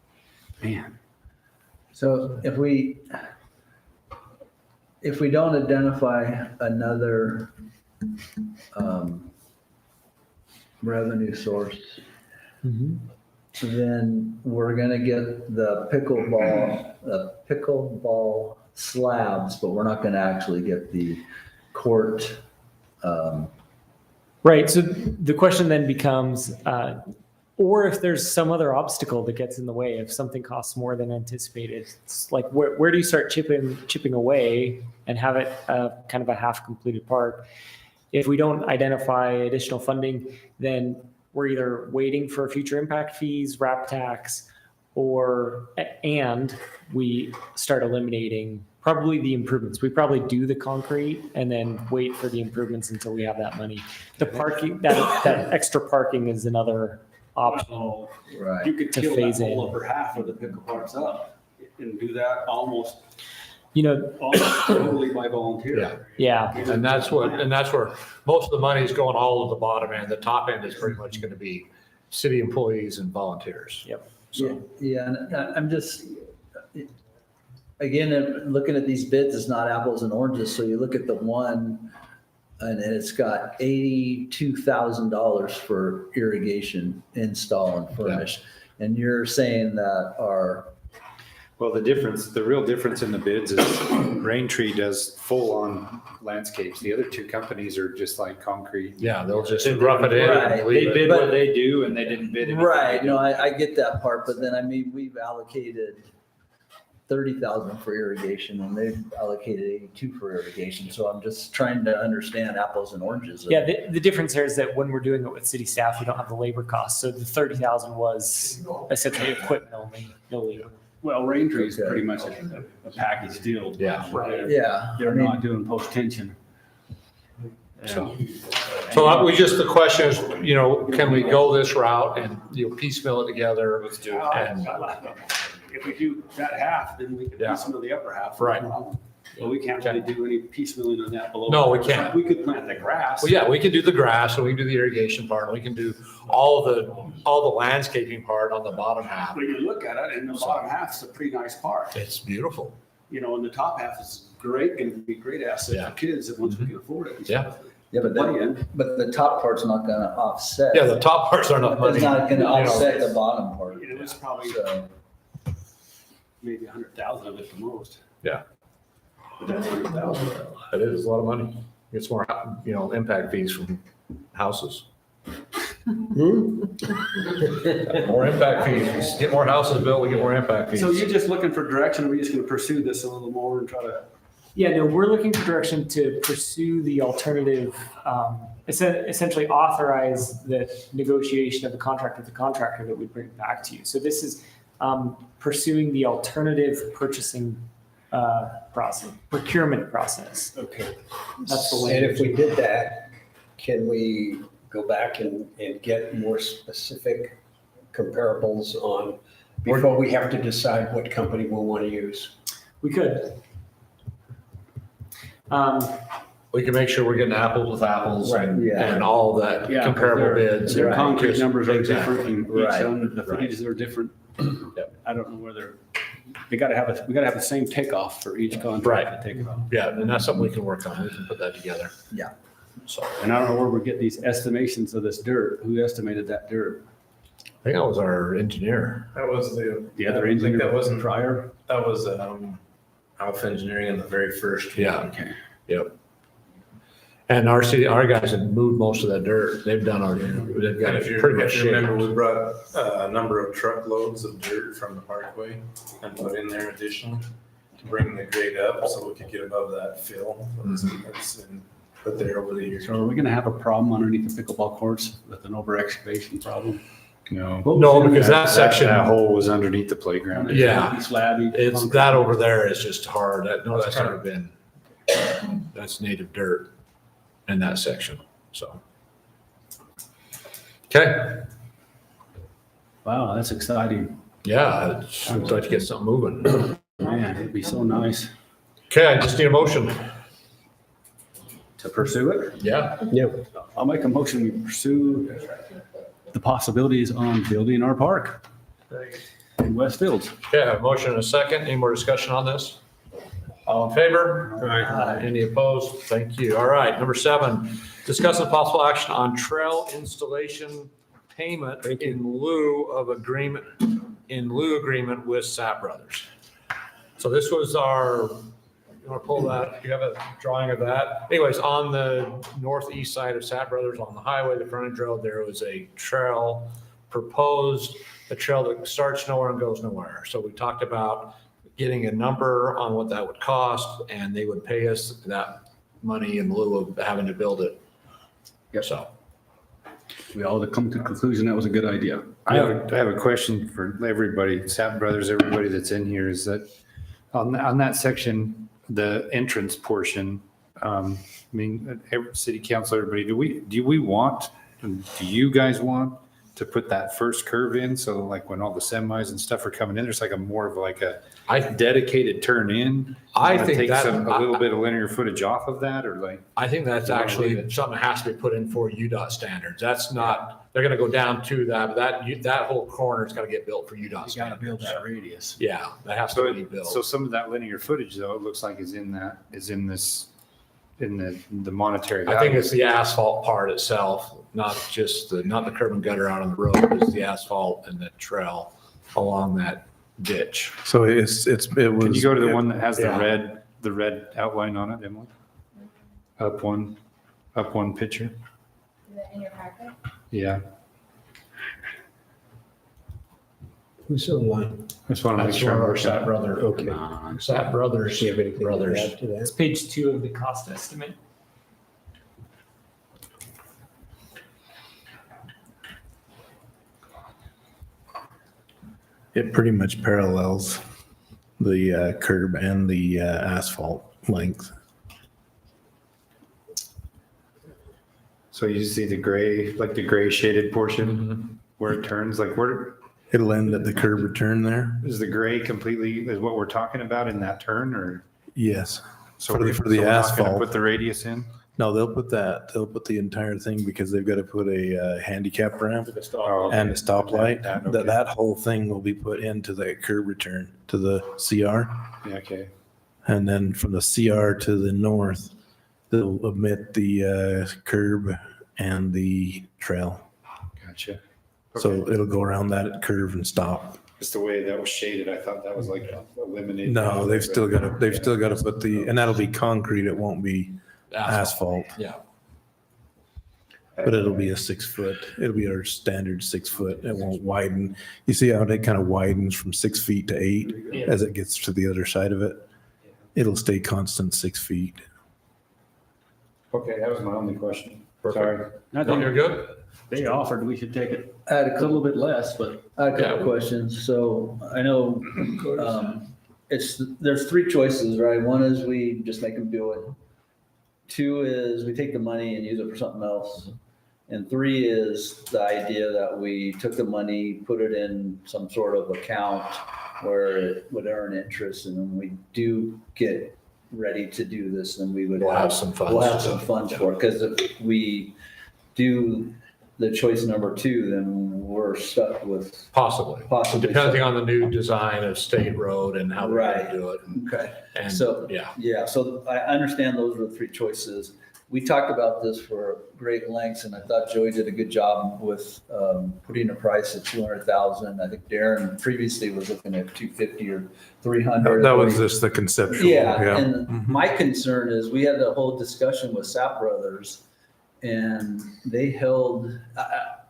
Man. So if we don't identify another revenue source, then we're gonna get the pickleball slabs, but we're not gonna actually get the court. Right. So the question then becomes, or if there's some other obstacle that gets in the way, if something costs more than anticipated, it's like where do you start chipping away and have it kind of a half completed park? If we don't identify additional funding, then we're either waiting for future impact fees, RAP tax, and we start eliminating probably the improvements. We probably do the concrete and then wait for the improvements until we have that money. The parking, that extra parking is another option. Right. You could To kill phase that whole in. upper half of the pickle parks up and do that almost almost totally by volunteer. Yeah. And that's where most of the money is going all of the bottom end. The top end is pretty much going to be city employees and volunteers. Yep. So. Yeah, and I'm just, again, looking at these bids, it's not apples and oranges. So you look at the one and it's got $82,000 for irrigation install and furnish. And you're saying that Well, the real difference in the bids is Raintree does full-on landscapes. The other two companies are just like concrete. Yeah, they'll just rough it in. Right. And leave They it. bid what they do and they didn't bid anything. right, no, I get that part, but then I mean, we've allocated 30,000 for irrigation and they've allocated 82 for irrigation. So I'm just trying to understand apples and oranges. Yeah, the difference here is that when we're doing it with city staff, we don't have the labor costs. So the 30,000 was essentially equipment only, no labor. Well, Raintree is pretty much a package deal. Yeah. Yeah. They're not doing post-tension. So the question is, can we go this route and piecemeal it together? Let's do it. And If we do that half, then we can Yeah. piecemeal the upper half. Right. But we can't really do any piecemealing on that below. No, we can't. We could plant the grass. Well, yeah, we can do the grass and we can do the irrigation part. And we can do all the landscaping part on the bottom half. When you look at it, and the bottom half is a pretty nice park. It's beautiful. And the top half is great, going to be a great asset Yeah. for kids that once we can afford it. and Yeah. stuff. Yeah, but the top part's not gonna offset. Yeah, the top parts are enough money. It's not gonna you know. offset the bottom part. It was probably So, maybe 100,000 of it the most. Yeah. But that's 100,000. It is a lot of money. It's more, impact fees from houses. More impact fees. Get more houses built, we get more impact fees. So you're just looking for direction, or we're just going to pursue this a little more and try to? Yeah, no, we're looking for direction to pursue the alternative, essentially authorize the negotiation of the contract with the contractor that we bring back to you. So this is pursuing the alternative purchasing procurement process. Okay. That's the And language. if we did that, can we go back and get more specific comparables on, before we have to decide what company we'll want to use? We could. We can make sure we're getting apples with apples and, yeah. and all that Yeah, comparable bids. Their and concrete just- numbers are Exactly. different, and Right. each one, the footages are different. I don't know whether, we gotta have the same takeoff for each contract to take it off. Yeah, and that's something we can work on. We can put that together. Yeah. So And I don't know where we're getting these estimations of this dirt. Who estimated that dirt? I think that was our engineer. That was The other engineer? that wasn't Prior? That was Alpha Engineering in the very first. Yeah. Okay. Yep. And our guys have moved most of that dirt. They've got And it pretty much if you remember, shaped. we brought a number of truckloads of dirt from the parkway and put in there additionally to bring the grade up so we could get above that fill. That's been put there over the years. So are we gonna have a problem underneath the pickleball courts with an over excavation problem? No. No, because that section, That hole was underneath the playground. Yeah. Slabby. it's concrete. that over there is just hard. That's never been, that's native dirt in that section, so. Okay, Wow, that's exciting. yeah, it's like to get something moving. Man, it'd be so nice. Okay, I just need a motion. to pursue it? Yeah. Yeah. I'll make a motion, we pursue the possibilities on building our park in Westfield. Okay, I have a motion and a second. Any more discussion on this? All in favor? Any opposed? Thank you. All right, number 7, discuss the possible action on trail installation payment in lieu agreement with Sapp Brothers. So this was our, you want to pull that? You have a drawing of that? Anyways, on the northeast side of Sapp Brothers on the highway, the frontage road, there was a trail proposed, a trail that starts nowhere and goes nowhere. So we talked about getting a number on what that would cost, and they would pay us that money in lieu of having to build it. So We all come to the conclusion that was a good idea. I have a question for everybody, Sapp Brothers, everybody that's in here, is that on that section, the entrance portion, I mean, every city council, everybody, do you guys want to put that first curve in? So like when all the semis and stuff are coming in, there's like more of a dedicated turn in? I think take that- a little bit of linear footage off of that, or like? I think that's actually something that has to be put in for UDOT standards. That's not, they're gonna go down to that, but that whole corner's gotta get built for UDOT standards. You gotta build that radius. Yeah, that has to be built. So some of that linear footage, though, it looks like is in the monetary value. I think it's the asphalt part itself, not just not the curb and gutter out on the road, it's the asphalt and the trail along that ditch. So it was. Can you go to the one that has Yeah. the red outline on it, Emily? Up one picture? In your packet? Yeah. Who's on line? Just want to make That's sure. one of I'm our looking at Sapp it. Brother, Okay. Sapp Brothers, Do you have anything to brothers. add to It's that? page 2 of the cost estimate. It pretty much parallels the curb and the asphalt length. So you see the gray, like the gray shaded portion where it turns, like where It'll end at the curb return there. is the gray completely, is what we're talking about in that turn, or? Yes. So For the we're not gonna asphalt. Put the radius in? No, they'll put the entire thing because they've got to put a handicap ramp Oh, and a stoplight. That, okay. That whole thing will be put into the curb return to the CR. Yeah, okay. And then from the CR to the north, they'll omit the curb and the trail. Gotcha. So it'll go around that curve and stop. Just the way that was shaded, I thought that was like eliminated. No, they've still got to put and that'll be concrete. It won't be asphalt, Yeah. but it'll be a 6 foot. It'll be our standard 6 foot. It won't widen. You see how it kind of widens from 6 feet to 8 as it gets to the other side of it? It'll stay constant 6 feet. Okay, that was my only question. Sorry. I No, you're think good? they offered we should take it I had a little bit less, but I had a couple Yeah. questions. So I know, there's 3 choices, right? One is we just make them do it. 2 is we take the money and use it for something else. And 3 is the idea that we took the money, put it in some sort of account where it would earn interest. And when we do get ready to do this, then we would We'll have some funds. We'll have some funds for it. Because if we do the choice number 2, then we're stuck with Possibly. possibly. Depending on the new design of State Road and how we're Right. gonna do it. Okay. And, So, yeah. yeah, so I understand those were the 3 choices. We talked about this for great lengths, and I thought Joey did a good job with putting a price at 200,000. I think Darren previously was looking at 250 or 300. That was just the conceptual. Yeah, and Mhm. my concern is we had the whole discussion with Sapp Brothers, and they held,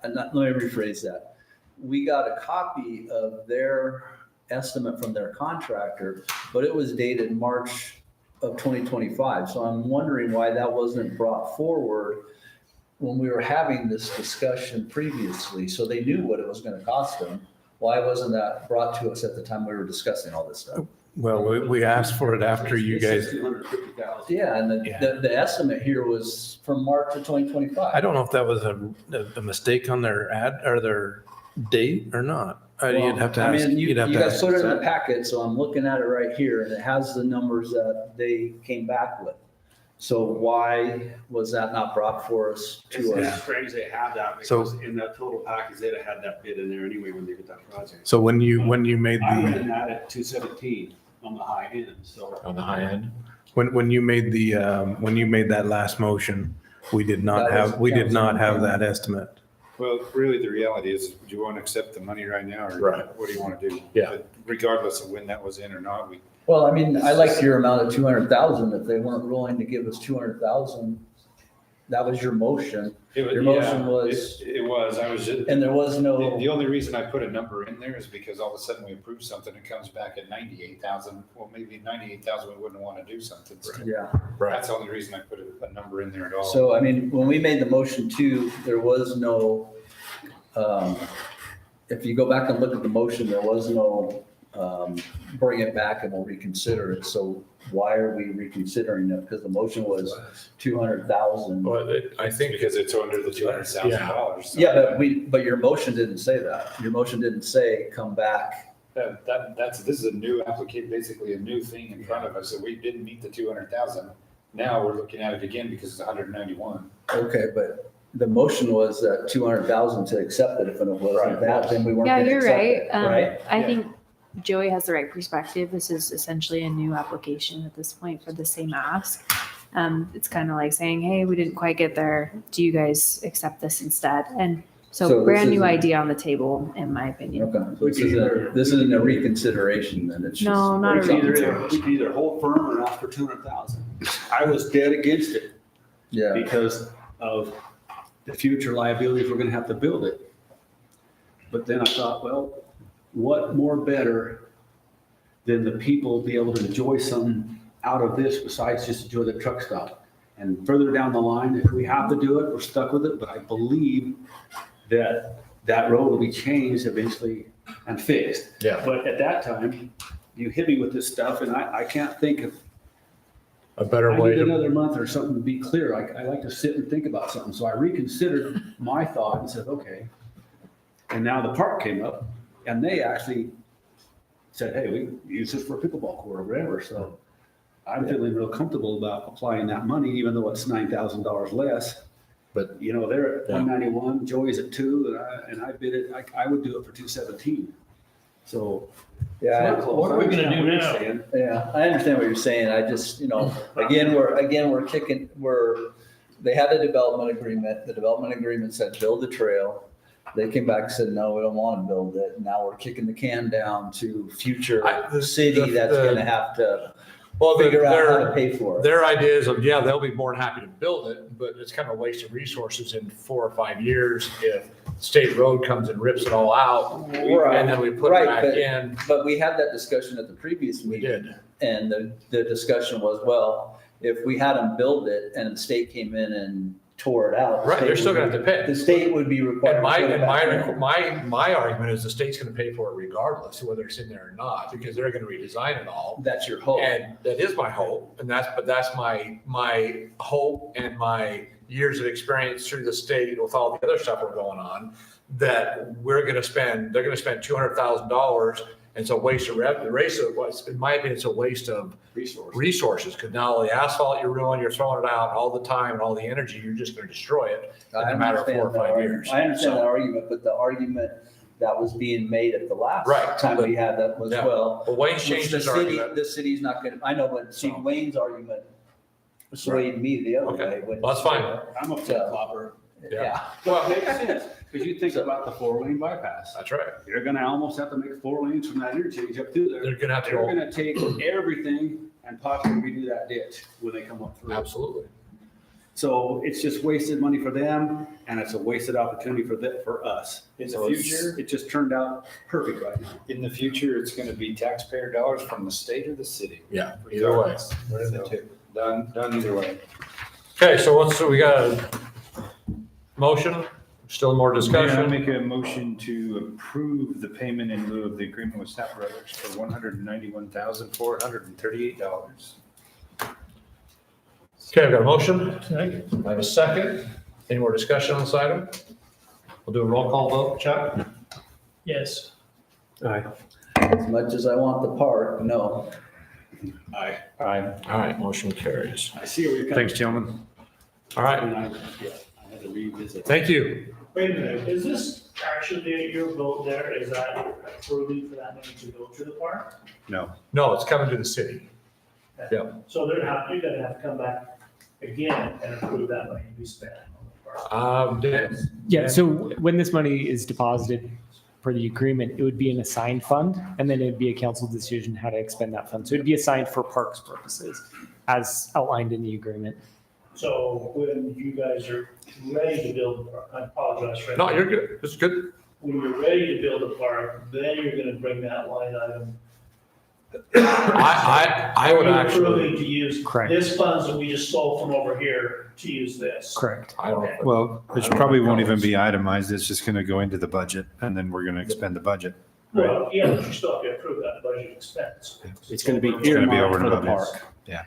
let me rephrase that. We got a copy of their estimate from their contractor, but it was dated March of 2025. So I'm wondering why that wasn't brought forward when we were having this discussion previously. So they knew what it was going to cost them. Why wasn't that brought to us at the time we were discussing all this stuff? Well, we asked for it after you guys, Yeah, and the estimate here was from March of 2025. I don't know if that was a mistake on their ad or their date or not. You'd have to I ask. mean, you You'd have to guys ask. put it in the packet, so I'm looking at it right here, and it has the numbers that they came back with. So why was that not brought for us to us? It's strange they had that So- because in that total package, they'd have had that bid in there anyway when they did that project. So when you made I the, ran that at 217 on the high end, so. On the high end? when you made the, when you made that last motion, we did not That was have, we did not have council. that estimate. Well, really, the reality is, do you want to accept the money right now, or Right. what do you want to do? Yeah. But regardless of when that was in or not, we, Well, I mean, I liked your amount of 200,000. If they weren't willing to give us 200,000, that was your motion. Your motion was, It was, I was just. and there was no, The only reason I put a number in there is because all of a sudden we approve something, it comes back at 98,000. Well, maybe 98,000, we wouldn't want to do something. So yeah. that's the only reason I put a number in there at all. So, I mean, when we made the motion too, there was no, if you go back and look at the motion, there was no, bring it back and we'll reconsider it. So why are we reconsidering it? Because the motion was 200,000. Well, I think Because it's under the $200,000. So Yeah, but your motion didn't say that. Your motion didn't say come back. this is a new application, basically a new thing in front of us. So we didn't meet the 200,000. Now we're looking at it again because it's 191. Okay, but the motion was 200,000 to accept it. If it wasn't that, then we weren't Yeah, going to you're accept right. it, right? I Yeah. think Joey has the right perspective. This is essentially a new application at this point for the same ask. It's kind of like saying, hey, we didn't quite get there. Do you guys accept this instead? And So so this brand new isn't- idea on the table, in my opinion. Okay, so this isn't a reconsideration then, it's just. No, not a We could either, reconsideration. we could either hold firm or ask for 200,000. I was dead against it Yeah, because of the future liability if we're gonna have to build it. But then I thought, well, what more better than the people be able to enjoy something out of this besides just enjoy the truck stop? And further down the line, if we have to do it, we're stuck with it, but I believe that that road will be changed eventually and fixed. Yeah. But at that time, you hit me with this stuff and I can't think of, a better I way need to, another month or something to be clear. I like to sit and think about something. So I reconsidered my thought and said, okay. And now the park came up and they actually said, hey, we use this for a pickleball court or whatever. So I'm feeling real comfortable about applying that money, even though it's $9,000 less. But, you know, they're at Yeah. 191, Joey's at 2, and I bid it, I would do it for 217. So. yeah, What are we gonna do now? yeah, I understand what you're saying. I just, again, we're kicking, they had a development agreement. The development agreement said build the trail. They came back and said, no, we don't want to build it. Now we're kicking the can down to future city that's gonna have to well, figure out how to their, pay for it. their ideas of, yeah, they'll be more than happy to build it, but it's kind of a waste of resources in 4 or 5 years if state road comes and rips it all out. And then we put it Right, back in. But we had that discussion at the previous We meeting. did. And the discussion was, well, if we had them build it and the state came in and tore it out. the Right, state they're still would gonna have to pay. The state would be required. And to put it back in. my argument is the state's gonna pay for it regardless of whether it's in there or not, because they're gonna redesign it all. That's your hope. And that is my hope, and that's my hope and my years of experience through the state with all the other stuff we're going on, that they're gonna spend $200,000, and it's a waste of in my opinion, it's a waste of resources, because now all the asphalt you're throwing it out all the time, and all the energy, you're just gonna destroy it in I a matter of 4 or understand that 5 argument. years. I understand So- that argument, but the argument that was being made at the last Right. time we had that was, Yeah. well. Well, Wayne which changed the his city- argument. The city's not gonna, I know, but see, Wayne's argument swayed me the other Okay. way. when- Well, that's fine. I'm a flip-flopper. Yeah. Well, it makes sense, because you think about the 4-lane bypass. That's right. You're gonna almost have to make 4 lanes from that interchange up through there. They're gonna have to They're go, gonna take everything and possibly redo that ditch when they come up through. absolutely. So it's just wasted money for them, and it's a wasted opportunity for us. In the So it's- future- It just turned out perfect right now. In the future, it's going to be taxpayer dollars from the state or the city. Yeah, either way. Regardless. One of the two. Done either way. Okay, so we got a motion, still more Mayor, I'll discussion. make a motion to approve the payment in lieu of the agreement with Snap Brothers for $191,438. Okay, I've got a motion. I have a second. Any more discussion on this item? We'll do a roll call vote. Chuck? Yes. As much as I want the park, no. Aye. Aye. All right, motion carries. I see where you're coming. Thanks, gentlemen. All right, And I had to revisit. thank you. Wait a minute, is this actually your vote there, is that approving for that money to go to the park? No. No, it's coming to the city. Yep. So you're gonna have to come back again and approve that money to be spent on the park. Yeah, so when this money is deposited per the agreement, it would be an assigned fund, and then it'd be a council decision how to expend that fund. So it'd be assigned for parks purposes, as outlined in the agreement. So when you guys are ready to build, I apologize for. No, you're good. It's good. When you're ready to build a park, then you're gonna bring that line item. I would You're actually, approving to use Correct. this funds that we just stole from over here to use this. Correct. I don't. Well, it probably won't even be itemized. It's just going to go into the budget and then we're going to expend the budget. Well, yeah, but you still have to approve that budget expense. It's going to be It's gonna be earmarked over for the and above. park. Yeah.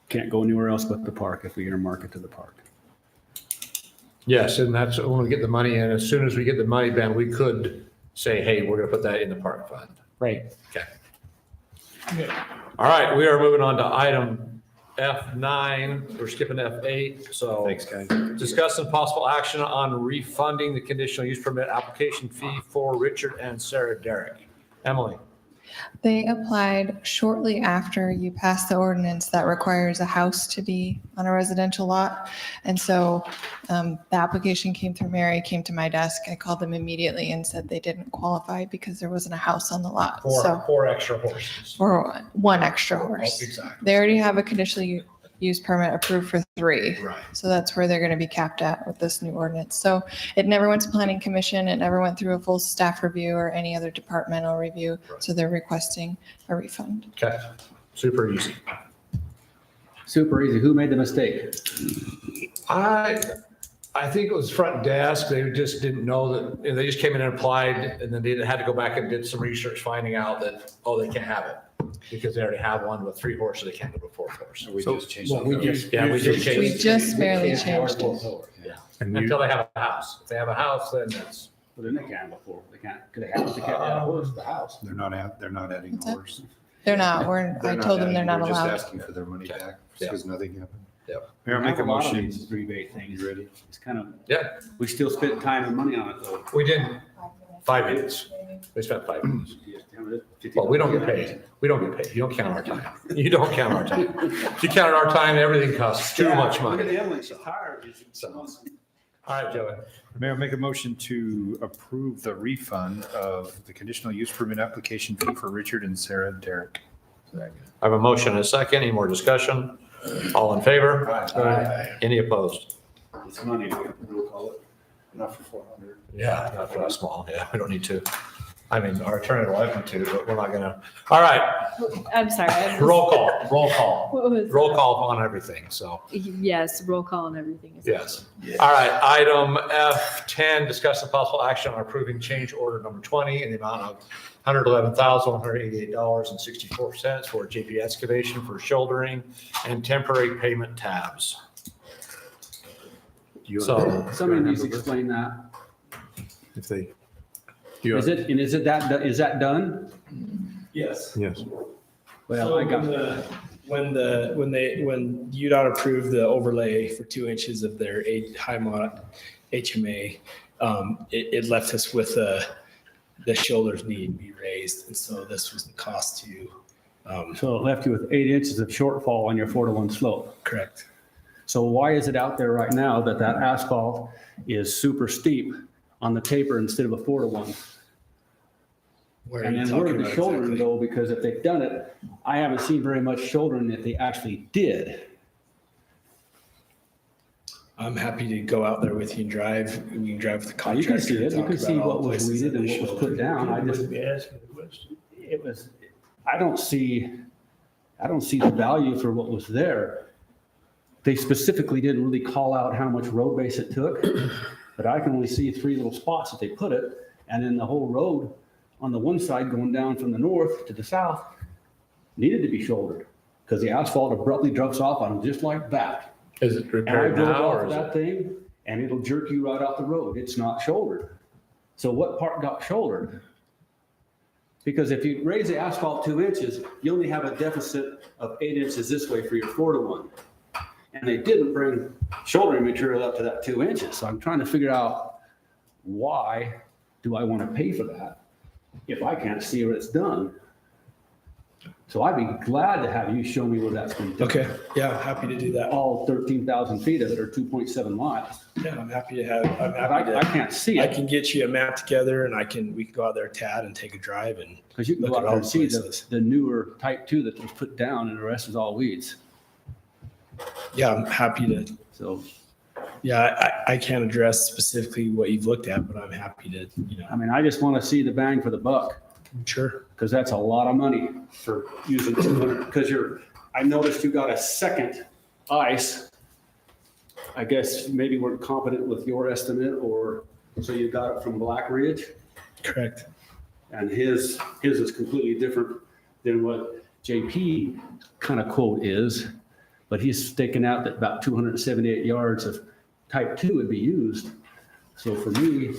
Can't go anywhere else but the park if we earmark it to the park. Yes, and that's when we get the money in. As soon as we get the money, Ben, we could say, hey, we're gonna put that in the park fund. Right. Okay. All right, we are moving on to item F9. We're skipping F8, so. Thanks, guys. Discuss some possible action on refunding the conditional use permit application fee for Richard and Sarah Derrick. Emily. They applied shortly after you passed the ordinance that requires a house to be on a residential lot. And so the application came through Mary, came to my desk. I called them immediately and said they didn't qualify because there wasn't a house on the lot. So Four extra horses. for one extra horse. Exactly. They already have a conditional use permit approved for 3. Right. So that's where they're going to be capped at with this new ordinance. So it never went to planning commission. It never went through a full staff review or any other departmental review. So they're requesting a refund. Okay, super easy. Super easy. Who made the mistake? I think it was front desk. They just didn't know that, they just came in and applied and then they had to go back and did some research finding out that, oh, they can't have it. Because they already have one with 3 horses, they can't go to 4 horse. We just changed Well, that. we just changed. We just barely changed it. Yeah. Until they have a house. If they have a house, then it's. Well, then they can't before. They can't, because they can't add a horse to the house. They're not adding What's that? horse. They're not. I told them they're not We're just allowed. asking for their money back Yeah. because nothing happened. Yep. Mayor, We make have a lot of motion. these rebate things. You ready? It's kind of, Yeah, we still spent time and money on it though. we didn't. 5 minutes. We spent 5 minutes. Well, we don't get paid. We don't get paid. You don't count our time. You don't count our time. If you counted our time, everything costs too much Look money. at Emily, she's tired. So, all right, Joey. Mayor, make a motion to approve the refund of the conditional use permit application fee for Richard and Sarah Derrick. I have a motion and a second. Any more discussion? All in favor? Aye. Any opposed? It's money, we'll call it. Not for 400. Yeah, not for that small. Yeah, we don't need to. I mean, our attorney will like me to, but we're not gonna. All right, I'm sorry. roll call. What was Roll call on everything, so, Yes, roll call and everything. yes. All right, item F10, discuss the possible action on approving change order number 20 in the amount of $111,188.64 for JP excavation for shouldering and temporary payment tabs. So, Somebody needs to explain that. if they. Is that done? Yes. Yes. Well, So I got, when UDOT approved the overlay for 2 inches of their high mod HMA, it left us with the shoulders need to be raised. And so this was the cost to. so it left you with 8 inches of shortfall on your 4-to-1 slope. Correct. So why is it out there right now that asphalt is super steep on the taper instead of a 4-to-1? Where are And you then where talking are the about shouldering exactly? though? Because if they've done it, I haven't seen very much shouldering that they actually did. I'm happy to go out there with you and drive. We can drive with the You contractor. can see it. and You talk can about see all what the was places weeded that and they what was shoulder. put down. I just, Be asking the question. it was, I don't see the value for what was there. They specifically didn't really call out how much road base it took, but I can only see 3 little spots that they put it. And then the whole road on the one side going down from the north to the south needed to be shouldered because the asphalt abruptly drops off on them just like that. Is it And I repaired drove now off or is that it? thing and it'll jerk you right off the road. It's not shouldered. So what part got shouldered? Because if you raise the asphalt 2 inches, you only have a deficit of 8 inches this way for your 4-to-1. And they didn't bring shouldering material up to that 2 inches. So I'm trying to figure out, why do I want to pay for that if I can't see where it's done? So I'd be glad to have you show me where that's been done. Okay, yeah, happy to do that. All 13,000 feet of it, or 2.7 miles. Yeah, I'm happy to have, I'm happy I to, can't see I it. can get you a map together and we can go out there, Tad, and take a drive and Because you can look go at out all there the and see places. the newer type 2 that was put down, and the rest is all weeds. Yeah, I'm happy to. So, yeah, I can't address specifically what you've looked at, but I'm happy to, I mean, I just want to see the bang for the buck. Sure. Because that's a lot of money for using 200, because I noticed you got a second ice. I guess maybe we're competent with your estimate, or, so you got it from Black Ridge? Correct. And his is completely different than what JP kind of quote is, but he's staking out that about 278 yards of type 2 would be used. So for me,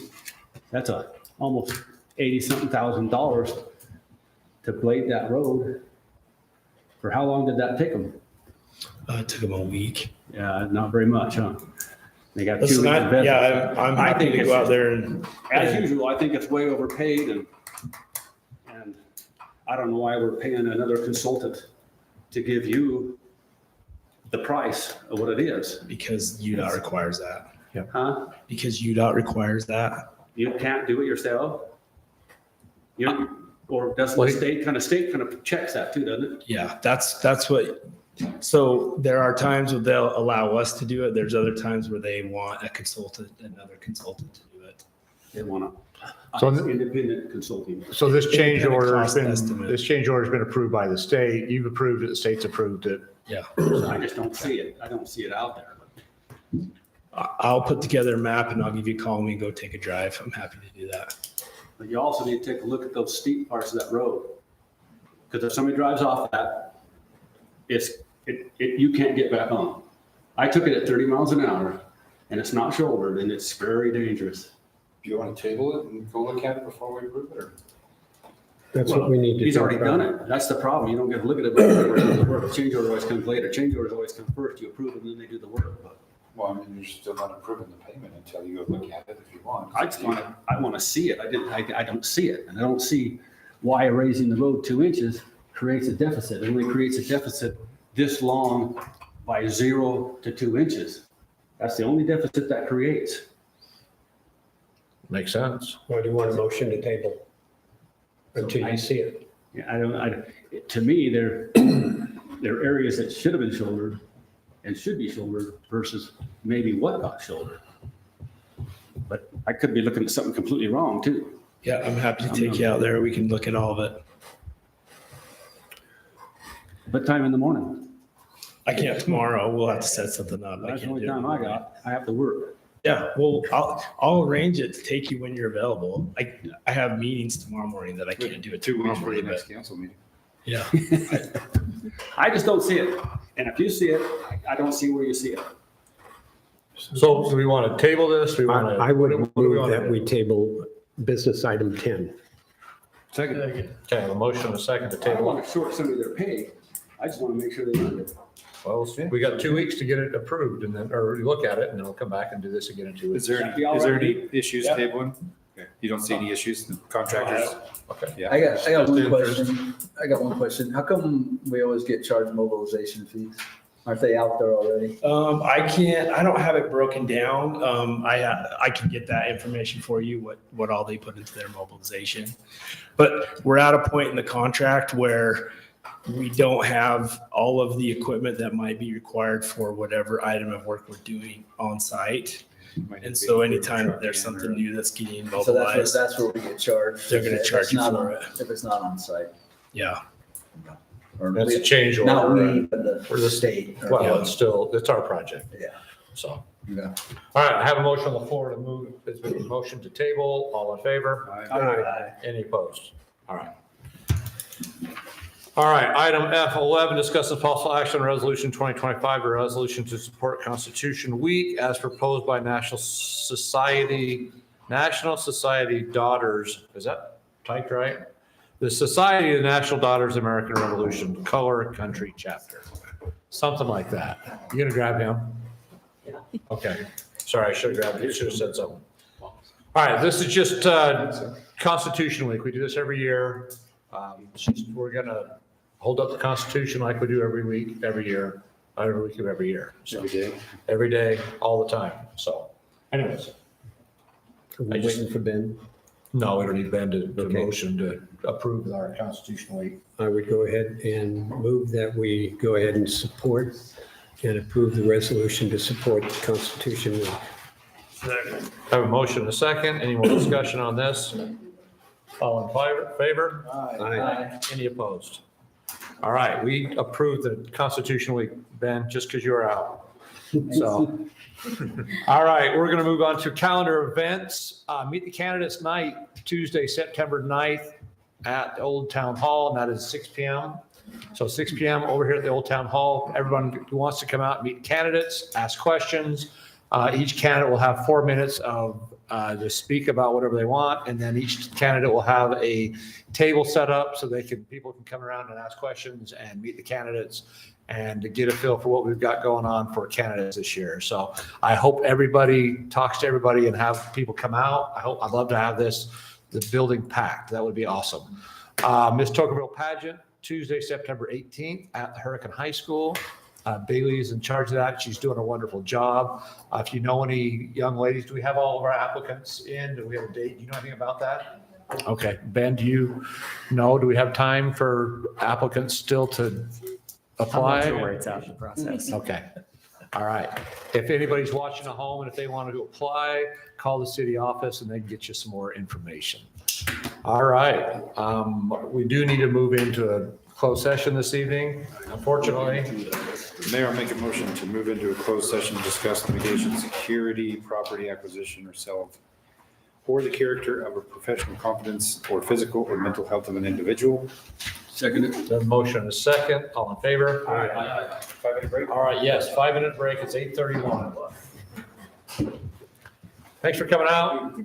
that's almost $80-something thousand to blade that road. For how long did that take them? It took them a week. Yeah, not very much, huh? They got 2 Listen, weeks of business. yeah, I'm I happy think to it's go out there and. As usual, I think it's way overpaid, and I don't know why we're paying another consultant to give you the price of what it is. Because UDOT requires that. Huh? Because UDOT requires that. You can't do it yourself? Or does the state kind of checks that too, doesn't it? Yeah, that's what, so there are times where they'll allow us to do it. There's other times where they want another consultant to do it. They want So independent consulting. So this change Independent order cost estimate. this change order has been approved by the state. You've approved it, the state's approved it. Yeah. I just don't see it. I don't see it out there. I'll put together a map and I'll give you a call and we can go take a drive. I'm happy to do that. But you also need to take a look at those steep parts of that road. Because if somebody drives off that, you can't get back on. I took it at 30 miles an hour and it's not shouldered and it's very dangerous. Do you want to table it and go look at it before we approve it, or? That's what we need to. He's talk already about. done it. That's the problem. You don't get to look at it before they do the work. Change order always comes later. Change orders always come first. You approve it and then they do the work. But Well, I mean, you're still not approving the payment until you go look at it if you want. I want to see it. I don't see it. And I don't see why raising the road 2 inches creates a deficit. It only creates a deficit this long by 0 to 2 inches. That's the only deficit that creates. Makes sense. Or do you want a motion to table until you see it? Yeah, to me, there are areas that should have been shouldered and should be shouldered versus maybe what got shouldered. But I could be looking at something completely wrong too. Yeah, I'm happy to take you out there. We can look at all of it. What time in the morning? I can't tomorrow. We'll have to set something up. That's the can't only do it time I tomorrow. got. I have to work. Yeah, well, I'll arrange it to take you when you're available. I have meetings tomorrow morning that I can't do it 2 tomorrow weeks for the morning, next but council meeting. yeah. I just don't see it. And if you see it, I don't see where you see it. So do we want to table this? We want to. I would what do we move want to that do? we table business item 10. Second. Okay, a motion and a second to I don't table. want to short somebody their pay. I just want to make sure they earn it. Well, we got 2 weeks to get it approved and then, or look at it and then we'll come back and do this again in 2 weeks. Is there That'd be all right. any issues tabling? Okay. You don't see any issues, the contractors? Okay. Yeah. I got one question. How come we always get charged mobilization fees? Aren't they out there already? I don't have it broken down. I can get that information for you, what all they put into their mobilization. But we're at a point in the contract where we don't have all of the equipment that might be required for whatever item of work we're doing on site. And so anytime there's something new that's getting So mobilized, that's where we get charged. they're gonna if charge it's you not for on- it. If it's not on site. Yeah. Or That's a we- change order. Not we, right? but the state. Well, it's our project. Yeah. So, Yeah. all right, I have a motion on the floor to move, it's been a motion to table. All in favor? Aye. Any opposed? All right. All right, item F11, discuss the possible action on resolution 2025, a resolution to support Constitution Week as proposed by National Society Daughters, is that typed right? the Society of the National Daughters of the American Revolution Color Country Chapter. Something like that. You gonna grab him? Okay. Sorry, I should have grabbed it. Should have said something. All right, this is just Constitution Week. We do this every year. We're gonna hold up the Constitution like we do every week, every year, every week of every year. So, Every day. every day, all the time. So anyways. Are we waiting for Ben? No, we don't need Ben to Okay. motion to approve our Constitution Week. I would go ahead and move that we go ahead and support and approve the resolution to support the Constitution Week. Have a motion and a second. Any more discussion on this? All in favor? Aye. Any opposed? All right, we approved the Constitution Week, Ben, just because you're out. So, all right, we're going to move on to calendar events. Meet the Candidates Night, Tuesday, September 9th at the Old Town Hall, and that is 6 p.m. So 6 p.m. over here at the Old Town Hall. Everyone who wants to come out and meet candidates, ask questions. Each candidate will have 4 minutes to speak about whatever they want, and then each candidate will have a table set up so people can come around and ask questions and meet the candidates and to get a feel for what we've got going on for candidates this year. So I hope everybody talks to everybody and have people come out. I'd love to have the building packed. That would be awesome. Miss Tocqueville Pageant, Tuesday, September 18th at the Hurricane High School. Bailey is in charge of that. She's doing a wonderful job. If you know any young ladies, do we have all of our applicants in? Do we have a date? Do you know anything about that? Okay. Ben, do you know, do we have time for applicants still to apply? I'm not sure where it's at in the process. Okay. All right. If anybody's watching at home and if they wanted to apply, call the city office and they can get you some more information. All right. We do need to move into a closed session this evening, unfortunately. Mayor, I'll make a motion to move into a closed session to discuss litigation, security, property acquisition or sale of, or the character of a professional competence or physical or mental health of an individual. Second. There's a motion and a second. All in favor? Aye. 5-minute break. All right, yes, 5-minute break. It's 8:31. Thanks for coming out.